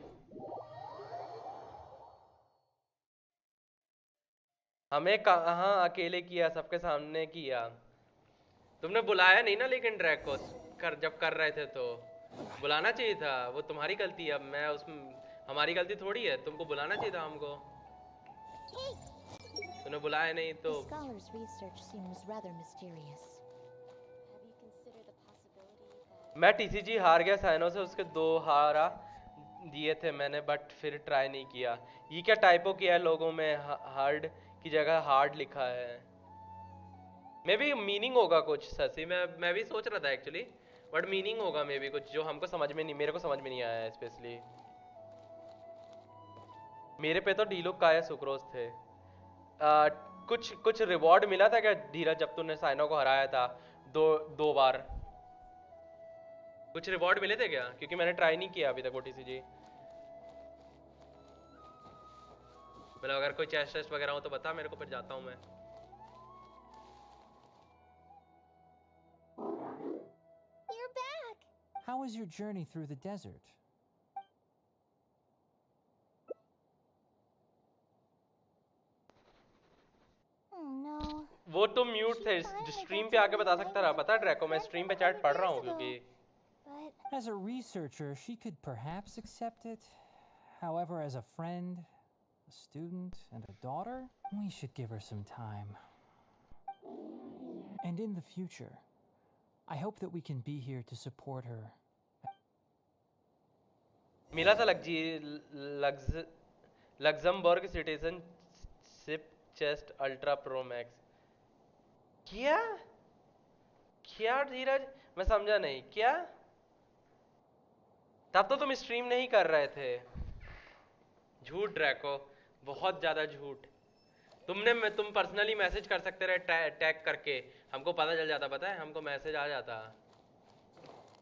हमें कहाँ अकेले किया, सबके सामने किया। तुमने बुलाया नहीं ना लेकिन ड्रैग को जब कर रहे थे तो बुलाना चाहिए था, वो तुम्हारी गलती है। अब मैं उसमें हमारी गलती थोड़ी है, तुमको बुलाना चाहिए था हमको। तुमने बुलाया नहीं तो। The scholar's research seems rather mysterious. Have you considered the possibility that... मैं टीसीजी हार गया साइनो से, उसके 2 हारा दिए थे मैंने बट फिर ट्राई नहीं किया। ये क्या टाइपो किया है लोगों में, हार्ड की जगह हार्ड लिखा है। मे भी मीनिंग होगा कुछ ससी, मैं भी सोच रहा था एक्चुअली, बट मीनिंग होगा मे भी कुछ जो हमको समझ में नहीं, मेरे को समझ में नहीं आया है स्पेशली। मेरे पे तो डीलुक का सुक्रोज थे। कुछ रिवॉर्ड मिला था क्या धीरज जब तूने साइनो को हराया था दो बार? कुछ रिवॉर्ड मिले थे क्या? क्योंकि मैंने ट्राई नहीं किया अभी तक ओटीसीजी। मतलब अगर कोई चेस्ट टेस्ट वगैरह हो तो बता मेरे को, फिर जाता हूँ मैं। You're back! How was your journey through the desert? Oh no. वो तो म्यूट थे, स्ट्रीम पे आके बता सकता रहा। पता है ड्रैको, मैं स्ट्रीम पे चैट पढ़ रहा हूँ क्योंकि As a researcher, she could perhaps accept it. However, as a friend, a student, and a daughter, we should give her some time. And in the future, I hope that we can be here to support her. मिला था Luxembourg citizenship chest ultra pro max. क्या धीरज, मैं समझा नहीं क्या? तब तो तुम स्ट्रीम नहीं कर रहे थे। झूठ ड्रैको, बहुत ज्यादा झूठ। तुम पर्सनली मैसेज कर सकते रहे टैग करके, हमको पता चल जाता। पता है हमको मैसेज आ जाता।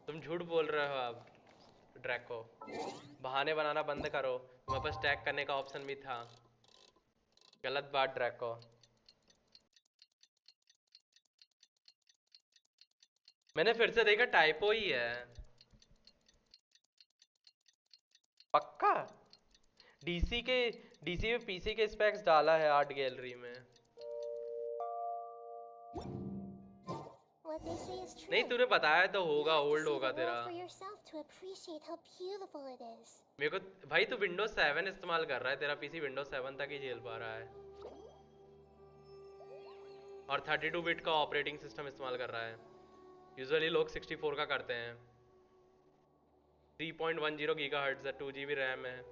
तुम झूठ बोल रहे हो अब ड्रैको। बहाने बनाना बंद करो, तुम्हारे पास टैग करने का ऑप्शन भी था। गलत बात ड्रैको। मैंने फिर से देखा टाइपो ही है पक्का। डीसी में पीसी के स्पेक्स डाला है आर्ट गैलरी में। What they say is true. नहीं तूने बताया तो होगा, You have to hold see होगा the तेरा। world for yourself to appreciate how beautiful it is. मेरे को भाई तू विंडोज 7 इस्तेमाल कर रहा है, तेरा पीसी विंडोज 7 तक ही झेल पा रहा है और 32 बिट का ऑपरेटिंग सिस्टम इस्तेमाल कर रहा है। यूजुअली लोग 64 का करते हैं। 3.10 गीगाहर्ट्ज़ है, 2 GB रैम है।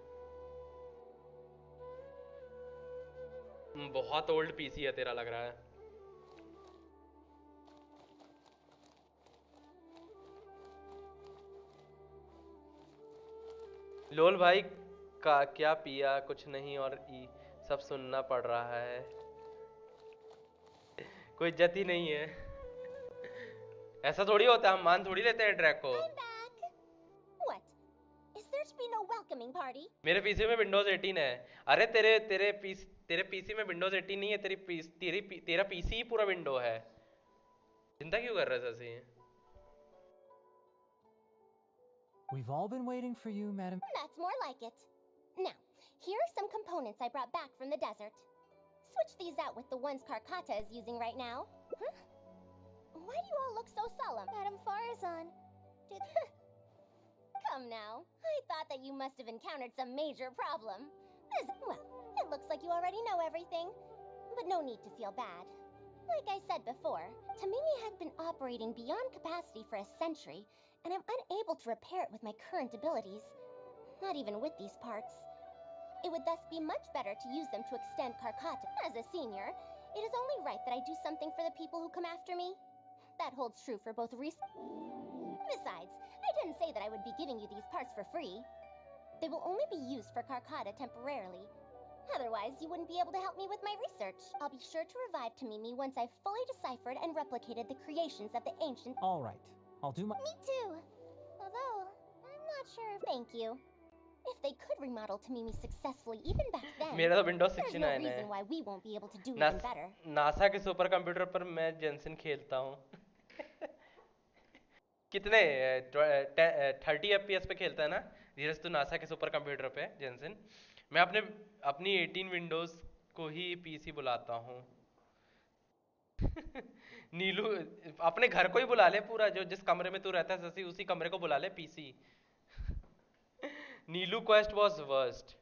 बहुत ओल्ड पीसी है तेरा लग रहा है। लोल भाई का क्या पिया? कुछ नहीं और सब सुनना पड़ रहा है। कोई इज्जत ही नहीं है। ऐसा थोड़ी होता है, हम मान थोड़ी लेते हैं ड्रैग को। What? Is there to be no welcoming party? मेरे पीसी में विंडोज 18 है। अरे तेरे पीसी में विंडोज 18 नहीं है, तेरा पीसी ही पूरा विंडो है। चिंता क्यों कर रहा है ससी? We've all been waiting for you, Madam. That's more like it. Now, here are some components I brought back from the desert. Switch these out with the ones Karkata is using right now. Huh? Why do you all look so solemn? Madam Farazan, did... Come now. I thought that you must have encountered some major problem. Well, it looks like you already know everything. But no need to feel bad. Like I said before, Tamimi had been operating beyond capacity for a century, and I'm unable to repair it with my current abilities. Not even with these parts. It would thus be much better to use them to extend Karkata. As a senior, it is only right that I do something for the people who come after me. That holds true for both Besides, I didn't say that I would be giving you these parts for free. They will only be used for Karkata temporarily. Otherwise, you wouldn't be able to help me with my research. I'll be sure to revive Tamimi once I've fully deciphered and replicated the creations of the ancient... All right. I'll do my... Me too. Although, I'm not sure if... Thank you. If they could remodel Tamimi successfully even back then, मेरा तो Windows there's 69 no है। reason why we won't be able to do even better. NASA के super computer पर मैं Jensen खेलता हूँ। कितने 30 FPS पे खेलता है ना धीरज? तो नासा के सुपर कंप्यूटर पे जेंसन। मैं अपनी 18 विंडोज को ही पीसी बुलाता हूँ। नीलू अपने घर को ही बुला ले पूरा, जो जिस कमरे में तू रहता है ससी उसी कमरे को बुला ले PC. Neelu quest was worst.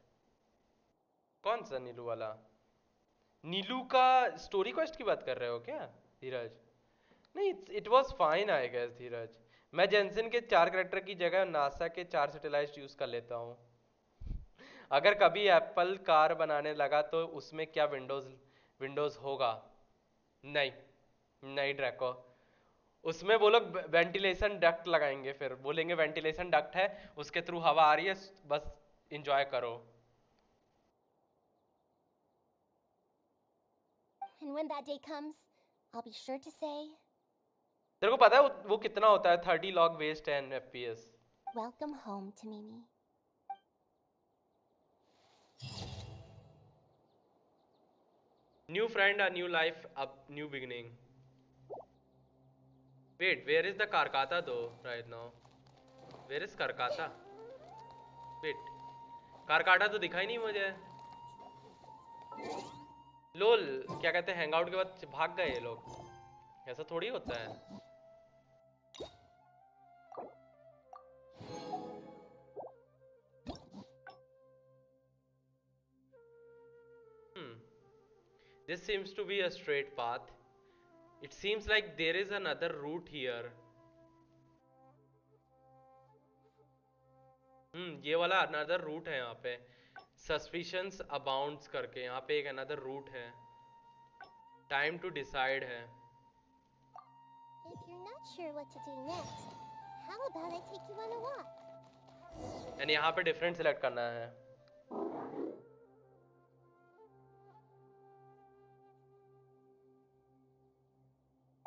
कौन सा नीलू वाला? नीलू का स्टोरी क्वेस्ट की बात कर रहे हो क्या धीरज? नहीं, it was fine I guess Dheeraj. मैं जेंसन के 4 कैरेक्टर की जगह नासा के 4 सैटेलाइट यूज कर लेता हूँ। अगर कभी एप्पल कार बनाने लगा तो उसमें क्या विंडोज होगा? नहीं ड्रैको, उसमें वो लोग वेंटिलेशन डक्ट लगाएंगे, फिर बोलेंगे वेंटिलेशन डक्ट है, उसके थ्रू हवा आ रही है, बस एंजॉय करो। And when that day comes, I'll be sure to say, तेरे को पता है वो कितना होता है? 30 log base 10 FPS। welcome home, Tamimi. New friend, a new life, a new beginning. Wait, where is the Karkata though right now? Where is Karkata? Wait, Karkata तो दिखा ही नहीं मुझे। लोल, क्या कहते हैं, हैंगआउट के बाद भाग गए ये लोग। ऐसा थोड़ी होता है। This seems to be a straight path. It seems like there is another route here. ये वाला another route है यहाँ पे। Suspicions abounds करके यहाँ पे एक another route है। Time to decide है। If you're not sure what to do next, how about I take you on a walk? यानी यहाँ पे different select करना है।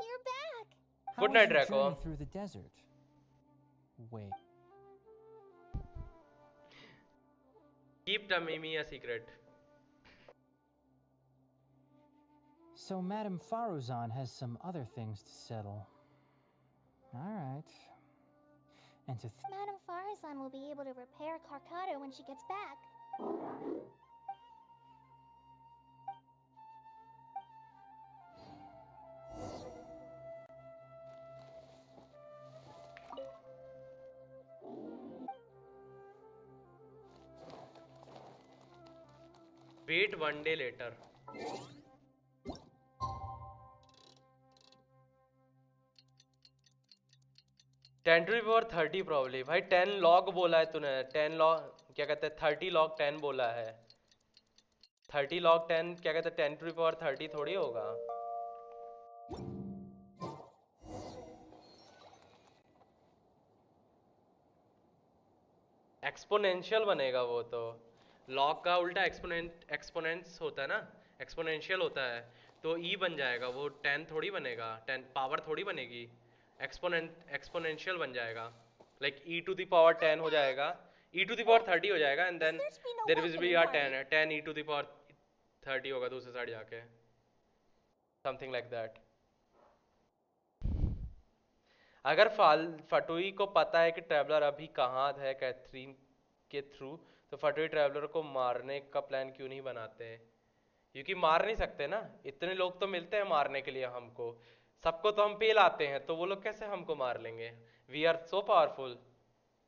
You're back. How Good was night, your Draco. journey through the desert? Wait. Keep Tamimi a secret. So Madame Faruzan has some other things to settle. All right. And to Madame Farazan will be able to repair Karkata when she gets back. Wait one day later. Ten to power 30 probably. भाई 10 log बोला है तूने। 10 log क्या कहते हैं? 30 log 10 बोला है। 30 log 10 क्या कहते हैं? 10 टू पावर 30 थोड़ी होगा। एक्सपोनेंशियल बनेगा वो तो। लॉग का उल्टा एक्सपोनेंट्स होता है ना, एक्सपोनेंशियल होता है। तो ई बन जाएगा, वो 10 थोड़ी बनेगा, 10 पावर थोड़ी बनेगी, एक्सपोनेंशियल बन जाएगा, like e to the power 10 हो जाएगा, ई टू द पावर 30 हो जाएगा, and then there will be a 10 e to the power 30 होगा दूसरे साइड जाके, समथिंग लाइक दैट। अगर फटुई को पता है कि ट्रैवलर अभी कहाँ है कैथरीन के थ्रू, तो फटुई ट्रैवलर को मारने का प्लान क्यों नहीं बनाते हैं? क्योंकि मार नहीं सकते ना, इतने लोग तो मिलते हैं मारने के लिए हमको, सबको तो हम पेल आते हैं, तो वो लोग कैसे हमको मार लेंगे? We are so powerful,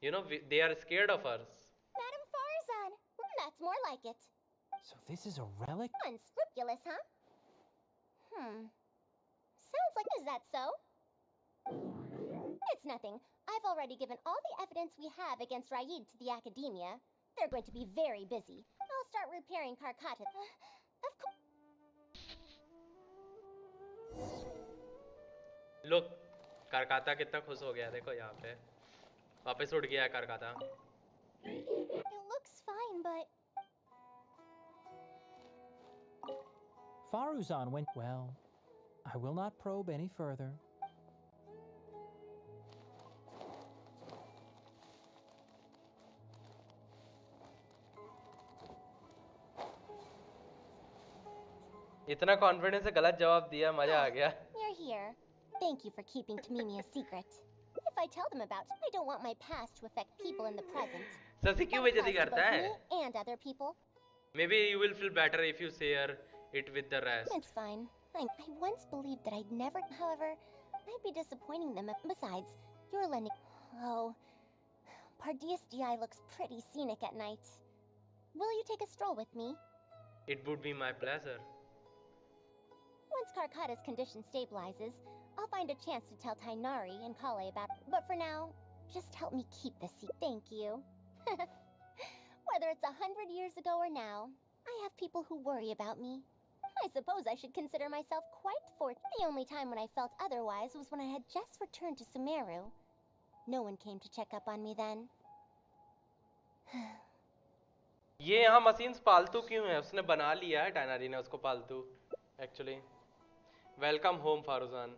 you know, they are scared of us. Madam Farzan, that's more like it. So this is a relic? Unscrupulous, huh? Sounds like, is that so? It's nothing. I've already given all the evidence we have against Raid to the Academia. They're going to be very busy. I'll start repairing Karkata. Of course. लोग करकाता कितना खुश हो गया, देखो यहाँ पे वापस उड़ गया करकाता। It looks fine, but Faruzan went. Well, I will not probe any further. इतना कॉन्फिडेंस से गलत जवाब दिया, मजा आ गया। You're here. Thank you for keeping Tamimi a secret. If I tell them about it, I don't want my past to affect people in the present. ससी क्यों बेइज्जती करता है? Me and other people. Maybe you will feel better if you share it with the rest. It's fine. I once believed that I'd never. However, I'd be disappointing them. Besides, you're lending. Oh, Pardias DI looks pretty scenic at night. Will you take a stroll with me? It would be my pleasure. Once Karkata's condition stabilizes, I'll find a chance to tell Tainari and Kale about it. But for now, just help me keep this secret. Thank you. Whether it's 100 years ago or now, I have people who worry about me. I suppose I should consider myself quite fortunate. The only time when I felt otherwise was when I had just returned to Sumeru. No one came to check up on me then. ये यहाँ machines पालतू क्यों है? उसने बना लिया है टाइनरी ने उसको पालतू, actually. Welcome home Faruzan.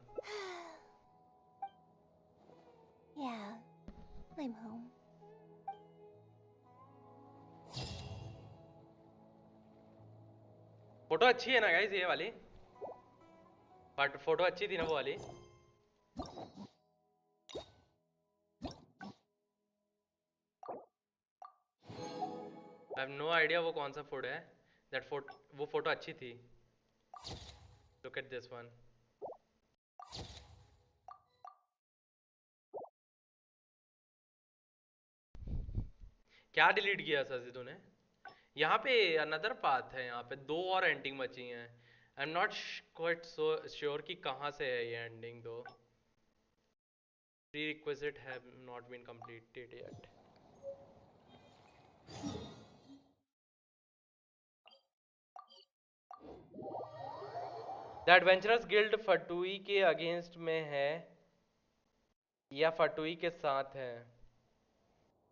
Yeah, I'm home. Photo अच्छी है ना गाइस ये वाली? बट फोटो अच्छी थी ना वो वाली? I have no idea वो कौन सा फोटो है। वो फोटो अच्छी थी। Look at this one. क्या डिलीट किया सजी तूने? यहाँ पे अनदर पाथ है, यहाँ पे 2 और एंडिंग बची हैं। I am not quite so sure कि कहाँ से है ये एंडिंग दो। Prerequisite have not been completed yet. The adventurers guild Fatui के अगेंस्ट में है या फटुई के साथ है?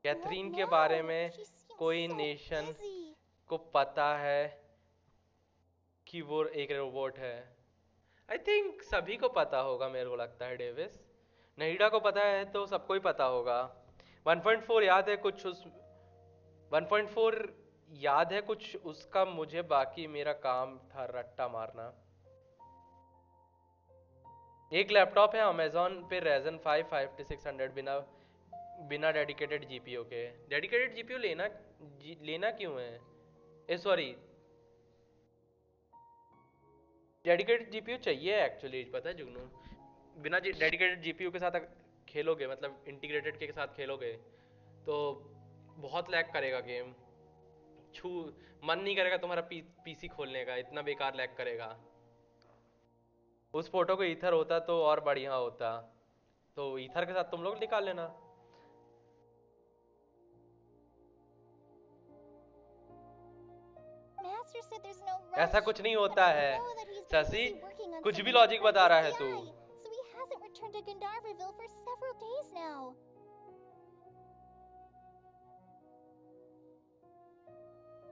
कैथरीन के बारे में कोई नेशन को पता है कि वो एक रोबोट है? आई थिंक सभी को पता होगा, मेरे को लगता है डेविस। नहीडा को पता है तो सबको ही पता होगा। 1.4 याद है कुछ 1.4 याद है कुछ उसका मुझे, बाकी मेरा काम था रट्टा मारना। एक लैपटॉप है अमेजोन पे Ryzen 5 5600 बिना डेडिकेटेड जीपीयू के। डेडिकेटेड जीपीयू लेना क्यों है? सॉरी, डेडिकेटेड जीपीयू चाहिए एक्चुअली, पता है जुगनू। बिना डेडिकेटेड जीपीयू के साथ खेलोगे, मतलब इंटीग्रेटेड के साथ खेलोगे तो बहुत लैग करेगा गेम। मन नहीं करेगा तुम्हारा पीसी खोलने का, इतना बेकार लैग करेगा। उस फोटो को ईथर होता तो और बढ़िया होता, तो ईथर के साथ तुम लोग निकाल लेना। ऐसा कुछ नहीं होता है शशि, कुछ भी लॉजिक बता रहा है तू।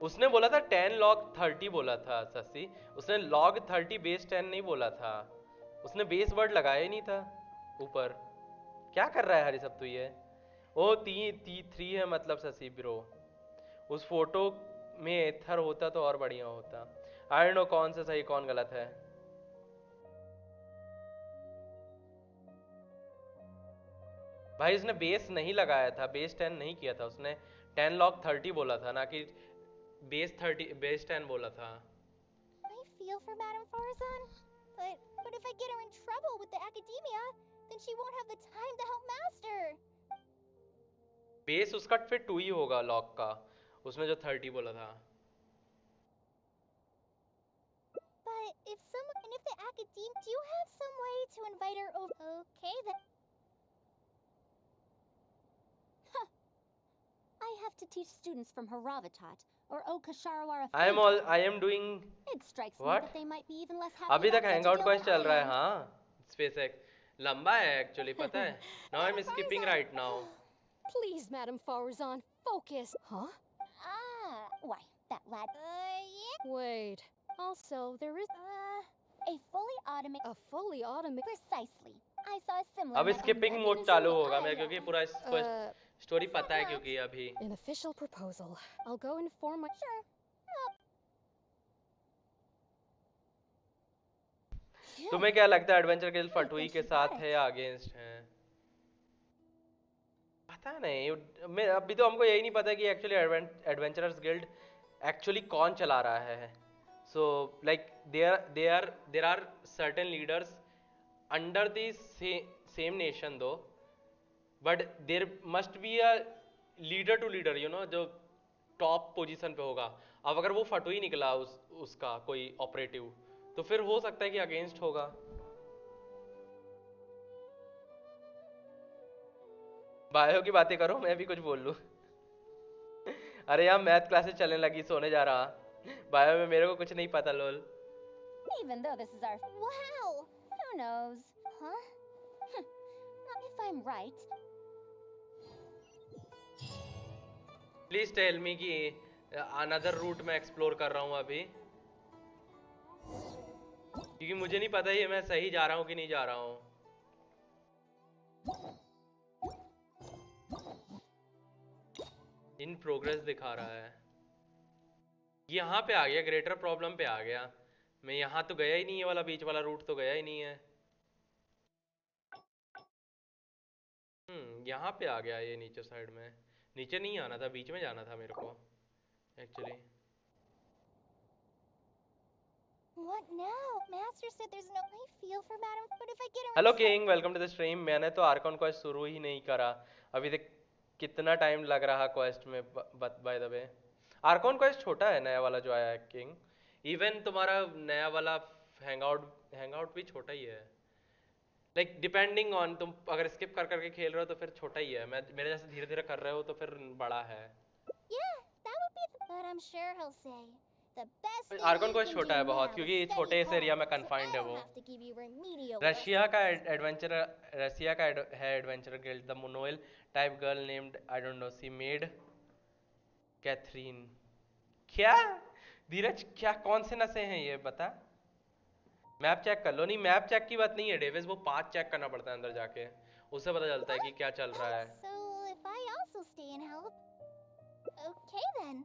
उसने बोला था 10 log 30 बोला था शशि, उसने log 30 बेस 10 नहीं बोला था, उसने बेस वर्ड लगाया ही नहीं था ऊपर। क्या कर रहा है हरी सब तू ये? ओ थ्री है मतलब शशि ब्रो, उस फोटो में एथर होता तो और बढ़िया होता। आई डोंट नो कौन सा सही कौन गलत है। भाई उसने बेस नहीं लगाया था, बेस 10 नहीं किया था उसने, 10 log 30 बोला था ना कि बेस 10 बोला था। I feel for Madame Farzan, but if I get her in trouble with the academia, then she won't have the time to help Master. Base उसका फिर 2 ही होगा लॉग का, उसने जो 30 बोला था। But if the academia, do you have some way to invite her over? Okay then. I have to teach students from Haravatat or Okasharawara. I am doing It strikes me what? that they might be even less happy अभी about तक such a hangout deal quest than चल I रहा है। am. हाँ space लंबा है actually, पता है। Now I am skipping right now. Please, Madame Farzan, focus. Huh? Why, that lad. Yeah. Wait. Also, there is A fully automated. a fully automated. Precisely. I saw a similar. अब skipping mode चालू होगा मेरा, क्योंकि पूरा story पता है, क्योंकि अभी An official proposal. I'll go inform my. Sure. तुम्हें क्या लगता है एडवेंचर गिल्ड फटुई के साथ है या अगेंस्ट है? पता नहीं, मैं अभी तो हमको यही नहीं पता कि एक्चुअली एडवेंचरर्स गिल्ड एक्चुअली कौन चला रहा है। So like there are certain leaders under the same nation though, but there must be a leader to leader, you know, जो टॉप पोजीशन पे होगा। अब अगर वो फटुई निकला उसका कोई ऑपरेटिव, तो फिर हो सकता है कि अगेंस्ट होगा। बायो की बातें करो, मैं भी कुछ बोल लूं। अरे यार मैथ क्लासेस चलने लगी, सोने जा रहा। बायो में मेरे को कुछ नहीं पता लोल। Even though this is our. Wow. Who knows? Huh? If I'm right. Please tell me कि अनदर रूट में एक्सप्लोर कर रहा हूँ अभी, क्योंकि मुझे नहीं पता ये मैं सही जा रहा हूँ कि नहीं जा रहा हूँ। इन प्रोग्रेस दिखा रहा है। यहाँ पे आ गया, ग्रेटर प्रॉब्लम पे आ गया। मैं यहाँ तो गया ही नहीं, ये वाला बीच वाला रूट तो गया ही नहीं है। यहाँ पे आ गया ये नीचे साइड में। नीचे नहीं आना था, बीच में जाना था मेरे को actually. What now? Master said there's no. I feel for Madame, but if I get her. Hello king, welcome to the stream. मैंने तो आर्कॉन क्वेस्ट शुरू ही नहीं करा अभी तक। कितना टाइम लग रहा क्वेस्ट में? Bye the way Arcon quest छोटा है नया वाला जो आया है किंग। इवन तुम्हारा नया वाला हैंगआउट भी छोटा ही है। लाइक डिपेंडिंग ऑन, तुम अगर स्किप कर करके खेल रहे हो तो फिर छोटा ही है। मेरे जैसे धीरे धीरे कर रहे हो तो फिर बड़ा है। Yeah, that would be. But I'm sure he'll say the best thing Arcon you quest can छोटा do है बहुत, now क्योंकि is study छोटे इस एरिया में hard, so कन्फाइंड I है don't वो। have to give you remedial Russia का lessons. रशिया का है एडवेंचर गिल्ड। द मोनोइल type girl named I don't know see maid Katheryne. क्या धीरज, क्या कौन से नशे हैं ये बता? मैप चेक कर लो। नहीं मैप चेक की बात नहीं है डेविस, वो पाथ चेक करना पड़ता है अंदर जाके, उससे पता चलता है कि क्या चल रहा है। So if I also stay and help, okay then.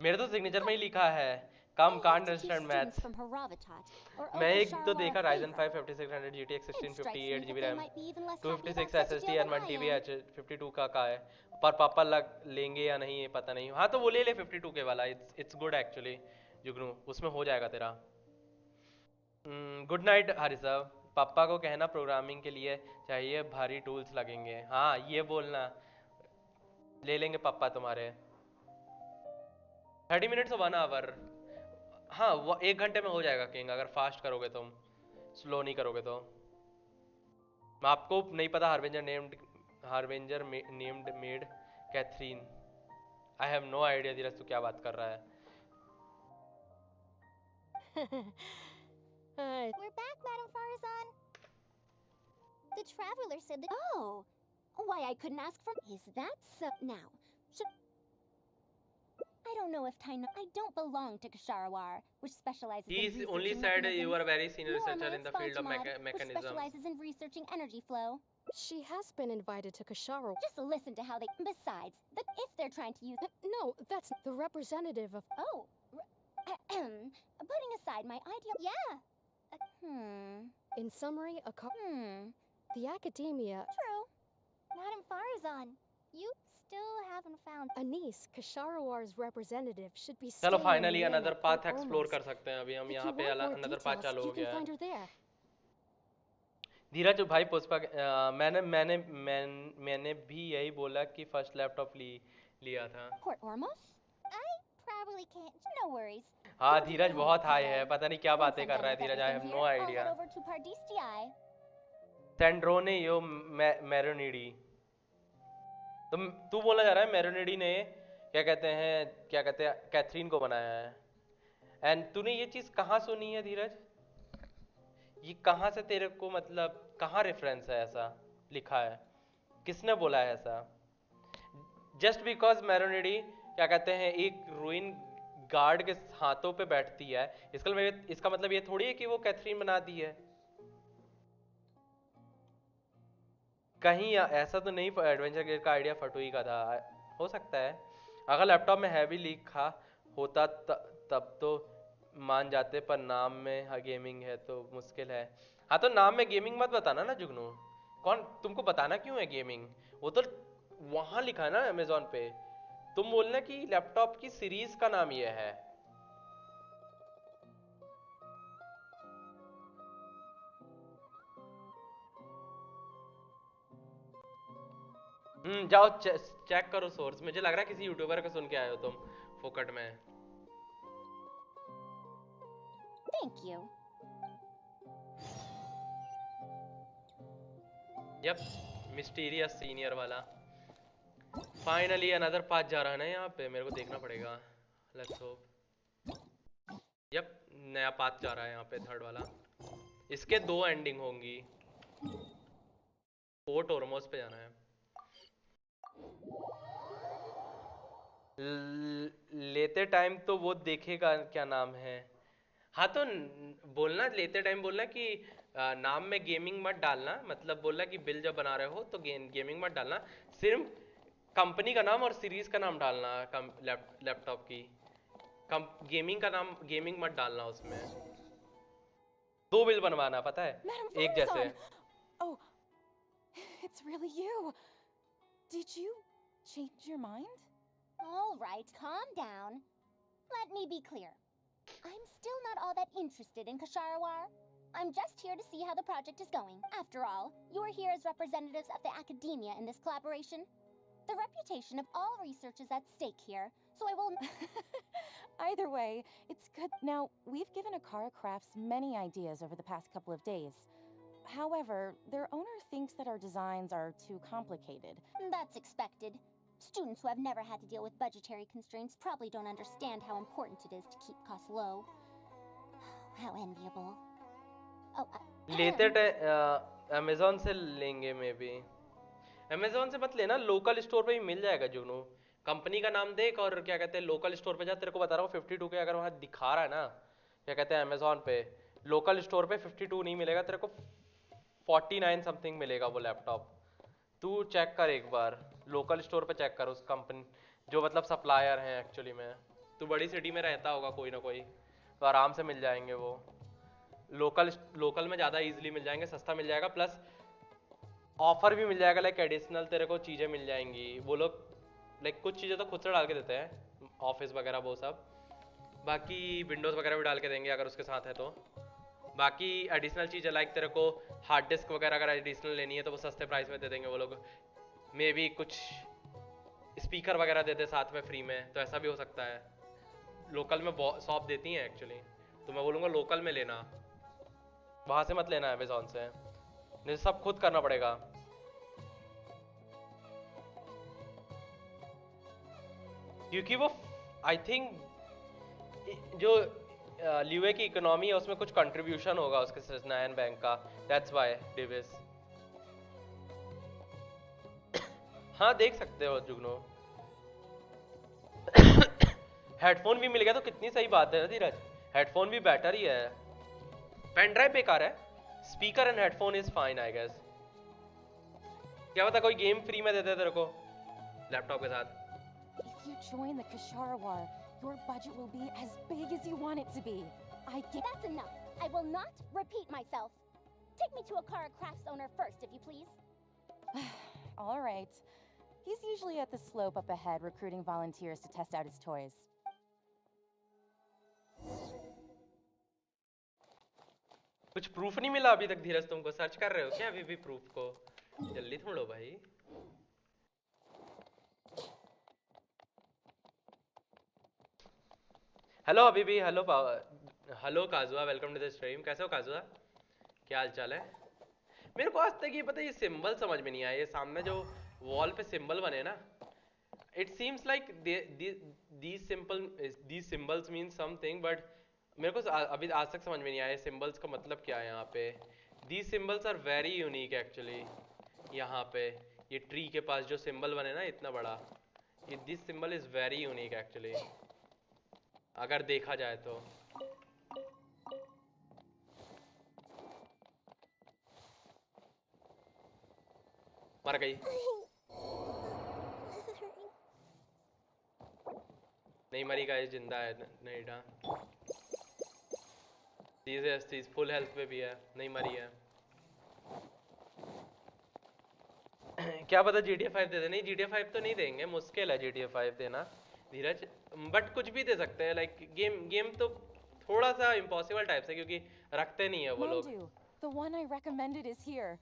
मेरे तो सिग्नेचर में ही लिखा है कम कांट अंडरस्टैंड मैथ्स। मैं एक तो देखा Ryzen 5 5600 GTX 1650 8GB RAM 256 SSD and 1 TB 52 का है। पर पापा लेंगे या नहीं ये पता नहीं। हाँ तो वो ले ले 52 के वाला, इट्स गुड एक्चुअली जुगनू, उसमें हो जाएगा तेरा। गुड नाइट हरी साहब। पापा को कहना प्रोग्रामिंग के लिए चाहिए भारी टूल्स लगेंगे। हाँ ये बोलना, ले लेंगे पापा तुम्हारे। 30 मिनट्स 1 आवर। हाँ वो 1 घंटे में हो जाएगा किंग, अगर फास्ट करोगे तुम, स्लो नहीं करोगे तो। मैं आपको नहीं पता हार्वेंजर named maid Katheryne. I have no idea Dheeraj तू क्या बात कर रहा है। We're back, Madame Farzan. The traveler said that. Oh, why I couldn't ask for. Is that so? Now, I don't know if I don't belong to Ksharawar, which specializes He in is researching only said you are a mechanisms, very senior nor researcher my in the field of Mod, which mechanisms. specializes in researching energy flow. She has been invited to Kashara. Just listen to how they. Besides, if they're trying to use. No, that's the representative of. Oh, putting aside my ideal. Yeah. In summary, the academia. True. Madam Farazan, you still haven't found. Anis, Kasharawar's representative, should be. चलो staying in finally Vienna another for path explore almost. कर सकते हैं अभी हम If यहाँ you पे want more another path details, चालू you हो can गया find है her there. धीरज भाई पुष्पा मैंने भी यही बोला कि फर्स्ट लैपटॉप लिया था Port Ormos? I probably can't. No worries. हाँ धीरज बहुत हाई है पता नहीं क्या बातें कर रहा है Dheeraj I have no I'll idea head over to Pardistii. सेंड्रोने यो मैरोनिडी तू बोलना जा रहा है मैरोनिडी ने क्या कहते हैं कैथरीन को बनाया है एंड तूने ये चीज़ कहाँ सुनी है धीरज ये कहाँ से तेरे को मतलब कहाँ रेफरेंस है ऐसा लिखा है किसने बोला है ऐसा जस्ट बिकॉज मैरोनिडी क्या कहते हैं एक रूइन गार्ड के हाथों पे बैठती है इसका मतलब ये थोड़ी है कि वो कैथरीन बनाती है कहीं ऐसा तो नहीं एडवेंचर का आइडिया फटुई का था हो सकता है अगर लैपटॉप में हैवी लीक होता तब तो मान जाते पर नाम में गेमिंग है तो मुश्किल है हाँ तो नाम में गेमिंग मत बताना ना जुगनू कौन तुमको बताना क्यों है गेमिंग वो तो वहां लिखा है ना अमेजोन पे तुम बोलना कि लैपटॉप की सीरीज का नाम ये है जाओ चेक करो सोर्स मुझे लग रहा है किसी यूट्यूबर को सुन के आए हो तुम फोकट में Thank you. Yup mysterious senior वाला फाइनली अनदर पाथ जा रहा है ना यहाँ पे मेरे को देखना पड़ेगा लेट्स होप यप नया पाथ जा रहा है यहाँ पे थर्ड वाला इसके 2 एंडिंग होंगी पोर्ट ओरमोस पे जाना है लेते टाइम तो वो देखेगा क्या नाम है हाँ तो बोलना लेते टाइम बोलना कि नाम में गेमिंग मत डालना मतलब बोलना कि बिल जब बना रहे हो तो गेमिंग मत डालना सिर्फ कंपनी का नाम और सीरीज का नाम डालना लैपटॉप की गेमिंग का नाम गेमिंग मत डालना उसमें 2 बिल बनवाना पता है एक जैसे Oh, it's really you. Did you change your mind? All right, calm down. Let me be clear. I'm still not all that interested in Ksharawar. I'm just here to see how the project is going. After all, you're here as representatives of the academia in this collaboration. The reputation of all research is at stake here, so I will... Either way, it's good. Now, we've given Akara Crafts many ideas over the past couple of days. However, their owner thinks that our designs are too complicated. That's expected. Students who have never had to deal with budgetary constraints probably don't understand how important it is to keep costs low. How enviable. Oh, लेते Amazon से लेंगे may be Amazon से मत लेना local store पे भी मिल जाएगा जुगनू company का नाम देख और क्या कहते हैं लोकल स्टोर पे जा तेरे को बता रहा हूँ 52 के अगर वहाँ दिखा रहा है ना क्या कहते हैं अमेजोन पे लोकल स्टोर पे 52 नहीं मिलेगा तेरे को 49 समथिंग मिलेगा वो लैपटॉप तू चेक कर एक बार लोकल स्टोर पे चेक कर उस कंपनी जो मतलब सप्लायर हैं एक्चुअली में तू बड़ी सिटी में रहता होगा कोई ना कोई तो आराम से मिल जाएंगे वो लोकल में ज़्यादा इजीली मिल जाएंगे सस्ता मिल जाएगा प्लस ऑफर भी मिल जाएगा लाइक एडिशनल तेरे को चीज़ें मिल जाएंगी वो लोग लाइक कुछ चीज़ें तो खुद से डाल के देते हैं ऑफिस वगैरह वो सब बाकी विंडोज़ वगैरह भी डाल के देंगे अगर उसके साथ है तो बाकी एडिशनल चीज़ें लाइक तेरे को हार्ड डिस्क वगैरह अगर एडिशनल लेनी है तो वो सस्ते प्राइस में दे देंगे वो लोग मे बी कुछ स्पीकर वगैरह देते साथ में फ्री में तो ऐसा भी हो सकता है लोकल में शॉप देती हैं एक्चुअली तो मैं बोलूँगा लोकल में लेना वहाँ से मत लेना अमेजोन से नहीं सब खुद करना पड़ेगा क्योंकि वो आई थिंक जो ल्यूए की इकोनॉमी है उसमें कुछ कंट्रीब्यूशन होगा उसके सजनायन बैंक का दैट्स व्हाई डिविस हाँ देख सकते हो जुगनो हेडफोन भी मिल गया तो कितनी सही बात है ना धीरज, हेडफोन भी बेटर ही है, पेन ड्राइव बेकार है, speaker and headphone is fine I guess. क्या पता कोई गेम फ्री में देते तेरे को लैपटॉप के साथ। If you join the KasharWar, your budget will be as big as you want it to be. I get. That's enough. I will not repeat myself. Take me to a Kara Crafts owner first, if you please. All right. He's usually at the slope up ahead recruiting volunteers to test out his toys. कुछ proof नहीं मिला अभी तक धीरज, तुमको search कर रहे हो क्या अभी भी प्रूफ को? जल्दी ढूंढो भाई। हेलो अभी भी, हेलो हेलो काजुआ, वेलकम टू द स्ट्रीम। कैसे हो काजुआ, क्या हाल चाल है? मेरे को आज तक ये पता, ये सिंबल समझ में नहीं आया, ये सामने जो वॉल पे सिंबल बने ना, it seems like these symbols mean something, but मेरे को अभी आज तक समझ में नहीं आया सिंबल्स का मतलब क्या है यहाँ पे। these symbols are very unique actually। यहाँ पे ये ट्री के पास जो सिंबल बने ना इतना बड़ा, ये this symbol is very unique actually अगर देखा जाए तो। मर गई नहीं, मरी गाइस, जिंदा है नहीं डा, चीज फुल हेल्थ पे भी है, नहीं मरी है। क्या पता GTA 5 दे दे। नहीं GTA 5 तो नहीं देंगे, मुश्किल है GTA 5 देना धीरज, बट कुछ भी दे सकते हैं। लाइक गेम तो थोड़ा सा इम्पॉसिबल टाइप से, क्योंकि रखते नहीं है वो लोग। The one I recommended is here.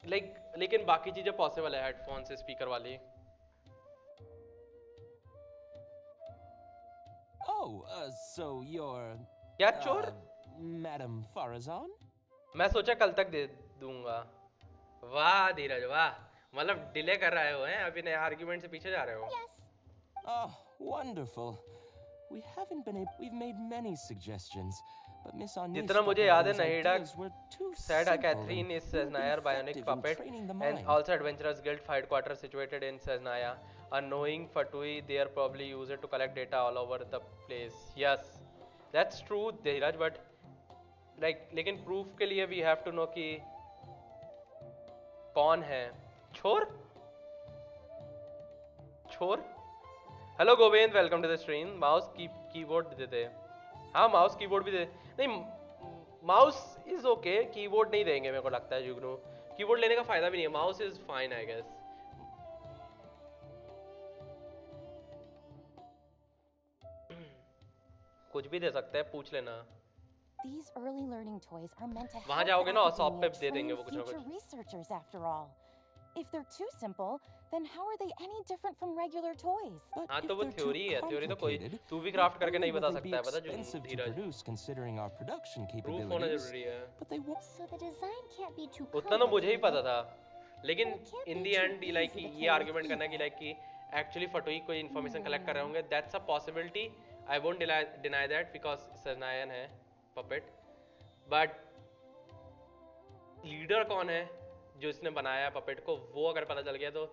लेकिन बाकी चीजें पॉसिबल है, हेडफोन से स्पीकर वाली। Oh, so you're... क्या चोर? Madam Farazan? मैं सोचा कल तक दे दूंगा। वाह धीरज वाह, मतलब डिले कर रहे हो हैं, अभी नए आर्गुमेंट से पीछे जा रहे हो। Yes. Oh, wonderful. We've made many suggestions, but Miss Anish जितना मुझे याद है नहीडा said Catherine is Sesnaya bionic puppet and also Adventurers Guild headquarters situated in Sesnaya. Knowing Fatui, they are probably used to collect data all over the place. Yes, that's true Dheeraj, but लेकिन proof के लिए we have to know कि कौन है छोर। Hello Govind, welcome to the stream. Mouse keyboard दे दे। हाँ माउस कीबोर्ड भी दे, नहीं माउस इज ओके, कीबोर्ड नहीं देंगे मेरे को लगता है जुगनू, कीबोर्ड लेने का फायदा भी नहीं है, mouse is fine I guess. कुछ भी दे सकते हैं, पूछ लेना। These early learning toys are meant to वहाँ help जाओगे ना और शॉप पे academia दे देंगे train वो कुछ ना future कुछ। researchers after all. If they're too simple, then how are they any different from regular toys? हाँ तो वो थ्योरी है, थ्योरी तो कोई तू भी क्राफ्ट करके नहीं बता सकता है, पता जो धीरज, considering our production प्रूफ होना capabilities. जरूरी है। But they won't. So the design can't be too उतना तो मुझे ही पता complicated. था, लेकिन इन दी एंड लाइक ये आर्गुमेंट करना कि लाइक कि एक्चुअली फटोई कोई इन्फॉर्मेशन कलेक्ट कर रहे होंगे, that's a possibility, I won't deny that because सजनायन है पपेट, बट लीडर कौन है जो इसने बनाया है पपेट को, वो अगर पता चल गया तो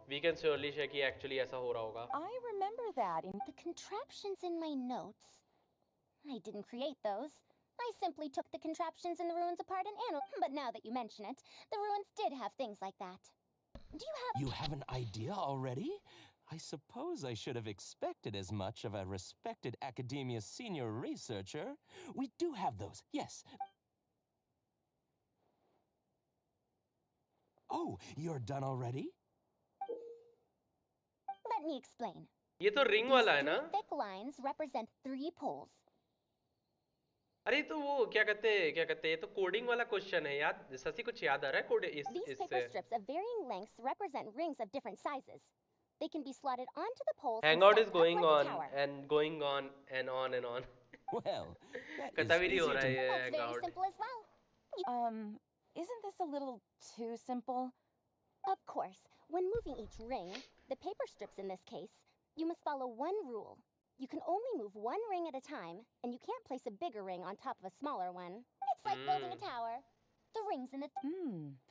वी कैन श्योरली से कि एक्चुअली ऐसा हो रहा होगा। I remember that in The contraptions in my notes. I didn't create those. I simply took the contraptions in the ruins apart and analyzed. But now that you mention it, the ruins did have things like that. Do you have? You have an idea already? I suppose I should have expected as much of a respected academia senior researcher. We do have those, yes. Oh, you're done already? Let me explain. ये तो ring वाला है ना? These thick lines represent 3 poles. अरे तो वो क्या कहते हैं, ये तो कोडिंग वाला क्वेश्चन है याद, ससी कुछ याद आ रहा है कोड These इससे? paper strips of varying lengths represent rings of different sizes. They can be slotted onto the poles. and Hangout is stacked up going like a on tower. and going on and on and on. Well, that खत्म is ही नहीं हो easy रहा है to... ये That's very hangout। simple as well. Isn't this a little too simple? Of course, when moving each ring, the paper strips in this case, you must follow one rule. You can only move one ring at a time, and you can't place a bigger ring on top of a smaller one. It's like building a tower. The rings in the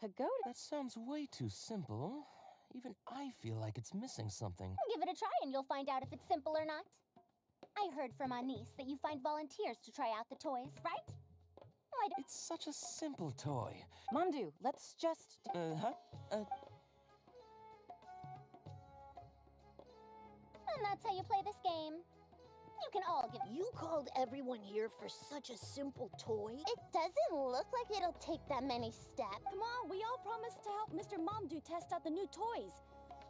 Pagoda. That sounds way too simple. Even I feel like it's missing something. Give it a try and you'll find out if it's simple or not. I heard from Anis that you find volunteers to try out the toys, right? Why do It's such a simple toy. Mamdu, let's just. Huh? And that's how you play this game. You can all give. You called everyone here for such a simple toy? It doesn't look like it'll take that many steps. Come on, we all promised to help Mr. Mamdu test out the new toys.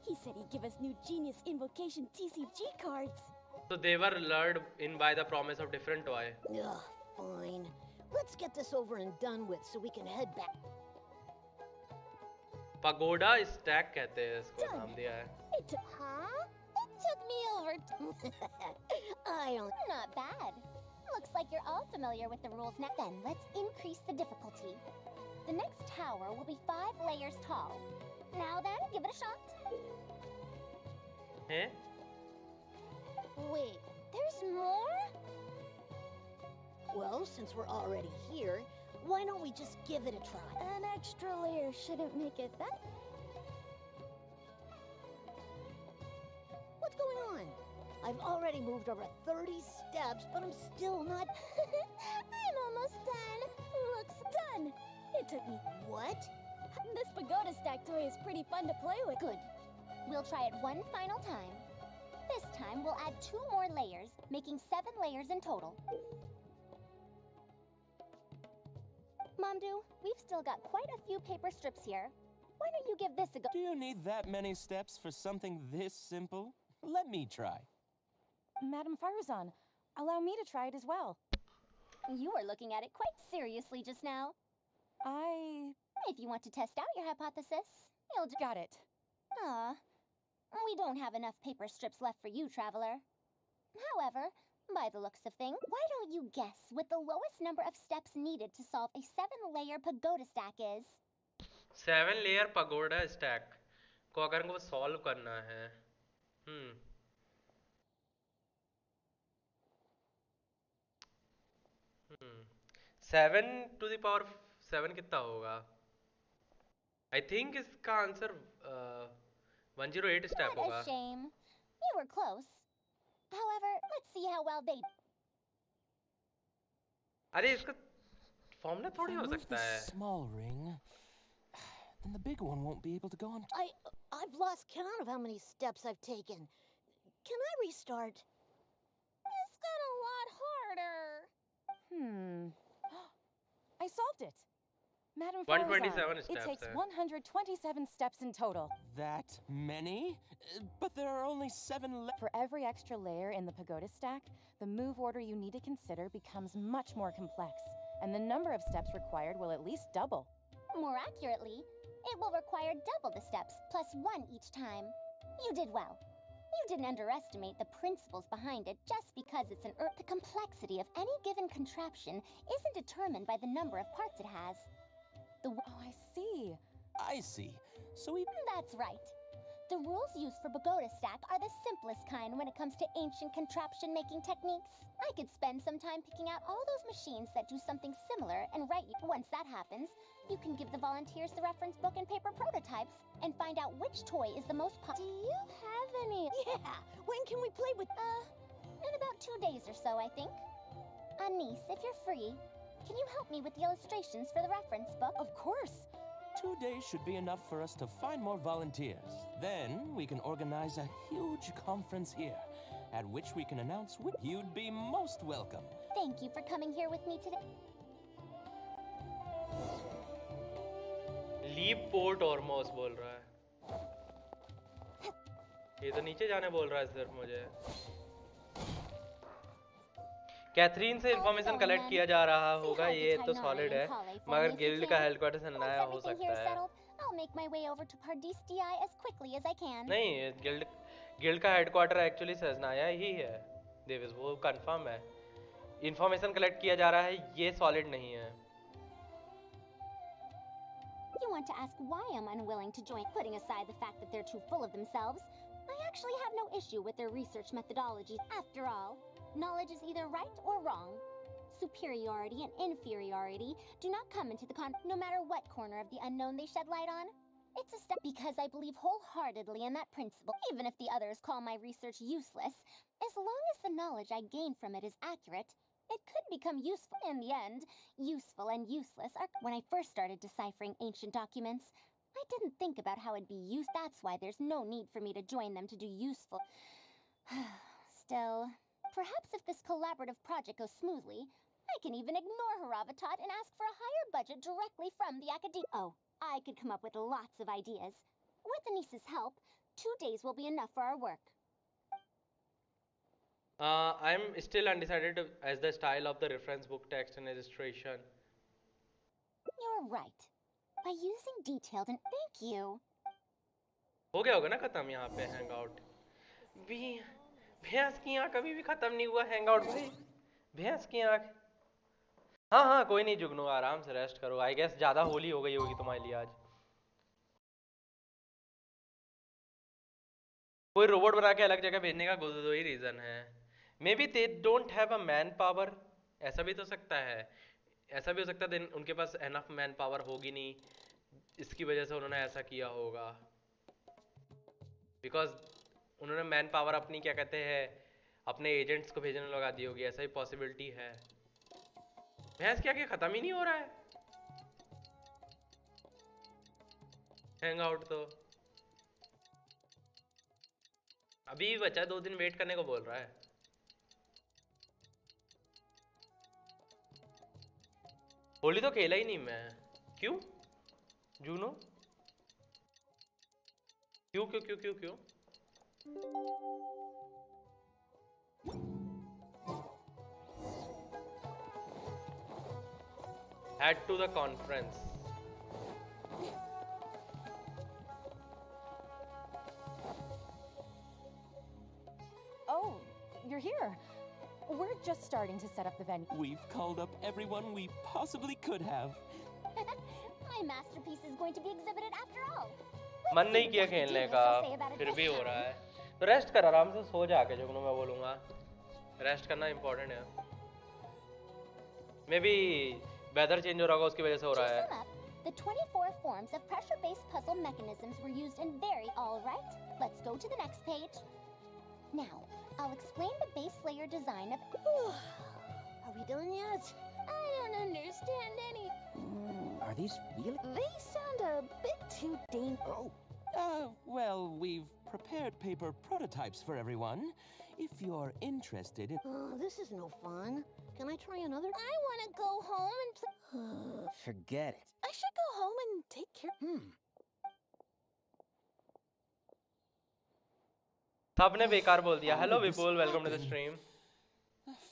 He said he'd give us new Genius Invocation TCG cards. So they were lured in by the promise of different toy. Ugh, fine. Let's get this over and done with so we can head back. Pagoda stack कहते हैं इसको नाम दिया है. Huh? It took me over. I don't. Not bad. Looks like you're all familiar with the rules now. Then let's increase the difficulty. The next tower will be 5 layers tall. Now then, give it a shot. हैं? Wait, there's more? Well, since we're already here, why don't we just give it a try? An extra layer shouldn't make it that. What's going on? I've already moved over 30 steps, but I'm still not. I'm almost done. Looks done. It took me. What? This pagoda stack toy is pretty fun to play with. Good. We'll try it one final time. This time, we'll add 2 more layers, making 7 layers in total. Mamdu, we've still got quite a few paper strips here. Why don't you give this a go? Do you need that many steps for something this simple? Let me try. Madam Faruzan, allow me to try it as well. You were looking at it quite seriously just now. If you want to test out your hypothesis, you'll Got it. We don't have enough paper strips left for you, Traveler. However, by the looks of things, why don't you guess what the lowest number of steps needed to solve a 7-layer pagoda stack is? 7-layer pagoda stack को अगर हमको solve करना है, 7 to the power 7 कितना होगा? I think इसका answer 108 step What होगा. a shame. You were close. However, let's see how well they. अरे इसका फॉर्मूला थोड़ी हो If I move सकता this है. small ring, then the big one won't be able to go on. I've lost count of how many steps I've taken. Can I restart? This got a lot harder. I solved it. Madam 127 Faruzan, steps, it takes eh? 127 steps in total. That many? But there are only 7 For every extra layer in the pagoda stack, the move order you need to consider becomes much more complex, and the number of steps required will at least double. More accurately, it will require double the steps, plus 1 each time. You did well. You didn't underestimate the principles behind it just because it's an The complexity of any given contraption isn't determined by the number of parts it has. I see. I see. So we. That's right. The rules used for pagoda stack are the simplest kind when it comes to ancient contraption making techniques. I could spend some time picking out all those machines that do something similar and write you. Once that happens, you can give the volunteers the reference book and paper prototypes and find out which toy is the most Do you have any? Yeah. When can we play with? In about 2 days or so, I think. Anis, if you're free, can you help me with the illustrations for the reference book? Of course. 2 days should be enough for us to find more volunteers. Then we can organize a huge conference here, at which we can announce you'd be most welcome. Thank you for coming here with me today. लीप port Ormos बोल रहा है. ये तो नीचे जाने बोल रहा है सिर्फ मुझे. कैथरीन से इंफॉर्मेशन कलेक्ट किया जा रहा होगा, ये तो सॉलिड है, मगर गिल्ड का हेडक्वार्टर्स नया हो सकता है. I'll make my way over to Pardistii as quickly as I can. नहीं, गिल्ड का हेडक्वार्टर एक्चुअली सजनाया ही है. देविस वो कंफर्म है. इंफॉर्मेशन कलेक्ट किया जा रहा है, ये सॉलिड नहीं है. You want to ask why I'm unwilling to join, putting aside the fact that they're too full of themselves. I actually have no issue with their research methodology. After all, knowledge is either right or wrong. Superiority and inferiority do not come into the no matter what corner of the unknown they shed light on. It's a step because I believe wholeheartedly in that principle, even if the others call my research useless. As long as the knowledge I gain from it is accurate, it could become useful. In the end, useful and useless are. When I first started deciphering ancient documents, I didn't think about how it'd be used. That's why there's no need for me to join them to do useful. Still, perhaps if this collaborative project goes smoothly, I can even ignore Haravatat and ask for a higher budget directly from the academy. Oh, I could come up with lots of ideas. With Anis's help, 2 days will be enough for our work. I'm still undecided as the style of the reference book text and illustration. You're right. By using detailed and thank you. हो गया होगा ना खत्म यहाँ पे hangout भी भैंस की आँख कभी भी खत्म नहीं हुआ हैंगआउट भाई भैंस की आँख हाँ हाँ कोई नहीं जुगनू आराम से रेस्ट करो आई गेस ज्यादा होली हो गई होगी तुम्हारे लिए आज कोई रोबोट बना के अलग जगह भेजने का दो ही रीजन है may be they don't have a man power ऐसा भी तो सकता है ऐसा भी हो सकता है उनके पास एनफ मैन पावर होगी नहीं इसकी वजह से उन्होंने ऐसा किया होगा बिकॉज उन्होंने मैन पावर अपनी क्या कहते हैं अपने एजेंट्स को भेजने लगा दी होगी ऐसा ही पॉसिबिलिटी है भैंस क्या खत्म ही नहीं हो रहा है हैंग आउट तो अभी भी बचा 2 दिन वेट करने को बोल रहा है होली तो खेला ही नहीं मैं क्यों जूनो क्यों Head to the conference. Oh, you're here. We're just starting to set up the venue. We've called up everyone we possibly could have. My masterpiece is going to be exhibited after all. मन नहीं किया खेलने का फिर भी हो रहा है तो रेस्ट कर आराम से सो जाके जो मैं बोलूँगा रेस्ट करना इम्पोर्टेंट है मे बी वेदर चेंज हो रहा होगा उसकी वजह से हो रहा है The 24 forms of pressure-based puzzle mechanisms were used in very all right. Let's go to the next page. Now, I'll explain the base layer design of. Are we done yet? I don't understand any. Are these really? They sound a bit too dangerous. Well, we've prepared paper prototypes for everyone. If you're interested in... Oh, this is no fun. Can I try another? I want to go home and Forget it. I should go home and take care. सबने बेकार बोल दिया hello Vipul welcome to the stream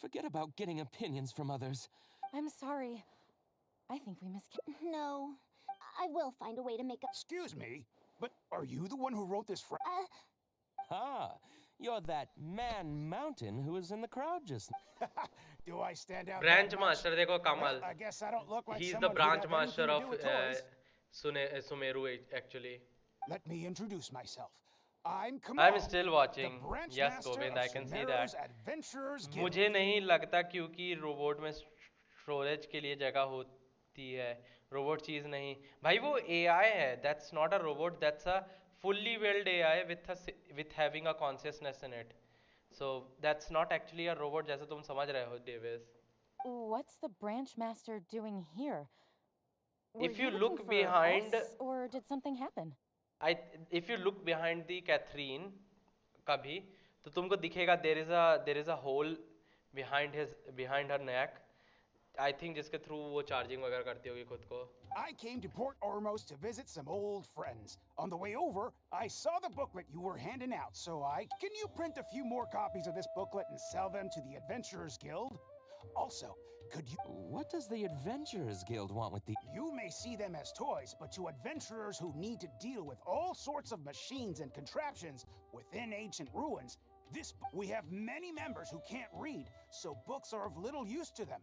Forget about getting opinions from others. I'm sorry. I think we missed. No, I will find a way to make up. Excuse me, but are you the one who wrote this? Ah, you're that man mountain who was in the crowd just. Do I stand out? Branch master देखो कमल. I guess I don't look like He's the someone branch who'd have master anything of to do with toys. Sumeru actually. Let me introduce myself. I'm still watching. Yes, Govind, I can see that. मुझे नहीं लगता क्योंकि robot में storage के लिए जगह होती है रोबोट चीज नहीं भाई वो AI है that's not a robot that's a fully built AI with having a consciousness in it so that's not actually a robot जैसे तुम समझ रहे हो Davis What's the branch master doing here? If you look behind or did something happen? If you look behind the Catherine कभी तो तुमको दिखेगा there is a hole behind her neck I think जिसके थ्रू वो charging वगैरह करती होगी खुद को I came to Port Ormos to visit some old friends. On the way over, I saw the booklet you were handing out, so can you print a few more copies of this booklet and sell them to the Adventurers Guild? Also, could you... What does the Adventurers Guild want with the... You may see them as toys, but to adventurers who need to deal with all sorts of machines and contraptions within ancient ruins, we have many members who can't read, so books are of little use to them.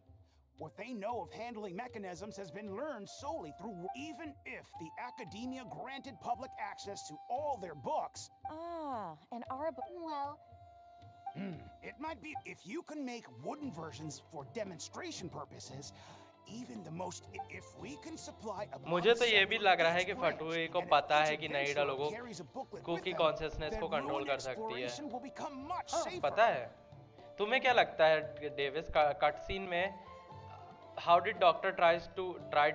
What they know of handling mechanisms has been learned solely through... Even if the academia granted public access to all their books... Ah, and our... Well... It might be if you can make wooden versions for demonstration purposes, Even the most, if we can supply a मुझे तो ये भी लग रहा है कि फटुए को पता है कि नहीडा लोगों की कॉन्शियसनेस को कंट्रोल कर सकती है। हाँ, पता है। तुम्हें क्या लगता है डेविस कट सीन में how did doctor try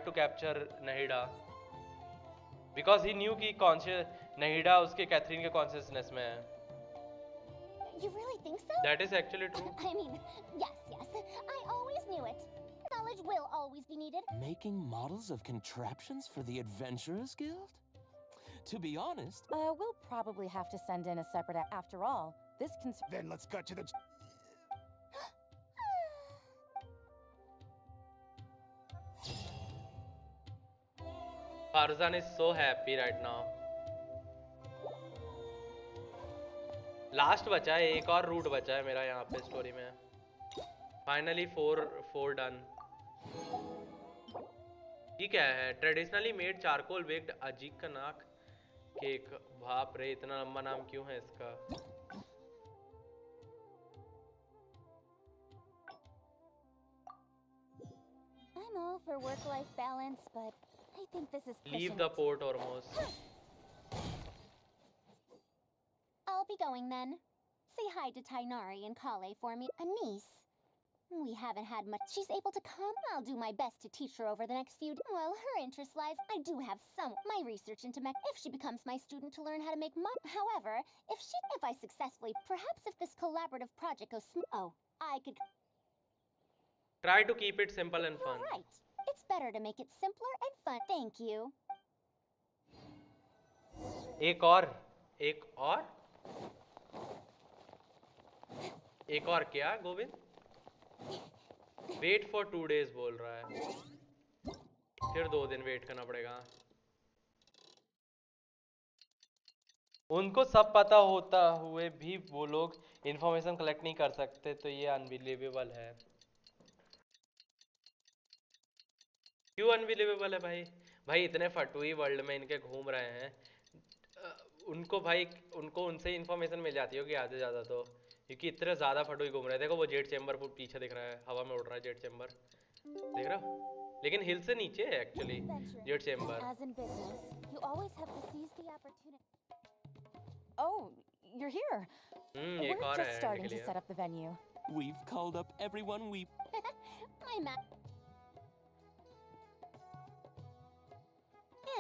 to capture नहीडा? Because he knew कि नहीडा उसके कैथरीन के कॉन्शियसनेस में है। You really think so? That is actually true. I mean, yes. I always knew it. Knowledge will always be needed. Making models of contraptions for the Adventurers Guild? To be honest, we'll probably have to send in a separate after all. This Then let's cut to the... Farzan is so happy right now. Last बचा है, एक और root बचा है मेरा यहाँ पे story में। Finally four done. ये क्या है? ट्रेडिशनली मेड चारकोल बेक्ड अजीक का नाक केक। बाप रे, इतना लंबा नाम क्यों है इसका? I'm all for work-life balance, but I think this is Leave the port almost. I'll be going then. Say hi to Tainari and Kale for me. A niece? We haven't had much. She's able to come. I'll do my best to teach her over the next few days. Well, her interest lies. I do have my research into mech. If she becomes my student to learn how to make however, if I successfully, perhaps if this collaborative project goes I could Try to keep it simple and fun. You're right. It's better to make it simpler and fun. Thank you. एक और क्या Govind? Wait for 2 days बोल रहा है, फिर 2 दिन wait करना पड़ेगा। उनको सब पता होता हुए भी वो लोग इंफॉर्मेशन कलेक्ट नहीं कर सकते, तो ये अनबिलीवेबल है। क्यों अनबिलीवेबल है भाई? भाई इतने फटुई वर्ल्ड में इनके घूम रहे हैं, उनको उनसे इंफॉर्मेशन मिल जाती होगी आधे ज़्यादा तो, क्योंकि इतने ज़्यादा फटुई घूम रहे हैं। देखो वो जेट चेम्बर पीछे दिख रहा है, हवा में उड़ रहा है जेट चेम्बर, देख रहा हो? लेकिन हिल से नीचे है actually jet chamber. Oh, you're here. एक और We're just है starting to set up the venue. We've called up everyone we...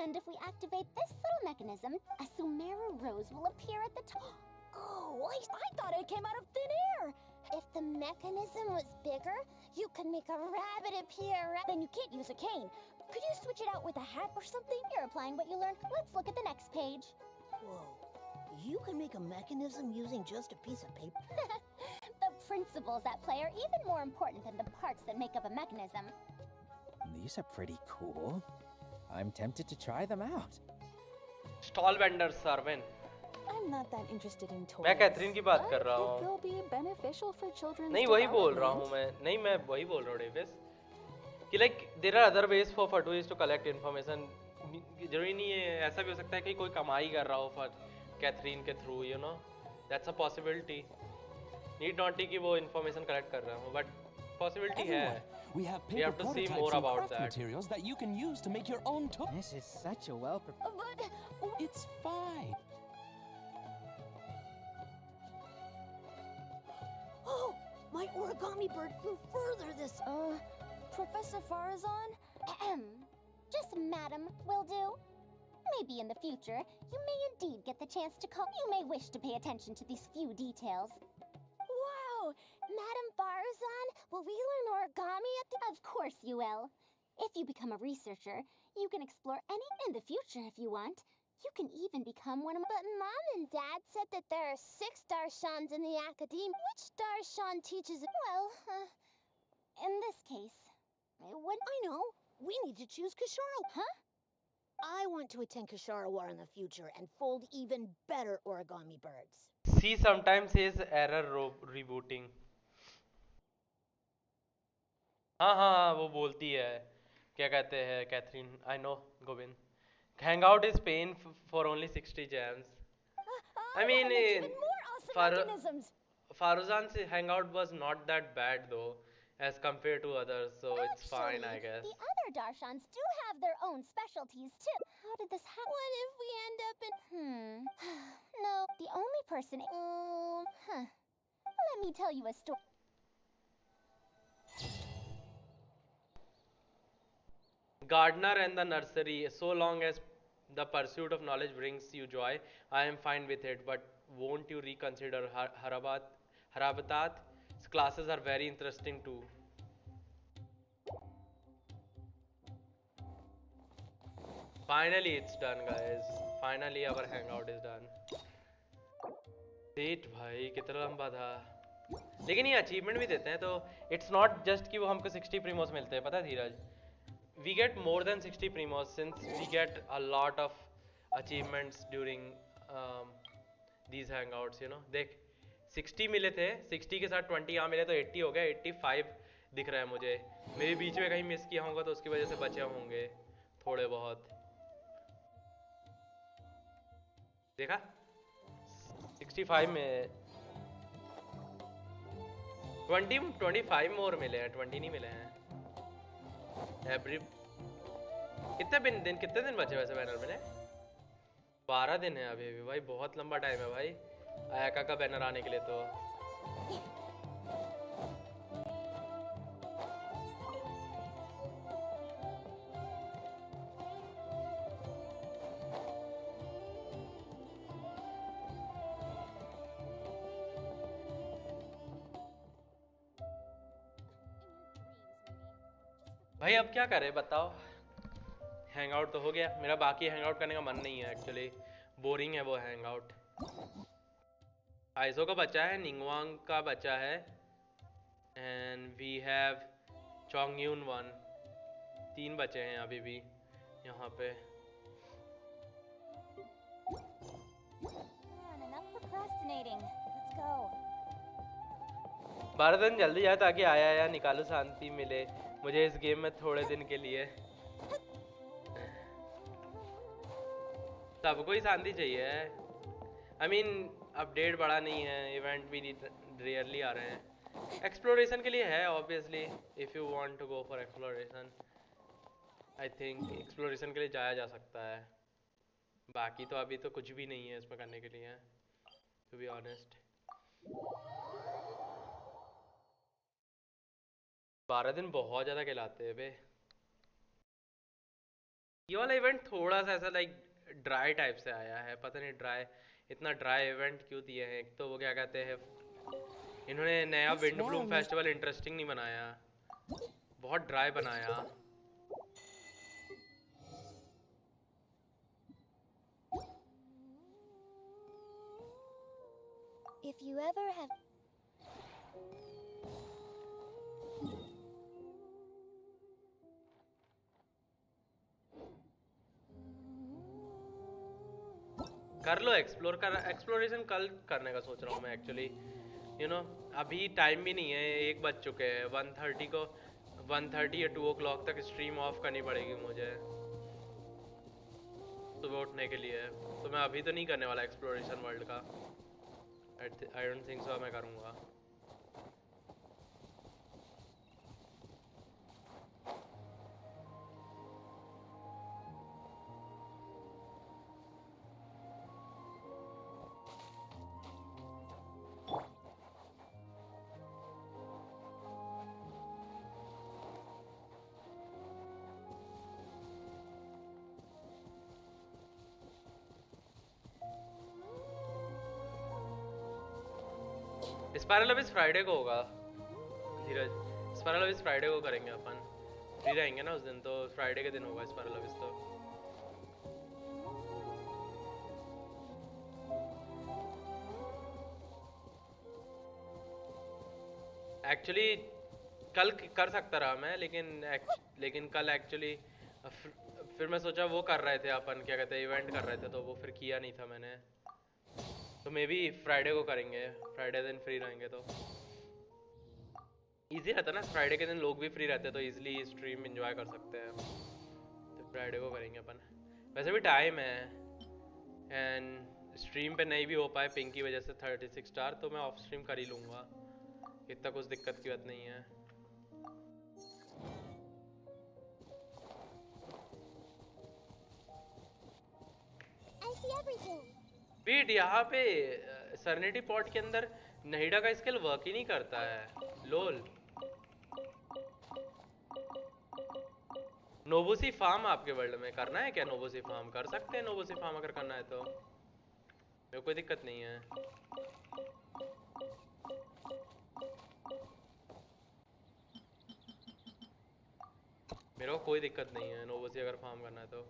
And if we activate this little mechanism, a Sumeru rose will appear at the top. Oh, I thought it came out of thin air. If the mechanism was bigger, you could make a rabbit appear. Then you can't use a cane. Could you switch it out with a hat or something? You're applying what you learned. Let's look at the next page. Whoa. You can make a mechanism using just a piece of paper? The principles at play are even more important than the parts that make up a mechanism. These are pretty cool. I'm tempted to try them out. Stall vendors, Sarvin. I'm not that interested in toys. मैं Catherine की बात कर रहा हूँ। It will be beneficial for children's नहीं वही बोल रहा हूँ मैं वही बोल रहा हूँ डेविस कि like there are other ways for fatuis to collect information. जरूरी नहीं है, ऐसा भी हो सकता है कि कोई कमाई कर रहा हो फॉर कैथरीन के through, you know, that's a possibility. Need not कि वो information collect कर रहा हूँ, but possibility है. We have We have to see prototypes more and about craft that. materials that you can use to make your own toy. This is such a But it's fine. Oh, my origami bird flew further this... Professor Farazan? Just madam will do. Maybe in the future, you may indeed get the chance to call. You may wish to pay attention to these few details. Wow! Madam Farazan, will we learn origami at the... Of course you will. If you become a researcher, you can explore any in the future if you want. You can even become one of my... But Mom and Dad said that there are 6 Darshans in the academy. Which Darshan teaches... Well, in this case... I know. We need to choose Kashara. Huh? I want to attend Kasharawar in the future and fold even better origami birds. See, sometimes says error rebooting. हाँ वो बोलती है, क्या कहते हैं Catherine? I know, Govind. Hangout is paying for only 60 gems. I mean, even more awesome mechanisms. Faruzan's hangout was not that bad though. as compared to others, so it's fine, I guess. The other Darshans do have their own specialties too. How did this happen? What if we end up in? No, the only person. Let me tell you a story. Gardener and the nursery. So long as the pursuit of knowledge brings you joy, I am fine with it. But won't you reconsider Harabatat's classes are very interesting too. Finally, it's done, guys. Finally, our hangout is done. Wait, भाई कितना लंबा था. लेकिन ये achievement भी देते हैं, तो इट्स नॉट जस्ट कि वो हमको 60 प्रीमोस मिलते हैं. पता है धीरज, we get more than 60 primos since we get a lot of achievements during these hangouts, you know. देख 60 मिले थे, 60 के साथ 20 यहाँ मिले तो 80 हो गया. 85 दिख रहा है मुझे. मेरे बीच में कहीं मिस किया होगा तो उसकी वजह से बचे होंगे थोड़े बहुत. देखा 65 में 25 मोर मिले हैं, 20 नहीं मिले हैं. कितने दिन बचे वैसे बैनर में? 12 दिन है अभी भी भाई, बहुत लंबा टाइम है भाई आयाका का बैनर आने के लिए. तो भाई अब क्या करें बताओ. हैंगआउट तो हो गया मेरा, बाकी हैंगआउट करने का मन नहीं है एक्चुअली. बोरिंग है वो हैंगआउट. आइसो का बचा है, निंगवांग का बचा है, एंड वी हैव चोंगयून 1. 3 बचे हैं अभी भी यहाँ पे. भारतन जल्दी जाए ताकि आया निकालू शांति मिले मुझे इस गेम में थोड़े दिन के लिए. सबको ही शांति चाहिए. आई मीन अपडेट बड़ा नहीं है, इवेंट भी रेयरली आ रहे हैं. एक्सप्लोरेशन के लिए है obviously. If you want to go for exploration, I think exploration के लिए जाया जा सकता है. बाकी तो अभी तो कुछ भी नहीं है इसमें करने के लिए, टू बी ऑनेस्ट. 12 दिन बहुत ज़्यादा कहलाते हैं बे. ये वाला इवेंट थोड़ा सा ऐसा लाइक ड्राई टाइप से आया है. पता नहीं ड्राई, इतना ड्राई इवेंट क्यों दिए हैं. एक तो वो क्या कहते हैं, इन्होंने नया विंडब्लूम फेस्टिवल इंटरेस्टिंग नहीं बनाया, बहुत ड्राई बनाया. If you ever have कर लो एक्सप्लोरेशन कल करने का सोच रहा हूँ मैं एक्चुअली. यू नो अभी टाइम भी नहीं है, 1 बज चुके हैं. 1:30 या 2 o'clock तक स्ट्रीम ऑफ करनी पड़ेगी मुझे सुबह उठने के लिए. तो मैं अभी तो नहीं करने वाला एक्सप्लोरेशन वर्ल्ड का. आई डोंट थिंक सो मैं करूँगा. स्पाइरल अभी फ्राइडे को होगा धीरज. स्पाइरल अभी फ्राइडे को करेंगे अपन. फ्री रहेंगे ना उस दिन, तो फ्राइडे के दिन होगा स्पाइरल अभी. तो एक्चुअली कल कर सकता रहा मैं, लेकिन कल एक्चुअली फिर मैं सोचा वो कर रहे थे अपन, क्या कहते हैं, इवेंट कर रहे थे, तो वो फिर किया नहीं था मैंने. तो मे बी फ्राइडे को करेंगे. फ्राइडे दिन फ्री रहेंगे तो इजी रहता ना. फ्राइडे के दिन लोग भी फ्री रहते हैं तो इजीली स्ट्रीम एंजॉय कर सकते हैं. तो फ्राइडे को करेंगे अपन. वैसे भी टाइम है, एंड स्ट्रीम पे नहीं भी हो पाए पिंक की वजह से 36 स्टार, तो मैं ऑफ स्ट्रीम कर ही लूँगा. इतना कुछ दिक्कत की बात नहीं है. see everything. बीट यहाँ पे सरनिटी पॉट के अंदर नहीडा का स्किल वर्क ही नहीं करता है लोल। नोबुसी फार्म आपके वर्ल्ड में करना है क्या? नोबुसी फार्म कर सकते हैं, नोबुसी फार्म अगर करना है तो मेरे कोई दिक्कत नहीं है। मेरे को कोई दिक्कत नहीं है नोबुसी अगर फार्म करना है तो।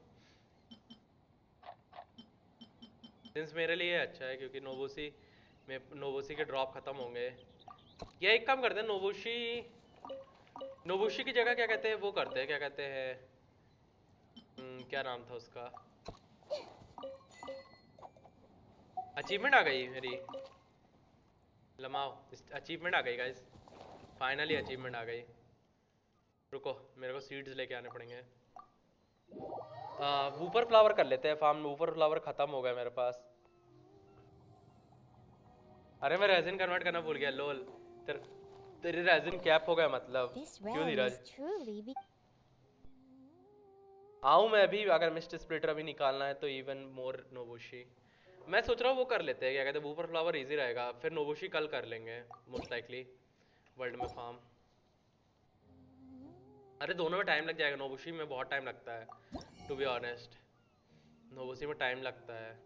सिंस मेरे लिए अच्छा है क्योंकि नोबुसी में नोबुसी के ड्रॉप खत्म होंगे। या एक काम करते हैं, नोबुशी की जगह क्या कहते हैं वो करते हैं, क्या कहते हैं क्या नाम था उसका? अचीवमेंट आ गई मेरी, लमाओ अचीवमेंट आ गई गाइस, फाइनली अचीवमेंट आ गई। रुको मेरे को सीड्स लेके आने पड़ेंगे। वूपर फ्लावर कर लेते हैं फार्म। वूपर फ्लावर खत्म हो गया मेरे पास। अरे मैं रेजिन कन्वर्ट करना भूल गया लोल। तेरी रेजिन कैप हो गया मतलब। क्यों धीरज? आऊँ मैं भी, अगर मिस्ट स्प्लिटर अभी निकालना है तो इवन मोर नोबुशी। मैं सोच रहा हूँ वो कर लेते हैं, क्या कहते हैं, वूपर फ्लावर इजी रहेगा, फिर नोबुशी कल कर लेंगे मोस्ट लाइकली वर्ल्ड में फार्म। अरे दोनों में टाइम लग जाएगा, नोबुशी में बहुत टाइम लगता है टू बी ऑनेस्ट, नोबुशी में टाइम लगता है।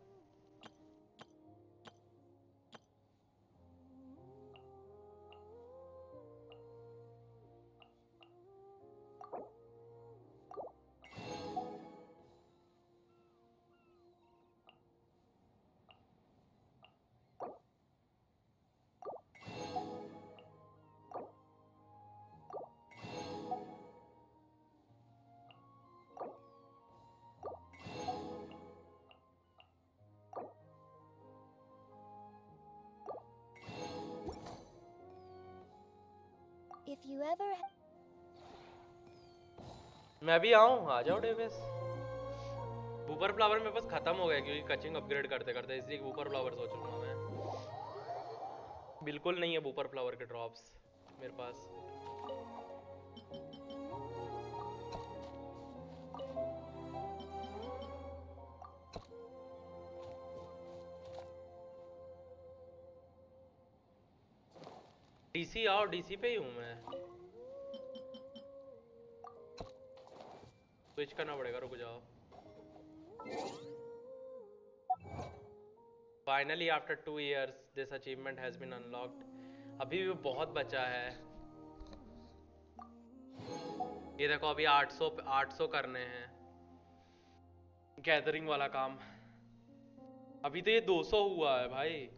If you ever मैं भी आऊँ, आ जाओ डेविस। वूपर फ्लावर मेरे पास खत्म हो गया क्योंकि कचिंग अपग्रेड करते करते, इसलिए वूपर फ्लावर सोच लूँगा मैं। बिल्कुल नहीं है वूपर फ्लावर के ड्रॉप्स मेरे पास। डीसी आओ, डीसी पे ही हूँ मैं। स्विच करना पड़ेगा, रुक जाओ। Finally after 2 years this achievement has been unlocked. अभी भी बहुत बचा है। ये देखो अभी 800 करने हैं गैदरिंग वाला काम। अभी तो ये 200 हुआ है भाई,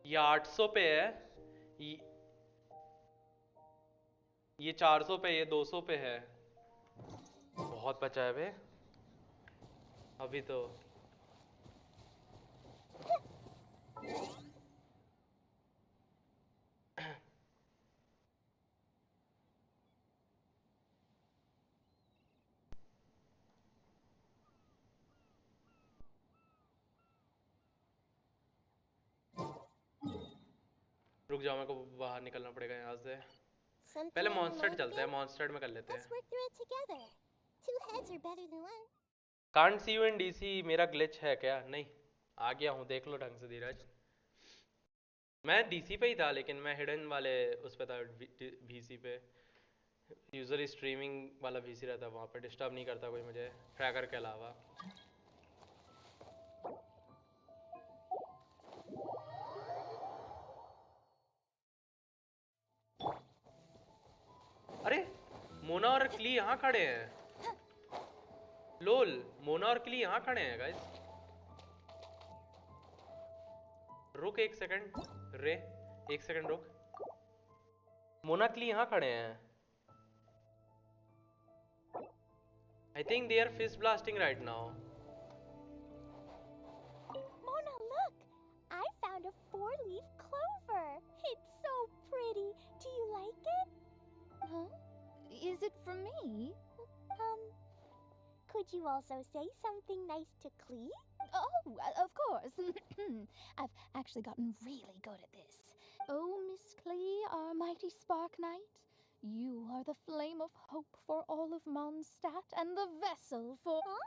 ये 800 पे है, ये 400 पे, ये 200 पे है। बहुत बचा है बे अभी तो। रुक जाओ, मेरे को बाहर निकलना पड़ेगा यहाँ से। पहले मॉन्स्टर चलते हैं, मॉन्स्टर में कर लेते हैं। Can't see you in DC, मेरा ग्लिच है क्या? नहीं, आ गया हूँ, देख लो ढंग से धीरज। मैं डीसी पे ही था लेकिन मैं हिडन वाले उस पे था, वीसी पे। यूजर स्ट्रीमिंग वाला वीसी रहता, वहाँ पे डिस्टर्ब नहीं करता कोई मुझे, फ्रैगर के अलावा। अरे मोना और क्ली यहाँ खड़े हैं। लोल, मोना और क्ली यहाँ खड़े हैं गाइस। रुक एक सेकंड रे, एक सेकंड रुक। मोना क्ली यहाँ खड़े हैं। I think they are fist blasting right now. Mona, look! I found a 4-leaf clover. It's so pretty. Do you like it? Huh? Is it for me? Could you also say something nice to Klee? Oh, of course. I've actually gotten really good at this. Oh, Miss Klee, our mighty Spark Knight, you are the flame of hope for all of Mondstadt and the vessel for... Huh?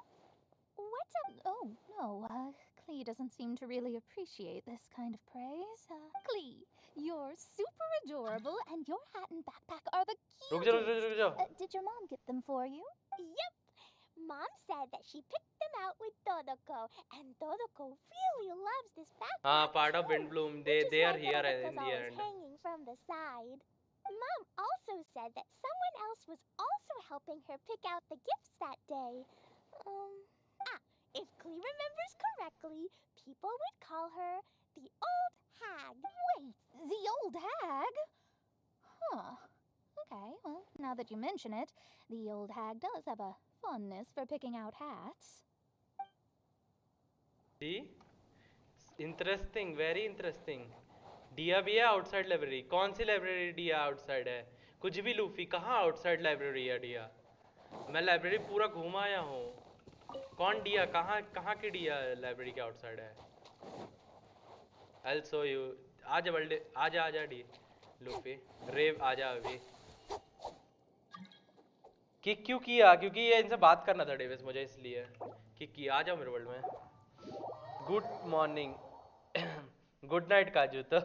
What's up? Oh, no, Klee doesn't seem to really appreciate this kind of praise. Klee, you're super adorable, and your hat and backpack are the रुक cutest. जाओ Did your mom get them for you? Yep. Mom said that she picked them out with Todoko, and Todoko really loves this backpack हाँ part of too, Windbloom which is they why are here Todoko's in the always end. hanging from the side. Mom also said that someone else was also helping her pick out the gifts that day. If Klee remembers correctly, people would call her the Old Hag. Wait, the old hag? Huh. Okay, well, now that you mention it, the old hag does have a fondness for picking out hats. See, interesting, very interesting. दिया भी है outside library. कौन सी library दिया outside है? कुछ भी Luffy, कहाँ outside library है दिया? मैं लाइब्रेरी पूरा घूम आया हूँ. कौन दिया? कहाँ की दिया लाइब्रेरी के आउटसाइड है? I'll show you. आजा बल्ले, आजा डी लूफी रेव आजा अभी. किक क्यों किया? क्योंकि ये इनसे बात करना था डेविस मुझे, इसलिए किक किया. आ जाओ मेरे वर्ल्ड में. Good morning, good night Kaju. तो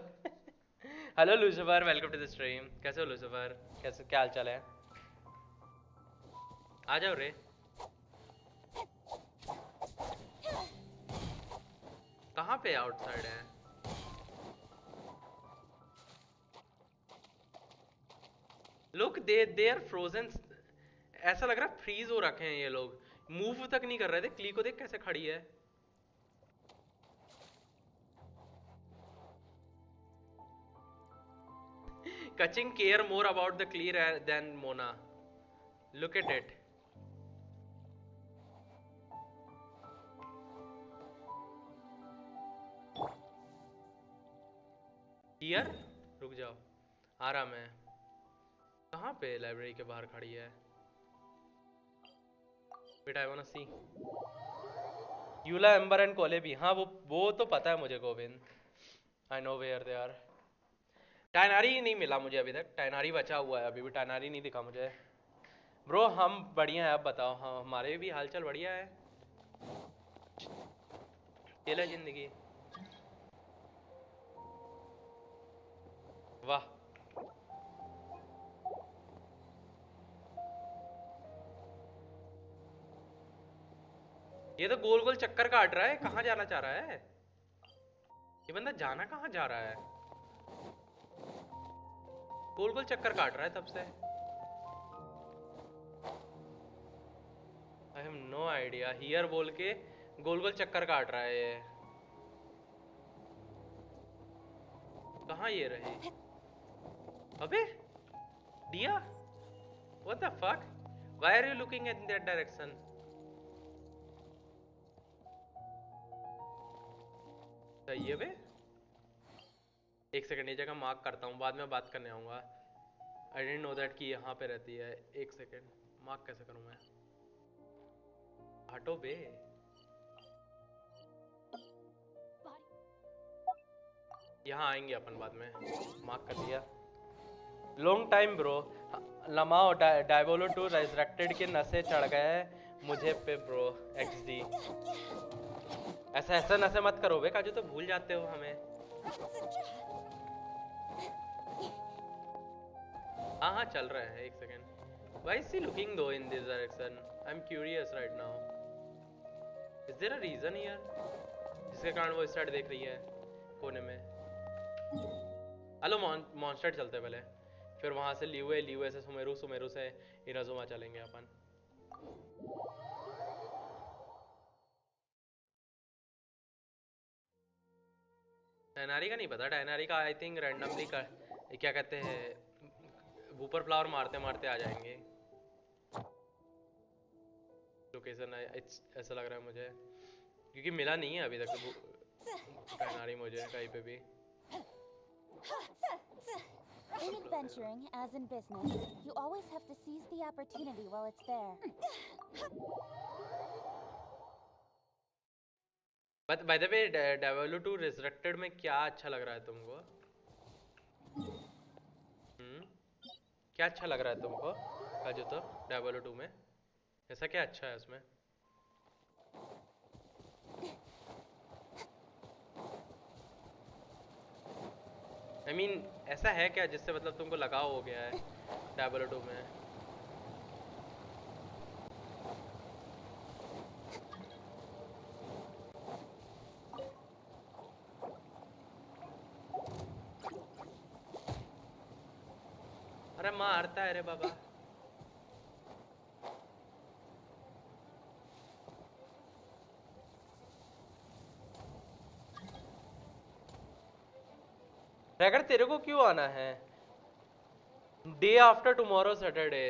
hello Lucifer, welcome to the stream. कैसे हो लूसिफर? कैसे, क्या हाल चाल है? आ जाओ रे. कहाँ पे आउटसाइड है? Look they are frozen. ऐसा लग रहा है फ्रीज हो रखे हैं ये लोग. मूव तक नहीं कर रहे थे. क्ली को देख कैसे खड़ी है. Kaching care more about the Klee than Mona. Look at it. Here? रुक जाओ, आ रहा मैं. कहाँ पे लाइब्रेरी के बाहर खड़ी है? Wait, I wanna see. Eula, Amber and Collei भी. हाँ वो तो पता है मुझे Govind. I know where they are. टाइनारी नहीं मिला मुझे अभी तक. टाइनारी बचा हुआ है, अभी भी टाइनारी नहीं दिखा मुझे. ब्रो हम बढ़िया है, आप बताओ. हाँ हमारे भी हालचाल बढ़िया है. चला जिंदगी. वाह, ये तो गोल गोल चक्कर काट रहा है. कहाँ जाना चाह रहा है ये बंदा? जाना कहाँ जा रहा है? गोल गोल चक्कर काट रहा है तब से. I have no idea. Here बोल के गोल गोल चक्कर काट रहा है ये. कहाँ ये रही? अबे दिया, what the fuck? Why are you looking in that direction? सही है बे. एक सेकंड, ये जगह मार्क करता हूँ, बाद में बात करने आऊँगा. आई डिडंट नो दैट कि यहाँ पे रहती है. एक सेकंड, मार्क कैसे करूँ मैं? हटो बे. यहाँ आएंगे अपन बाद में. मार्क कर दिया. Long time bro. Lmao Diablo 2 resurrected के नशे चढ़ गए मुझे पे ब्रो. XD. ऐसा नशे मत करो बे काजू, तो भूल जाते हो हमें. हाँ चल रहा है. एक second. Why is he looking though in this direction? I'm curious right now. Is there a reason here? जिसके कारण वो इस साइड देख रही है कोने में. हेलो मॉन्स्टर चलते पहले, फिर वहां से लिवे से सुमेरु से इनाजुमा चलेंगे अपन. टाइनारी का नहीं पता. टाइनारी का आई थिंक रैंडमली क्या कहते हैं, वूपर फ्लावर मारते मारते आ जाएंगे. लोकेशन ऐसा लग रहा है मुझे, क्योंकि मिला नहीं है अभी तक टाइनारी मुझे कहीं पे भी. In adventuring, as in business, you always have to seize the opportunity while it's there. But by the way, Diablo 2 Resurrected में क्या अच्छा लग रहा है तुमको? क्या अच्छा लग रहा है तुमको काजू? तो Diablo 2 में ऐसा क्या अच्छा है उसमें? I mean, ऐसा है क्या जिससे मतलब तुमको लगाव हो गया है Diablo 2 में? अरे मारता है रे बाबा। फ्रैगर तेरे को क्यों आना है? Day after tomorrow Saturday.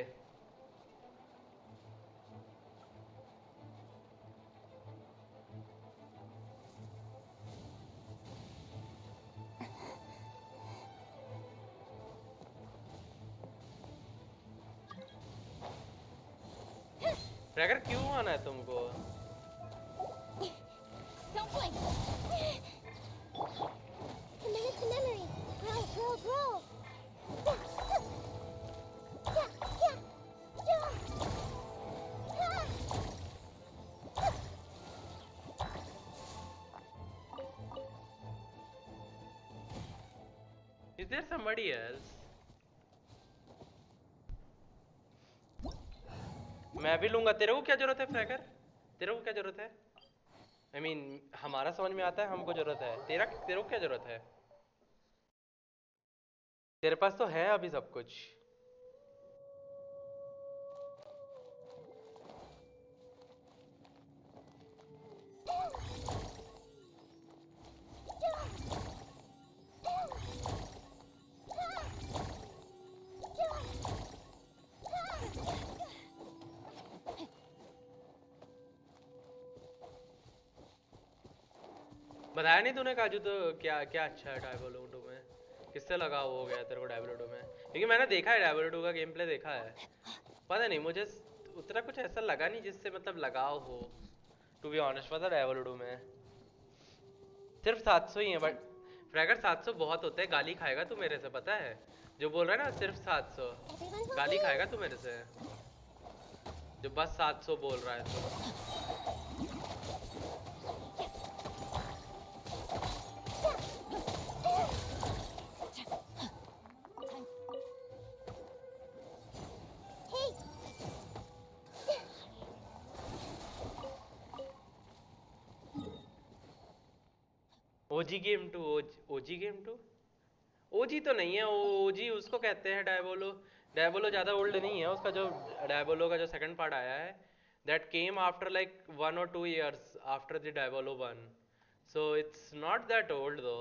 Fragger क्यों आना है तुमको? Don't blink. Commit it to memory. Grow, grow, grow. Is there somebody else? मैं भी लूंगा। तेरे को क्या जरूरत है फ्रैगर? तेरे को क्या जरूरत है? I mean, हमारा समझ में आता है हमको जरूरत है। तेरे को क्या जरूरत है? तेरे पास तो है अभी सब कुछ। बताया नहीं तूने काजू तो क्या क्या अच्छा है Diablo 2 में? किससे लगाव हो गया तेरे को Diablo 2 में? क्योंकि मैंने देखा है Diablo 2 का गेम प्ले देखा है। पता नहीं मुझे उतना कुछ ऐसा लगा नहीं जिससे मतलब लगाव हो। टू बी ऑनेस्ट पता Diablo 2 में सिर्फ 700 ही है। बट फ्रैगर 700 बहुत होते हैं। गाली खाएगा तू मेरे से पता है? जो बोल रहा है ना सिर्फ 700, गाली खाएगा तू मेरे से जो बस 700 बोल रहा है तो। ओजी गेम 2 ओजी गेम 2 ओजी तो नहीं है। ओजी उसको कहते हैं डायबोलो ज़्यादा ओल्ड नहीं है। उसका जो डायबोलो का जो सेकंड पार्ट आया है that came after like 1 or 2 years after the Diablo 1, so it's not that old though.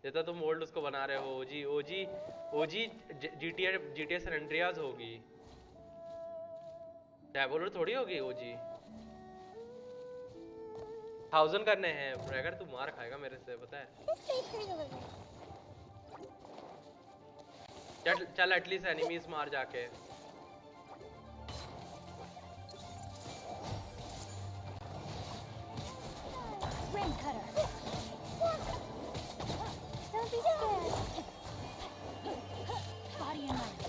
जितना तुम ओल्ड उसको बना रहे हो। OG OG OG GTA San Andreas होगी, डायबोलो थोड़ी होगी ओजी। 1000 करने हैं फ्रैगर, तू मार खाएगा मेरे से पता है। चल एटलीस्ट एनिमीज मार जाके। Rim cutter. Don't be scared. Body and mind.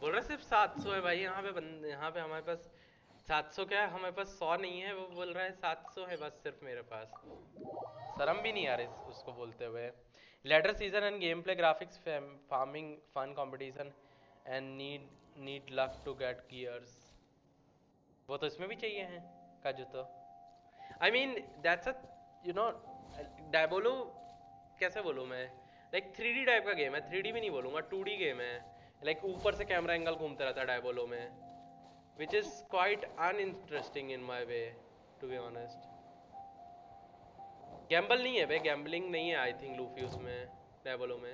बोल रहा सिर्फ 700 है भाई। यहाँ पे हमारे पास 700 क्या है, हमारे पास 100 नहीं है। वो बोल रहा है 700 है बस सिर्फ मेरे पास। शर्म भी नहीं आ रही उसको बोलते हुए। Later season end game play graphics farming fun competition and need luck to get gears. वो तो इसमें भी चाहिए हैं काजू तो। आई मीन दैट्स अ डायबोलो कैसे बोलूँ मैं, लाइक 3D टाइप का गेम है। 3D भी नहीं बोलूँगा, 2D गेम है। लाइक ऊपर से कैमरा एंगल घूमता रहता है डायबोलो में, which is quite uninteresting in my way to be honest. Gamble नहीं है भाई, गैम्बलिंग नहीं है आई थिंक लूफी उसमें डायबोलो में।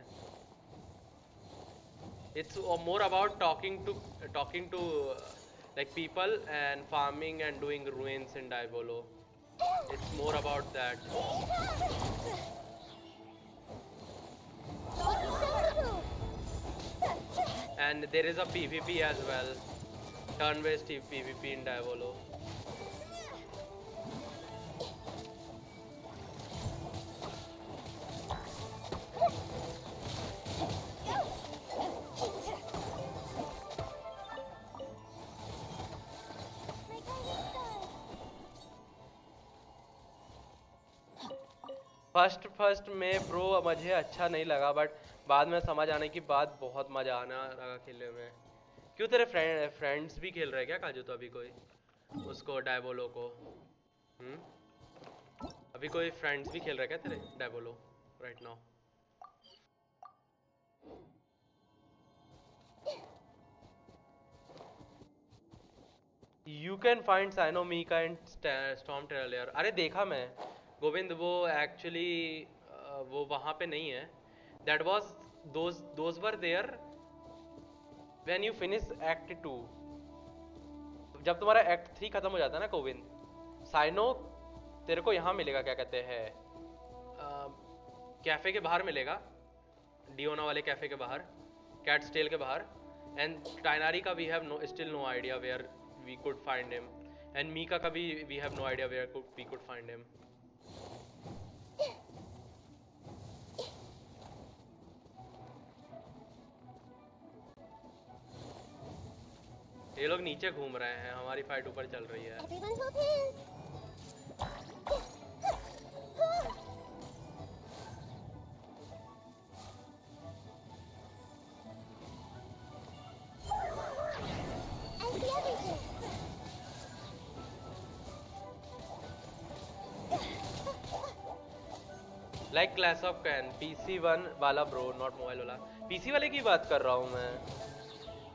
It's more about talking to like people and farming and doing ruins in Diabolo. It's more about that. And there is a PvP as well, turn-based PvP in Diabolo. First में bro मुझे अच्छा नहीं लगा, but बाद में समझ आने की बाद बहुत मजा आना लगा खेलने में। क्यों तेरे फ्रेंड्स भी खेल रहे हैं क्या काजू? तो अभी कोई उसको डायबोलो को अभी कोई फ्रेंड्स भी खेल रहे हैं क्या तेरे Diablo right now? You can find Cyno Mika and storm trailer. अरे देखा मैं गोविंद, वो एक्चुअली वो वहाँ पे नहीं है। That was those were there when you finish act 2। जब तुम्हारा एक्ट 3 खत्म हो जाता है ना गोविंद, साइनो तेरे को यहाँ मिलेगा, क्या कहते हैं, कैफे के बाहर मिलेगा, डियोना वाले कैफे के बाहर, कैट्स टेल के बाहर। एंड टाइनारी का we have still no idea where we could find him, and Mika ka bhi we have no idea where we could find him. ये लोग नीचे घूम रहे हैं, हमारी फाइट ऊपर चल रही है। Like clash of can PC 1 वाला ब्रो, नॉट मोबाइल वाला। PC वाले की बात कर रहा हूँ मैं,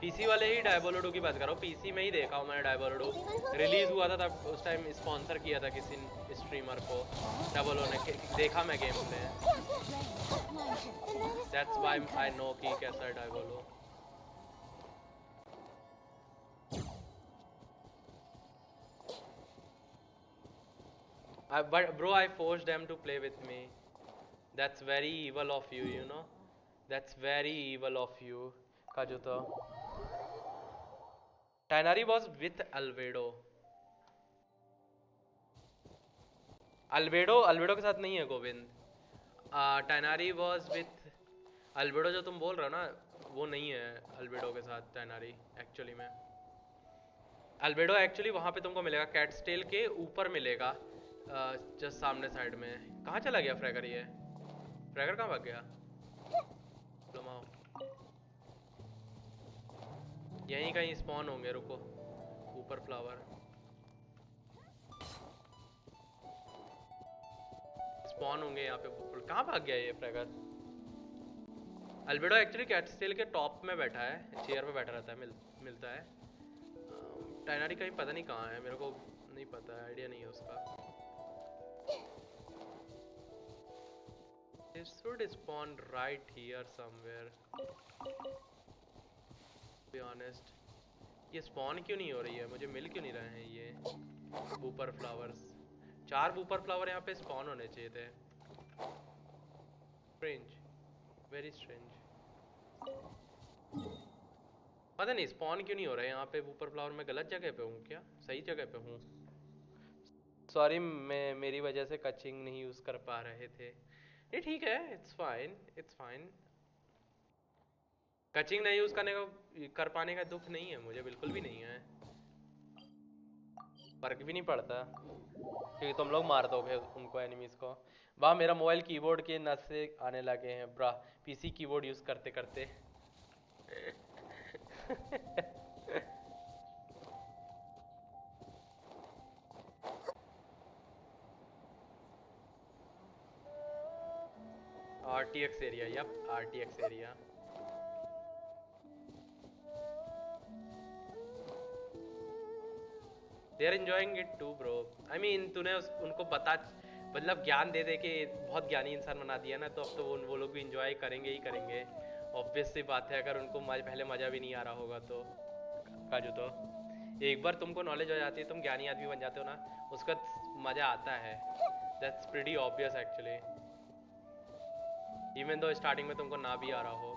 PC वाले ही डायबोलो की बात कर रहा हूँ। PC में ही देखा हूँ मैंने डायबोलो, रिलीज हुआ था तब, उस टाइम स्पॉन्सर किया था किसी स्ट्रीमर को डायबोलो ने, देखा मैं गेम में। दैट्स व्हाई आई नो कि कैसा है डायबोलो। But bro, I forced them to play with me. That's very evil of you, you know. That's very evil of you, Kajuto. Tainari was with Albedo. Albedo के साथ नहीं है Govind. Tainari was with Albedo, जो तुम बोल रहे हो ना, वो नहीं है Albedo के साथ Tainari एक्चुअली में। Albedo एक्चुअली वहाँ पे तुमको मिलेगा, कैट्स टेल के ऊपर मिलेगा, जस्ट सामने साइड में। कहाँ चला गया फ्रैगर? ये फ्रैगर कहाँ भाग गया? यहीं कहीं स्पॉन होंगे, रुको। ऊपर फ्लावर स्पॉन होंगे यहाँ पे। कहाँ भाग गया ये फ्रैगर? अल्बेडो एक्चुअली कैटस्टेल के टॉप में बैठा है, चेयर पे बैठा रहता है, मिलता है। टाइनारी कहीं पता नहीं कहाँ है, मेरे को नहीं पता, आइडिया नहीं है उसका। It should spawn right here somewhere. To be honest, ये spawn क्यों नहीं हो रही है? मुझे मिल क्यों नहीं रहे हैं ये बूपर फ्लावर्स? 4 बूपर फ्लावर यहाँ पे spawn होने चाहिए थे। Strange, very strange. पता नहीं spawn क्यों नहीं हो रहा है यहाँ पे बूपर फ्लावर। मैं गलत जगह पे हूँ क्या? सही जगह पे हूँ? सॉरी, मेरी वजह से कचिंग नहीं यूज कर पा रहे थे। ये ठीक है, इट्स फाइन, इट्स फाइन। कचिंग नहीं यूज कर पाने का दुख नहीं है मुझे, बिल्कुल भी नहीं है। फर्क भी नहीं पड़ता क्योंकि तुम लोग मार दोगे उनको, एनिमीज को। वाह, मेरा मोबाइल कीबोर्ड के नशे आने लगे हैं ब्रा, PC कीबोर्ड यूज करते करते। RTX area, yep, RTX area. They are enjoying it too, bro. I mean, तूने उनको बता, मतलब ज्ञान दे दे के बहुत ज्ञानी इंसान बना दिया ना, तो अब तो वो लोग भी enjoy करेंगे ही करेंगे। Obvious सी बात है, अगर उनको पहले मजा भी नहीं आ रहा होगा तो। काजू तो एक बार तुमको नॉलेज हो जाती है, तुम ज्ञानी आदमी बन जाते हो ना, उसका मजा आता है। That's pretty obvious actually. Even though starting में तुमको ना भी आ रहा हो।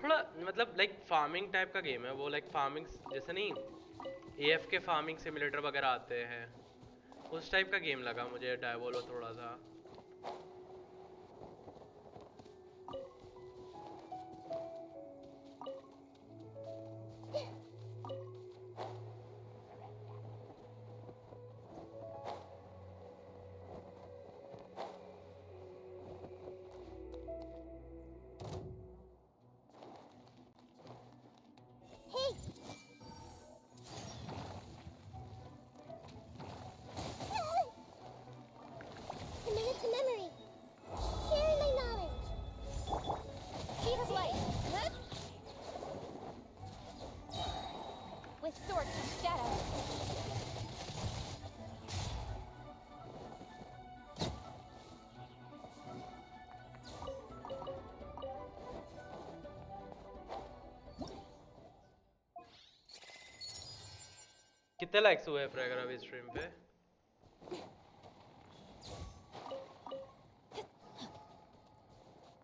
थोड़ा मतलब लाइक फार्मिंग टाइप का गेम है वो, लाइक फार्मिंग जैसे नहीं एएफ के फार्मिंग सिमुलेटर वगैरह आते हैं उस टाइप का गेम लगा मुझे डायबोलो थोड़ा सा। Committed to memory. Sharing my knowledge. Speed of light. With sword comes shadow. कितने लाइक्स हुए फ्रैगर अभी स्ट्रीम पे?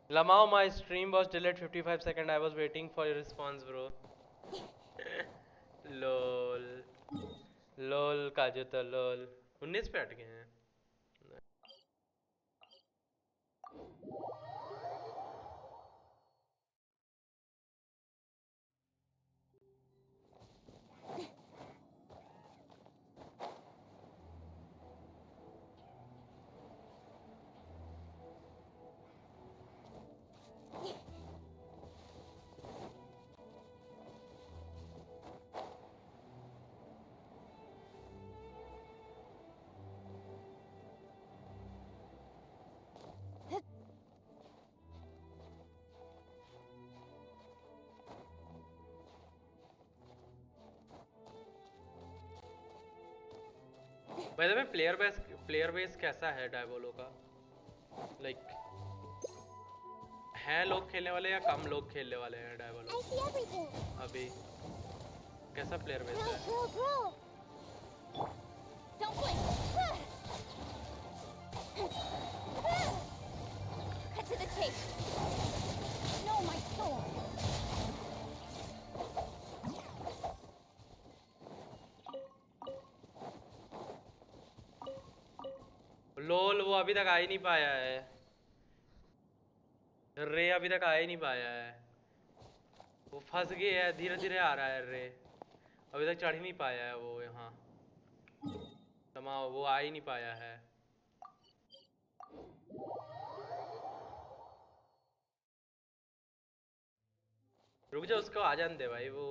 Lamau, my stream was delayed 55 seconds. I was waiting for your response, bro. lol lol काजू तो lol 19 पे अटके हैं। By the way, player base कैसा है डायबोलो का? Like हैं लोग खेलने वाले या कम लोग खेलने वाले हैं डायबोलो? अभी कैसा प्लेयर बेस है? Don't blink. Cut to the chase. No, my sword. लोल वो अभी तक आ ही नहीं पाया है। रे अभी तक आ ही नहीं पाया है। वो फंस गया है, धीरे धीरे आ रहा है रे। अभी तक चढ़ ही नहीं पाया है वो यहाँ। वो आ ही नहीं पाया है। रुक जा, उसको आ जाने दे भाई। वो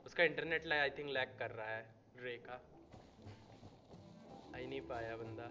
उसका इंटरनेट आई थिंक लैग कर रहा है रे का। आ ही नहीं पाया बंदा।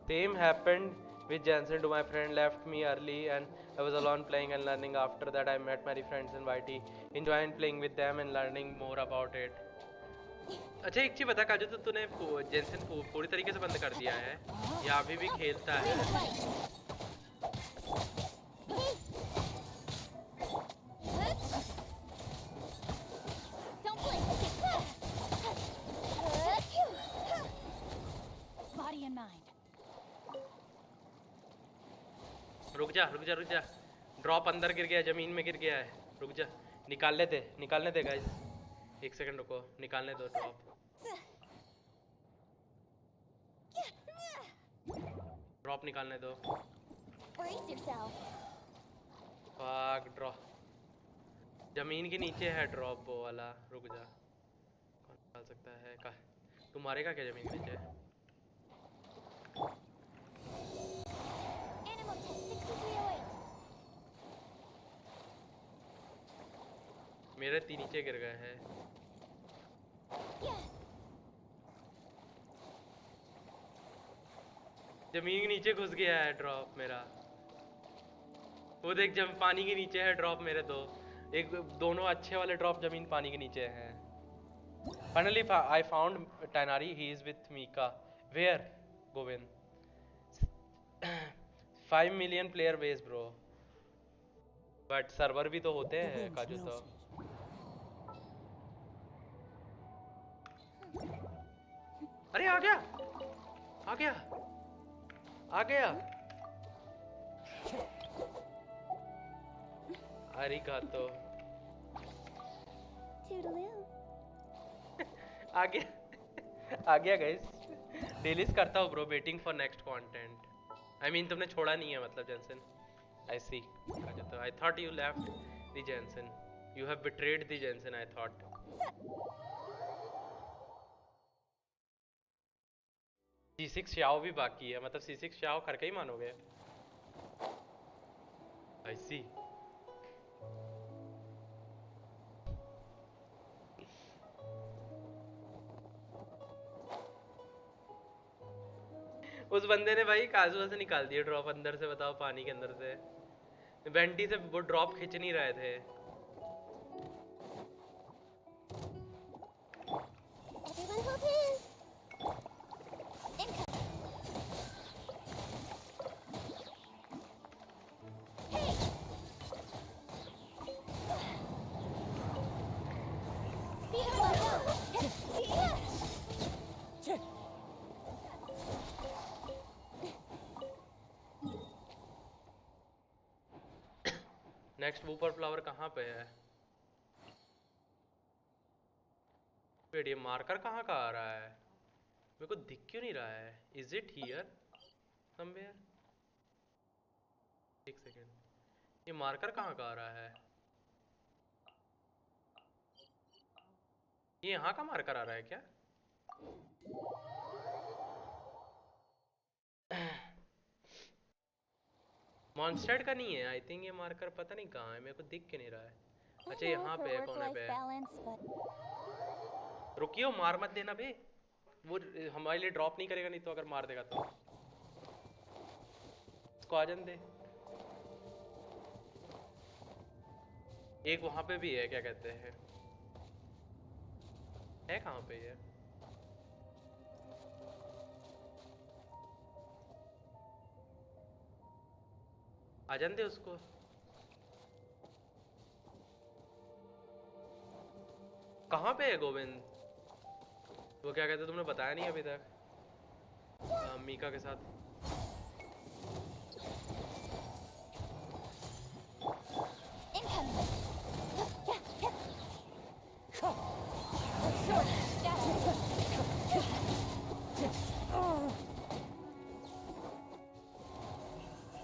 Same happened with Jansen to my friend left me early and I was alone playing and learning. After that I met many friends in YT, enjoying playing with them and learning more about it. अच्छा एक चीज बता काजू, तो तूने Jensen पूरी तरीके से बंद कर दिया है या अभी भी खेलता है? Body and mind. रुक जा। ड्रॉप अंदर गिर गया है, जमीन में गिर गया है। रुक जा, निकालने दे गाइस। एक सेकंड रुको, निकालने दो ड्रॉप। ड्रॉप निकालने दो। फक ड्रॉप जमीन के नीचे है, ड्रॉप वो वाला। रुक जा, कौन निकाल सकता है? का तुम मारेगा क्या जमीन के नीचे? मेरे नीचे गिर गए हैं। जमीन के नीचे घुस गया है ड्रॉप मेरा। वो देख, जब पानी के नीचे है ड्रॉप मेरे दो। एक दोनों अच्छे वाले ड्रॉप जमीन पानी के नीचे हैं. Finally, I found Tanari. He is with Mika. Where, Govind? 5 million player base, bro. But server भी तो होते हैं काजू तो. अरे आ गया, आ गया, आ गया. Arigato. Toodaloo. आ गया, आ गया guys. Release करता हूँ bro. Waiting for next content. I mean तुमने छोड़ा नहीं है मतलब Jensen. I see. I thought you left the Jensen. You have betrayed the Jensen, I thought. C6 Shao भी बाकी है, मतलब C6 शाओ करके ही मानोगे? I see. उस बंदे ने भाई काजुआ से निकाल दिया ड्रॉप अंदर से. बताओ पानी के अंदर से. वेंटी से वो ड्रॉप खींच नहीं रहे थे. Everyone hold hands. Next whopperflower कहाँ पे है? वेट, ये मार्कर कहाँ का आ रहा है? मेरे को दिख क्यों नहीं रहा है? Is it here somewhere? एक सेकेंड, ये मार्कर कहाँ का आ रहा है? ये यहाँ का मार्कर आ रहा है क्या? मॉन्स्टर का नहीं है आई थिंक ये मार्कर. पता नहीं कहाँ है, मेरे को दिख के नहीं रहा है. अच्छा यहाँ पे है, कोने पे है. रुकियो, मार मत देना बे. वो हमारे लिए ड्रॉप नहीं करेगा, नहीं तो अगर मार देगा तो. इसको आ जाने दे. एक वहां पे भी है, क्या कहते हैं, है कहाँ पे ये? आ जाने दे उसको. कहाँ पे है गोविंद? वो क्या कहते, तुमने बताया नहीं अभी तक. मीका के साथ.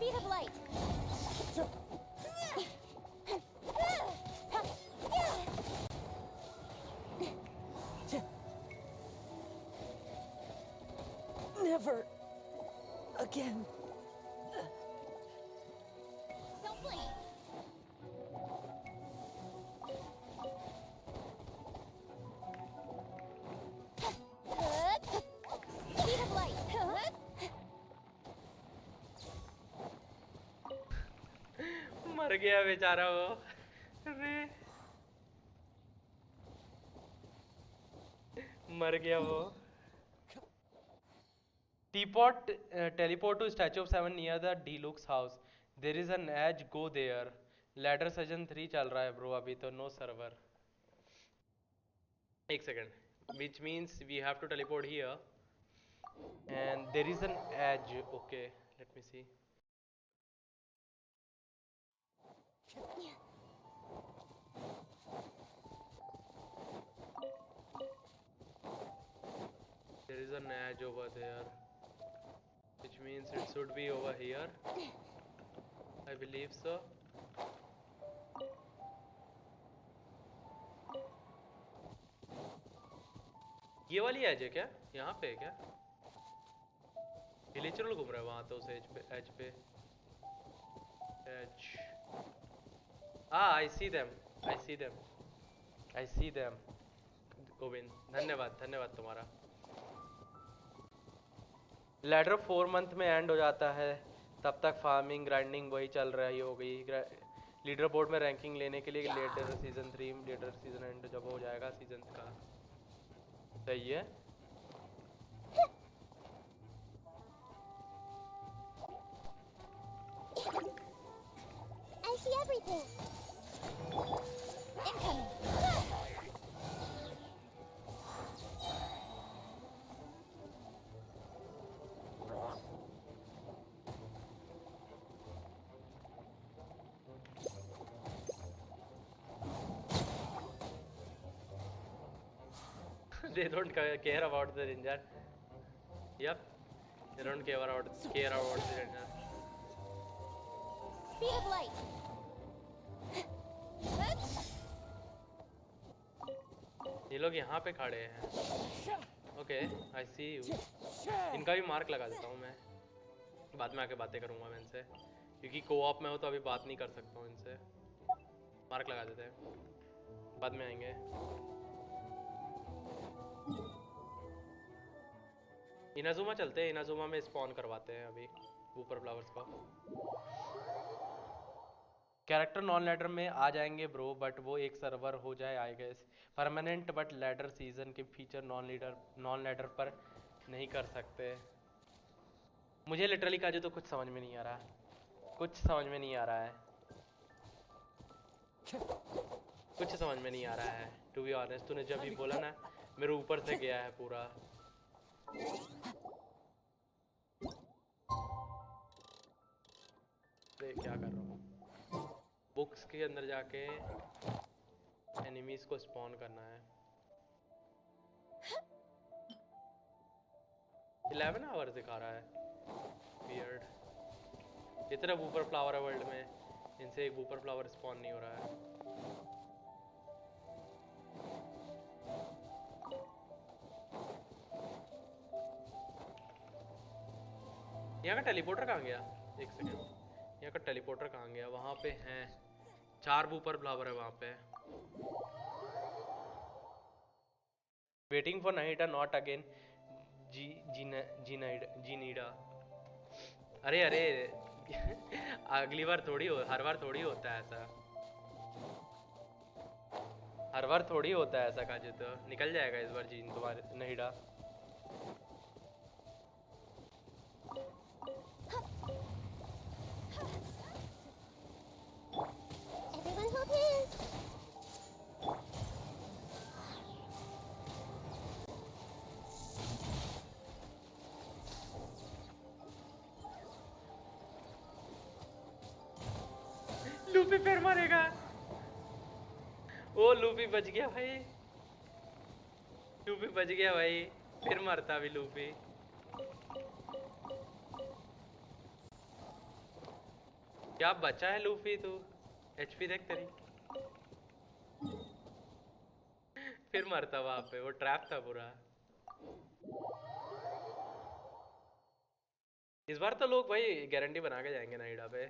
Speed of light. Never again. Don't blink. Speed of light. मर गया बेचारा वो. अरे मर गया वो. Teleport to Statue of 7 near the Deluxe house. There is an edge, go there. Ladder Season 3 चल रहा है bro अभी तो, no server. एक second. Which means we have to teleport here. And there is an edge. Okay, let me see. There is an edge over there, which means it should be over here. I believe so. ये वाली as है क्या? यहाँ पे है क्या? हिलेचुरल घूम रहा है वहाँ तो उस एज पे. Edge. I see them. I see them. I see them. Govind धन्यवाद, धन्यवाद तुम्हारा. लैडर 4 मंथ में एंड हो जाता है, तब तक फार्मिंग ग्राइंडिंग वही चल रही होगी. लीडर बोर्ड में रैंकिंग लेने के लिए leader season 3 leader season and जब हो जाएगा सीजन का। सही है। I see everything. Incoming. They don't care about the ninja. Yep. They don't care about the ninja. Speed of light. ये लोग यहाँ पे खड़े हैं। Okay, I see you. इनका भी मार्क लगा देता हूँ मैं। बाद में आके बातें करूँगा मैं इनसे, क्योंकि कोऑप में हो तो अभी बात नहीं कर सकता हूँ इनसे। मार्क लगा देते हैं, बाद में आएंगे। इनाजुमा चलते हैं, इनाजुमा में स्पॉन करवाते हैं अभी ऊपर फ्लावर्स को। कैरेक्टर नॉन लैडर में आ जाएंगे ब्रो, बट वो एक सर्वर हो जाए I guess. Permanent but ladder season के फीचर नॉन लैडर पर नहीं कर सकते। मुझे लिटरली काजू तो कुछ समझ में नहीं आ रहा, कुछ समझ में नहीं आ रहा है, कुछ समझ में नहीं आ रहा है टू बी ऑनेस्ट। तूने जब भी बोला ना मेरे ऊपर से गया है पूरा। क्या कर रहा हूँ? बुक्स के अंदर जाके एनिमीज को स्पॉन करना है। 11 आवर्स दिखा रहा है, वियर्ड। इतना वूपर फ्लावर है वर्ल्ड में, इनसे एक वूपर फ्लावर स्पॉन नहीं हो रहा है। यहाँ का टेलीपोर्टर कहाँ गया? एक सेकेंड, यहाँ का टेलीपोर्टर कहाँ गया? वहाँ पे हैं 4 वूपर फ्लावर है वहाँ पे। वेटिंग फॉर नाइटा नॉट अगेन जीनीडा। अरे अरे अगली बार थोड़ी हो, हर बार थोड़ी होता है ऐसा, हर बार थोड़ी होता है ऐसा। काजू तो निकल जाएगा इस बार जीन तुम्हारे नहीडा। Everyone hold hands. लूपी फिर मारेगा। ओ लूपी बच गया भाई, लूपी बच गया भाई, फिर मरता भी लूपी। क्या बचा है लूफी? तू एचपी देख तेरी, फिर मरता वहां पे। वो ट्रैप था पूरा। इस बार तो लोग भाई गारंटी बना के जाएंगे नहीडा पे,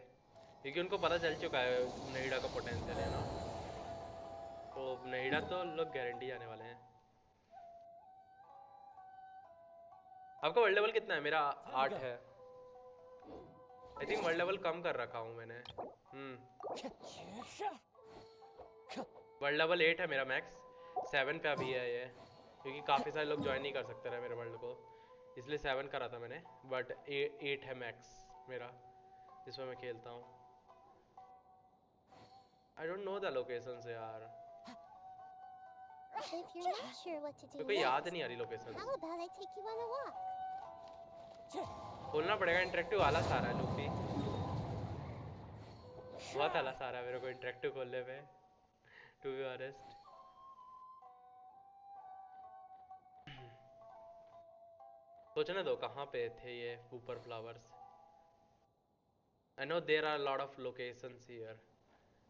क्योंकि उनको पता चल चुका है नहीडा का पोटेंशियल है ना। तो नहीडा तो लोग गारंटी जाने वाले हैं। आपका वर्ल्ड लेवल कितना है? मेरा 8 है। आई थिंक वर्ल्ड लेवल कम कर रखा हूँ मैंने। वर्ल्ड लेवल 8 है मेरा मैक्स, 7 पे अभी है ये, क्योंकि काफ़ी सारे लोग ज्वाइन नहीं कर सकते रहे मेरे वर्ल्ड को, इसलिए 7 करा था मैंने। बट 8 है मैक्स मेरा जिसमें मैं खेलता हूँ। आई डोंट नो द लोकेशंस यार, If you're not sure what to do मेरे को याद next, नहीं आ रही location. how about I take you on a walk? खोलना पड़ेगा। इंटरेक्टिव वाला सारा है लूपी, बहुत आला सारा है मेरे को इंटरेक्टिव खोलने पे टू बी ऑनेस्ट। सोचने दो कहाँ पे थे ये ऊपर flowers. I know there are a lot of locations here,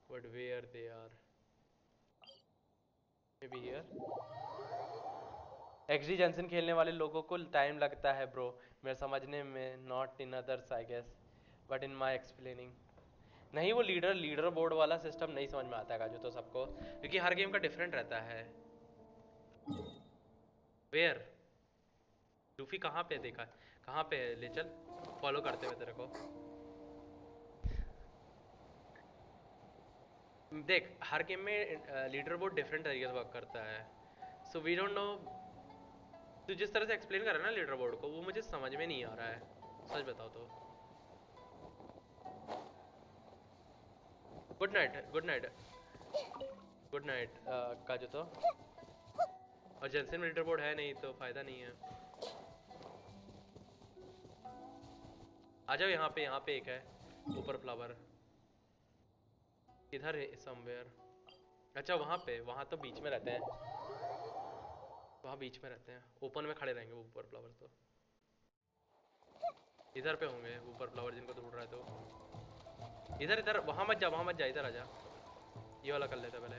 but where they are? Maybe here. XD Jansen खेलने वाले लोगों को टाइम लगता है ब्रो मेरे समझने में, not in others I guess, but in my explaining. नहीं वो लीडर बोर्ड वाला सिस्टम नहीं समझ में आता है जो तो सबको, क्योंकि हर गेम का डिफरेंट रहता है। वेयर लूफी कहाँ पे देखा, कहाँ पे है? ले चल फॉलो करते हुए तेरे को। देख हर गेम में लीडर बोर्ड डिफरेंट तरीके से वर्क करता है, सो वी डोंट नो। तू जिस तरह से एक्सप्लेन कर रहा है ना लीडर बोर्ड को, वो मुझे समझ में नहीं आ रहा है, सच बताओ तो। Good night, good night, good night Kaju. तो और जेंसन में लीडर बोर्ड है नहीं तो फायदा नहीं है। आ जाओ यहाँ पे एक है ऊपर फ्लावर, इधर है समवेयर। अच्छा वहाँ तो बीच में रहते हैं, वहाँ बीच में रहते हैं, ओपन में खड़े रहेंगे वो ऊपर फ्लावर। तो इधर पे होंगे ऊपर फ्लावर जिनको ढूंढ रहा है। तो इधर वहाँ मत जा, इधर आ जा। ये वाला कर लेते पहले।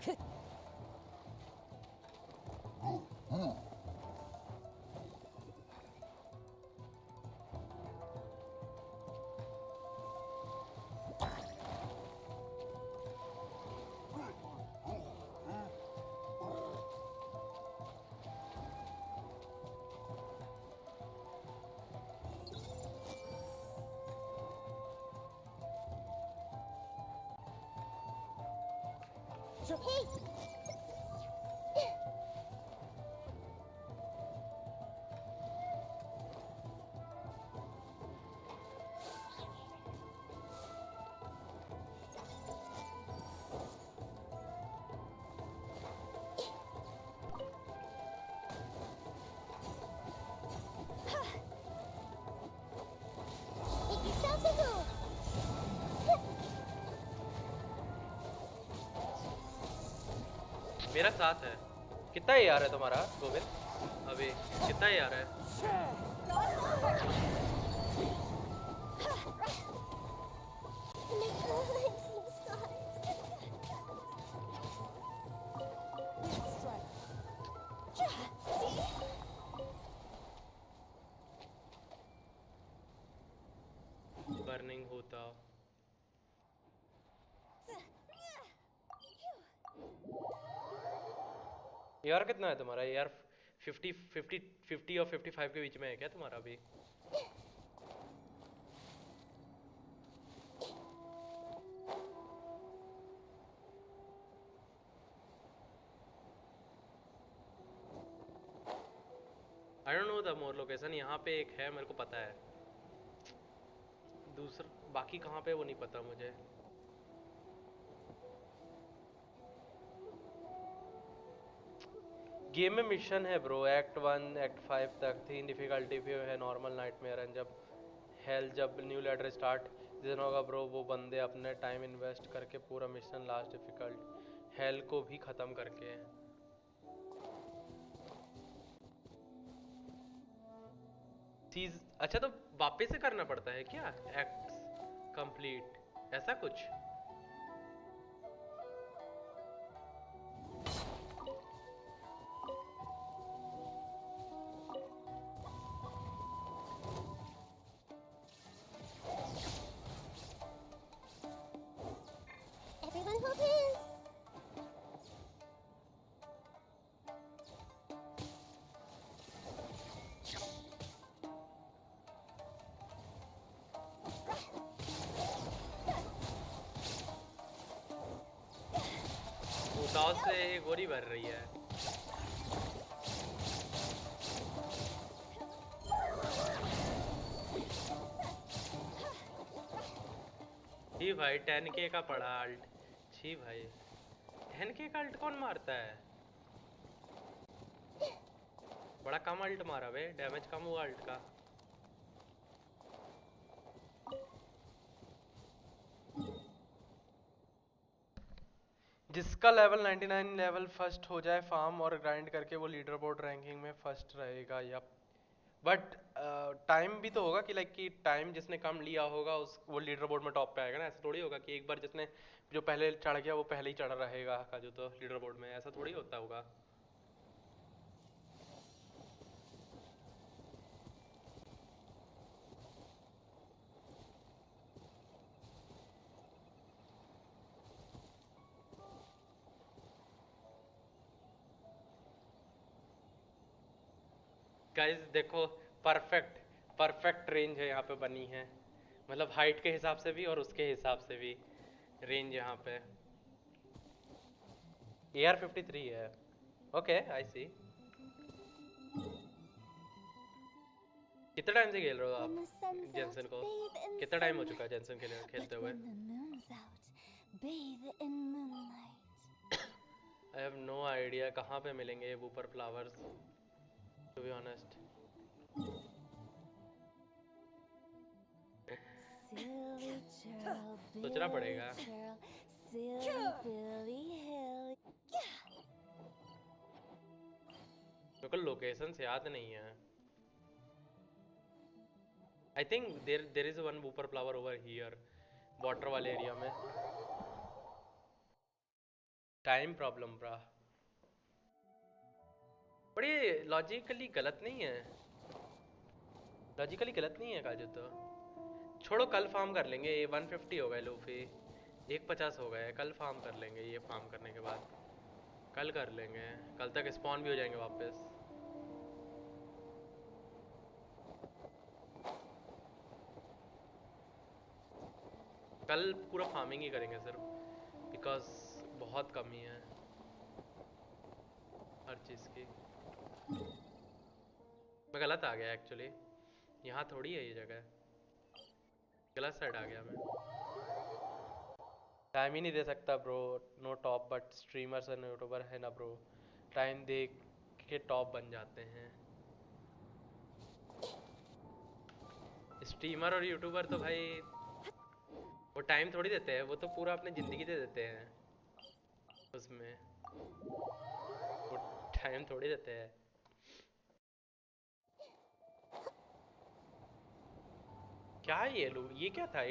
Hey! Make yourselves a move! मेरा साथ है। कितना AR है तुम्हारा गोविंद अभी? कितना AR है? बर्निंग होता। AR कितना है तुम्हारा? AR 50 और 55 के बीच में है क्या तुम्हारा अभी? I don't know the more location। यहाँ पे एक है मेरे को पता है, दूसरा बाकी कहाँ पे वो नहीं पता मुझे। गेम में मिशन है ब्रो, एक्ट 1 एक्ट 5 तक। 3 डिफिकल्टी भी है, नॉर्मल नाइटमेयर एंड जब हेल, जब न्यू लेटर स्टार्ट सीजन होगा ब्रो, वो बंदे अपने टाइम इन्वेस्ट करके पूरा मिशन लास्ट डिफिकल्ट हेल को भी ख़त्म करके। चीज अच्छा तो वापस से करना पड़ता है क्या एक्ट कंप्लीट, ऐसा कुछ? Everyone hold hands! उदास से गोली भर रही है। जी भाई 10K का पड़ा अल्ट। जी भाई 10K का अल्ट कौन मारता है? बड़ा कम अल्ट मारा बे, डैमेज कम हुआ अल्ट का। जिसका लेवल 99 लेवल फर्स्ट हो जाए फार्म और ग्राइंड करके, वो लीडर बोर्ड रैंकिंग में फर्स्ट रहेगा। या बट टाइम भी तो होगा कि लाइक कि टाइम जिसने कम लिया होगा उस वो लीडर बोर्ड में टॉप पे आएगा ना। ऐसा थोड़ी होगा कि एक बार जिसने जो पहले चढ़ गया वो पहले ही चढ़ रहेगा का जो तो लीडर बोर्ड में, ऐसा थोड़ी होता होगा। गाइस देखो, परफेक्ट रेंज है यहाँ पे बनी है, मतलब हाइट के हिसाब से भी और उसके हिसाब से भी रेंज यहाँ पे। AR-53 है। ओके आई सी। कितना टाइम से खेल रहे हो आप जेंसन को? कितना टाइम हो चुका है जेंसन खेलते हुए? आई हैव नो आइडिया कहाँ पे मिलेंगे ये whopperflowers, to be honest. सोचना पड़ेगा। मेरे को लोकेशंस याद नहीं है। I think there is one whopperflower over here, water वाले एरिया में। टाइम प्रॉब्लम ब्रा, बड़ी लॉजिकली गलत नहीं है, लॉजिकली गलत नहीं है काजू। तो छोड़ो, कल फार्म कर लेंगे। ये 150 हो गए लूफी, 150 हो गए। कल फार्म कर लेंगे, ये फार्म करने के बाद कल कर लेंगे। कल तक स्पॉन भी हो जाएंगे वापस। कल पूरा फार्मिंग ही करेंगे सिर्फ, बिकॉज बहुत कमी है हर चीज़ की। मैं गलत आ गया एक्चुअली, यहाँ थोड़ी है ये जगह, गलत साइड आ गया मैं। टाइम ही नहीं दे सकता bro, know top, but streamers and YouTuber है ना ब्रो, टाइम दे के टॉप बन जाते हैं। स्ट्रीमर और यूट्यूबर तो भाई वो टाइम थोड़ी देते हैं, वो तो पूरा अपनी ज़िंदगी दे देते हैं उसमें, वो टाइम थोड़ी देते हैं। क्या है ये लोग, ये क्या था?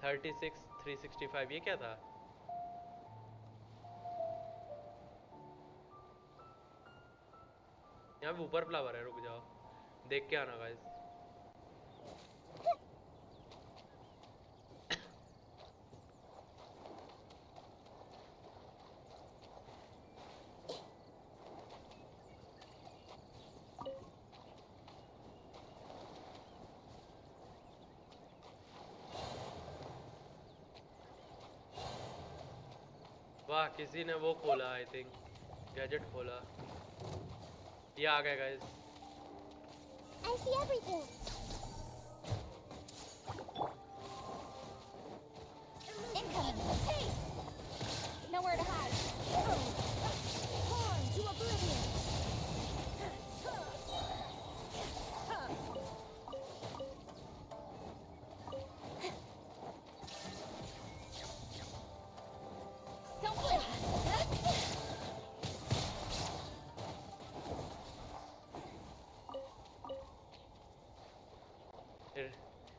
836 365 ये क्या था? यहाँ पे ऊपर फ्लावर है, रुक जाओ देख के आना गाइस। वाह, किसी ने वो खोला, आई थिंक गैजेट खोला। ये आ गया guys. I see everything. Incoming. Hey! Nowhere to hide. Torn to oblivion.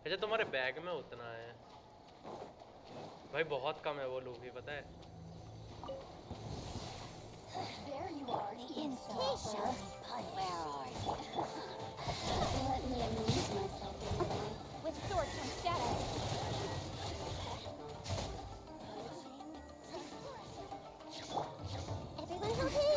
अच्छा तुम्हारे बैग में उतना है भाई, बहुत कम है वो लूफी, पता है। There you are, the insult. Where are you? Let me amuse myself with swords from shadows. Everyone okay?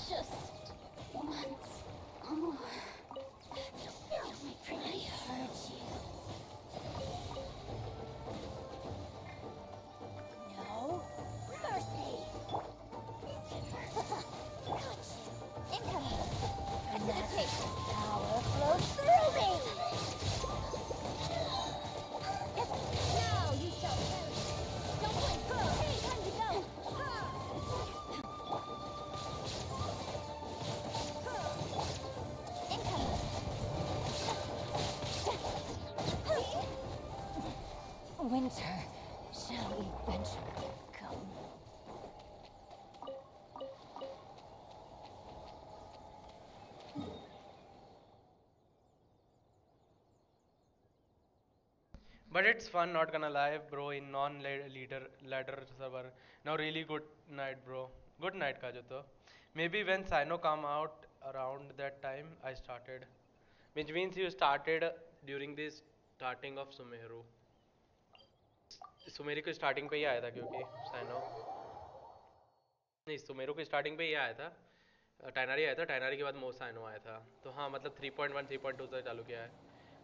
Just once more. I heard you. No mercy. Incoming. And that power flows through me. Now you shall perish. Don't blink, girl. Hey, time to go. Winter shall eventually come. But it's fun, not gonna lie, bro. In non-leader ladder server, now really good night, bro. Good night, Kajuto. Maybe when Sino come out around that time, I started, which means you started during the starting of Sumeru. Sumeru के starting पे ही आया था, क्योंकि cyano नहीं, सुमेरु के starting पे ही आया था। टाइनरी आया था, टाइनरी के बाद मोसाइनो आया था, तो हाँ मतलब 3.1 3.2 से चालू किया है।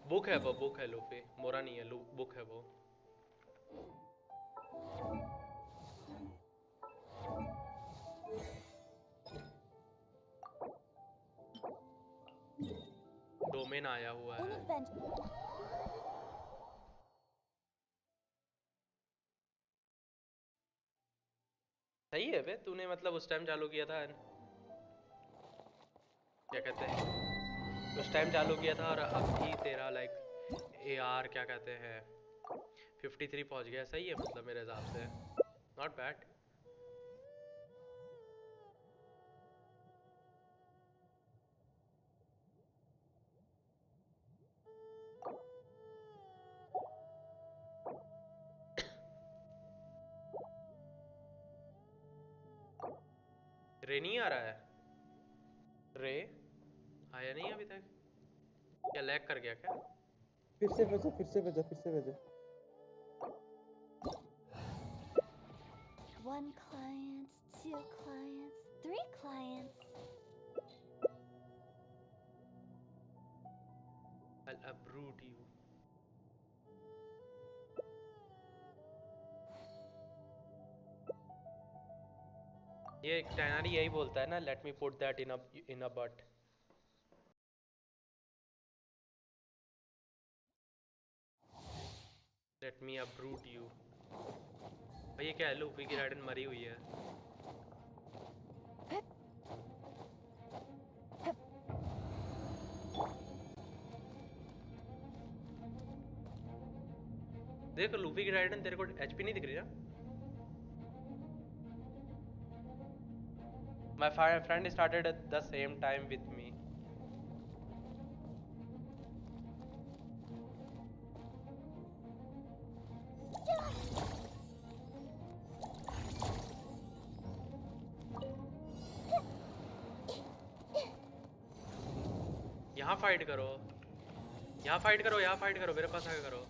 बुक है वो, बुक है लूफी, मोरा नहीं है, बुक है वो। डोमेन आया हुआ है। सही है बे, तूने मतलब उस टाइम चालू किया था, क्या कहते हैं, उस टाइम चालू किया था और अभी तेरा लाइक AR क्या कहते हैं 53 पहुंच गया। सही है मतलब मेरे हिसाब से, नॉट बैड। रे नहीं आ रहा है, रे आया नहीं अभी तक, क्या लैग कर गया क्या? फिर से भेजो, फिर से भेजो, फिर से भेजो। One client, 2 clients, 3 clients. I'll uproot you. ये एक टाइनरी यही बोलता है ना, let me put that in a but. Let me uproot you। भाई ये क्या है, लूफी की राइडन मरी हुई है। देख लूफी की राइडन, तेरे को HP नहीं दिख रही ना? My friend started at the same time with me. यहाँ फाइट करो, यहाँ फाइट करो, यहाँ फाइट करो, मेरे पास आके करो।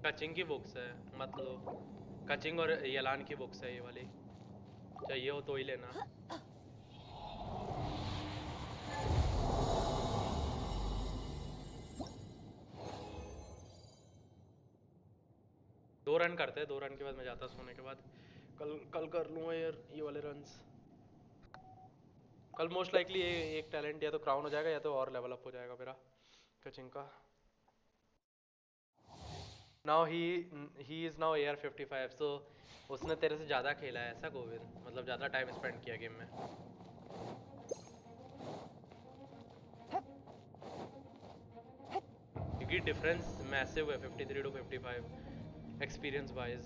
कचिंग की बुक्स है, मत लो। कचिंग और यलान की बुक्स है ये वाली, चाहिए हो तो ही लेना। दो रन करते हैं, 2 रन के बाद मैं जाता सोने के बाद। कल कर लूँगा यार ये वाले रन्स। कल मोस्ट लाइकली एक टैलेंट या तो क्राउन हो जाएगा या तो और लेवल अप हो जाएगा मेरा कचिंग का। Now he is now AR 55, सो उसने तेरे से ज़्यादा खेला है ऐसा गोविंद, मतलब ज़्यादा टाइम स्पेंड किया गेम में। क्योंकि डिफरेंस मैसिव है 53 to 55 experience wise.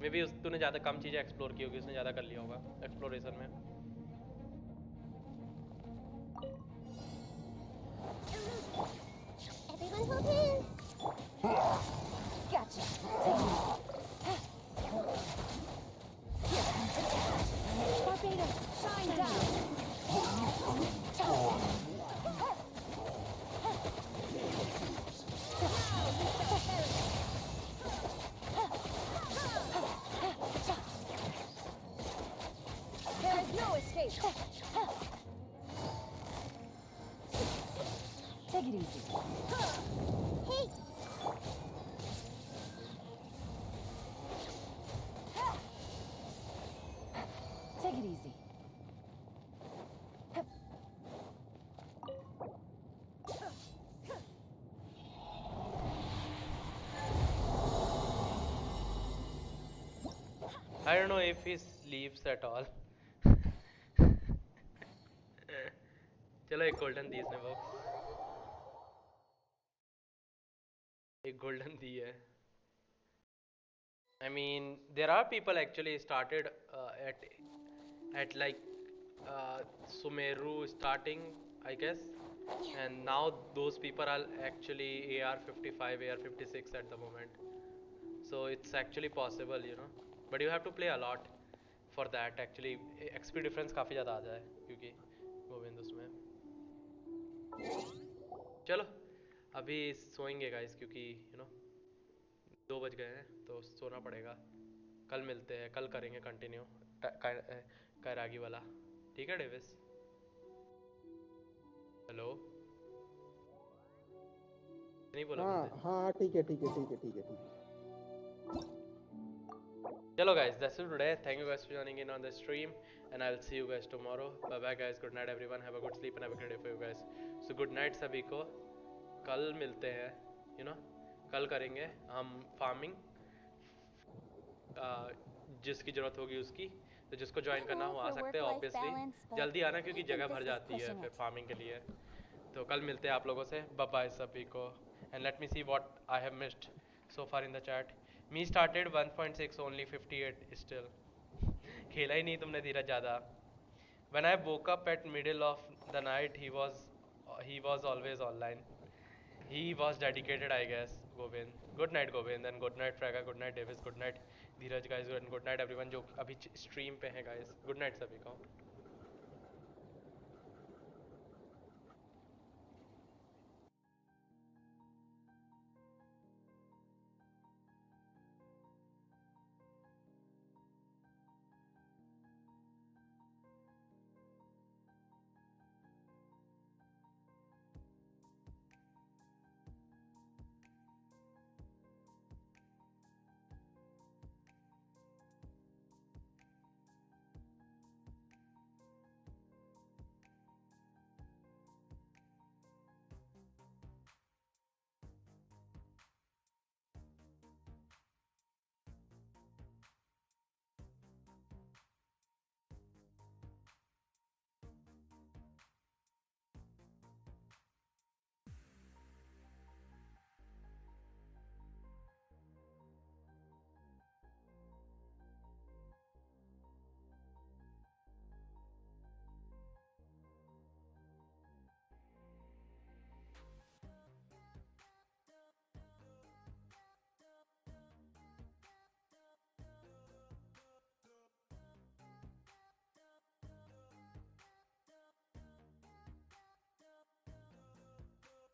May be तूने ज़्यादा कम चीज़ें एक्सप्लोर की होगी, उसने ज़्यादा कर लिया होगा एक्सप्लोरेशन में। Everyone hold hands. Gotcha. Barbados, shine down. There is no escape. Take it easy. Hey, Take it easy. I don't know if he sleeps at all. चलो एक गोल्डन दी इसने बॉक्स, एक गोल्डन दी है। I mean there are people actually started at at like Sumeru starting, I guess. And now those people are actually AR-55, AR-56 at the moment. So it's actually possible, you know. But you have to play a lot for that actually. XP difference काफ़ी ज़्यादा आ जाए क्योंकि गोविंद उसमें. चलो अभी सोएंगे guys क्योंकि you know 2 बज गए हैं तो सोना पड़ेगा. कल मिलते हैं, कल करेंगे कंटिन्यू कैरागी वाला. ठीक है डेविस? हेलो? नहीं बोला हाँ बंदे. हाँ ठीक है ठीक है ठीक है ठीक है ठीक है. Hello guys, that's it today. Thank you guys for joining in on the stream, and I'll see you guys tomorrow. Bye bye guys. Good night everyone. Have a good sleep and have a great day for you guys. So good night सभी को. कल मिलते हैं, you know. कल करेंगे हम farming. जिसकी ज़रूरत होगी उसकी. तो जिसको ज्वाइन करना हो आ सकते हैं ऑब्वियसली. जल्दी आना क्योंकि जगह भर जाती है फिर फार्मिंग के लिए. तो कल मिलते हैं आप लोगों से. बाय बाय सभी को. And let me see what I have missed so far in the chat. Me started 1.6 only 58 still. खेला ही नहीं तुमने धीरज ज़्यादा. When I woke up at middle of the night, he was always online. He was dedicated, I guess. Govind. Good night, Govind, and good night, Fragger. Good night, Davis. Good night, Dheeraj guys, and good night everyone जो अभी stream पे हैं guys. Good night सभी को.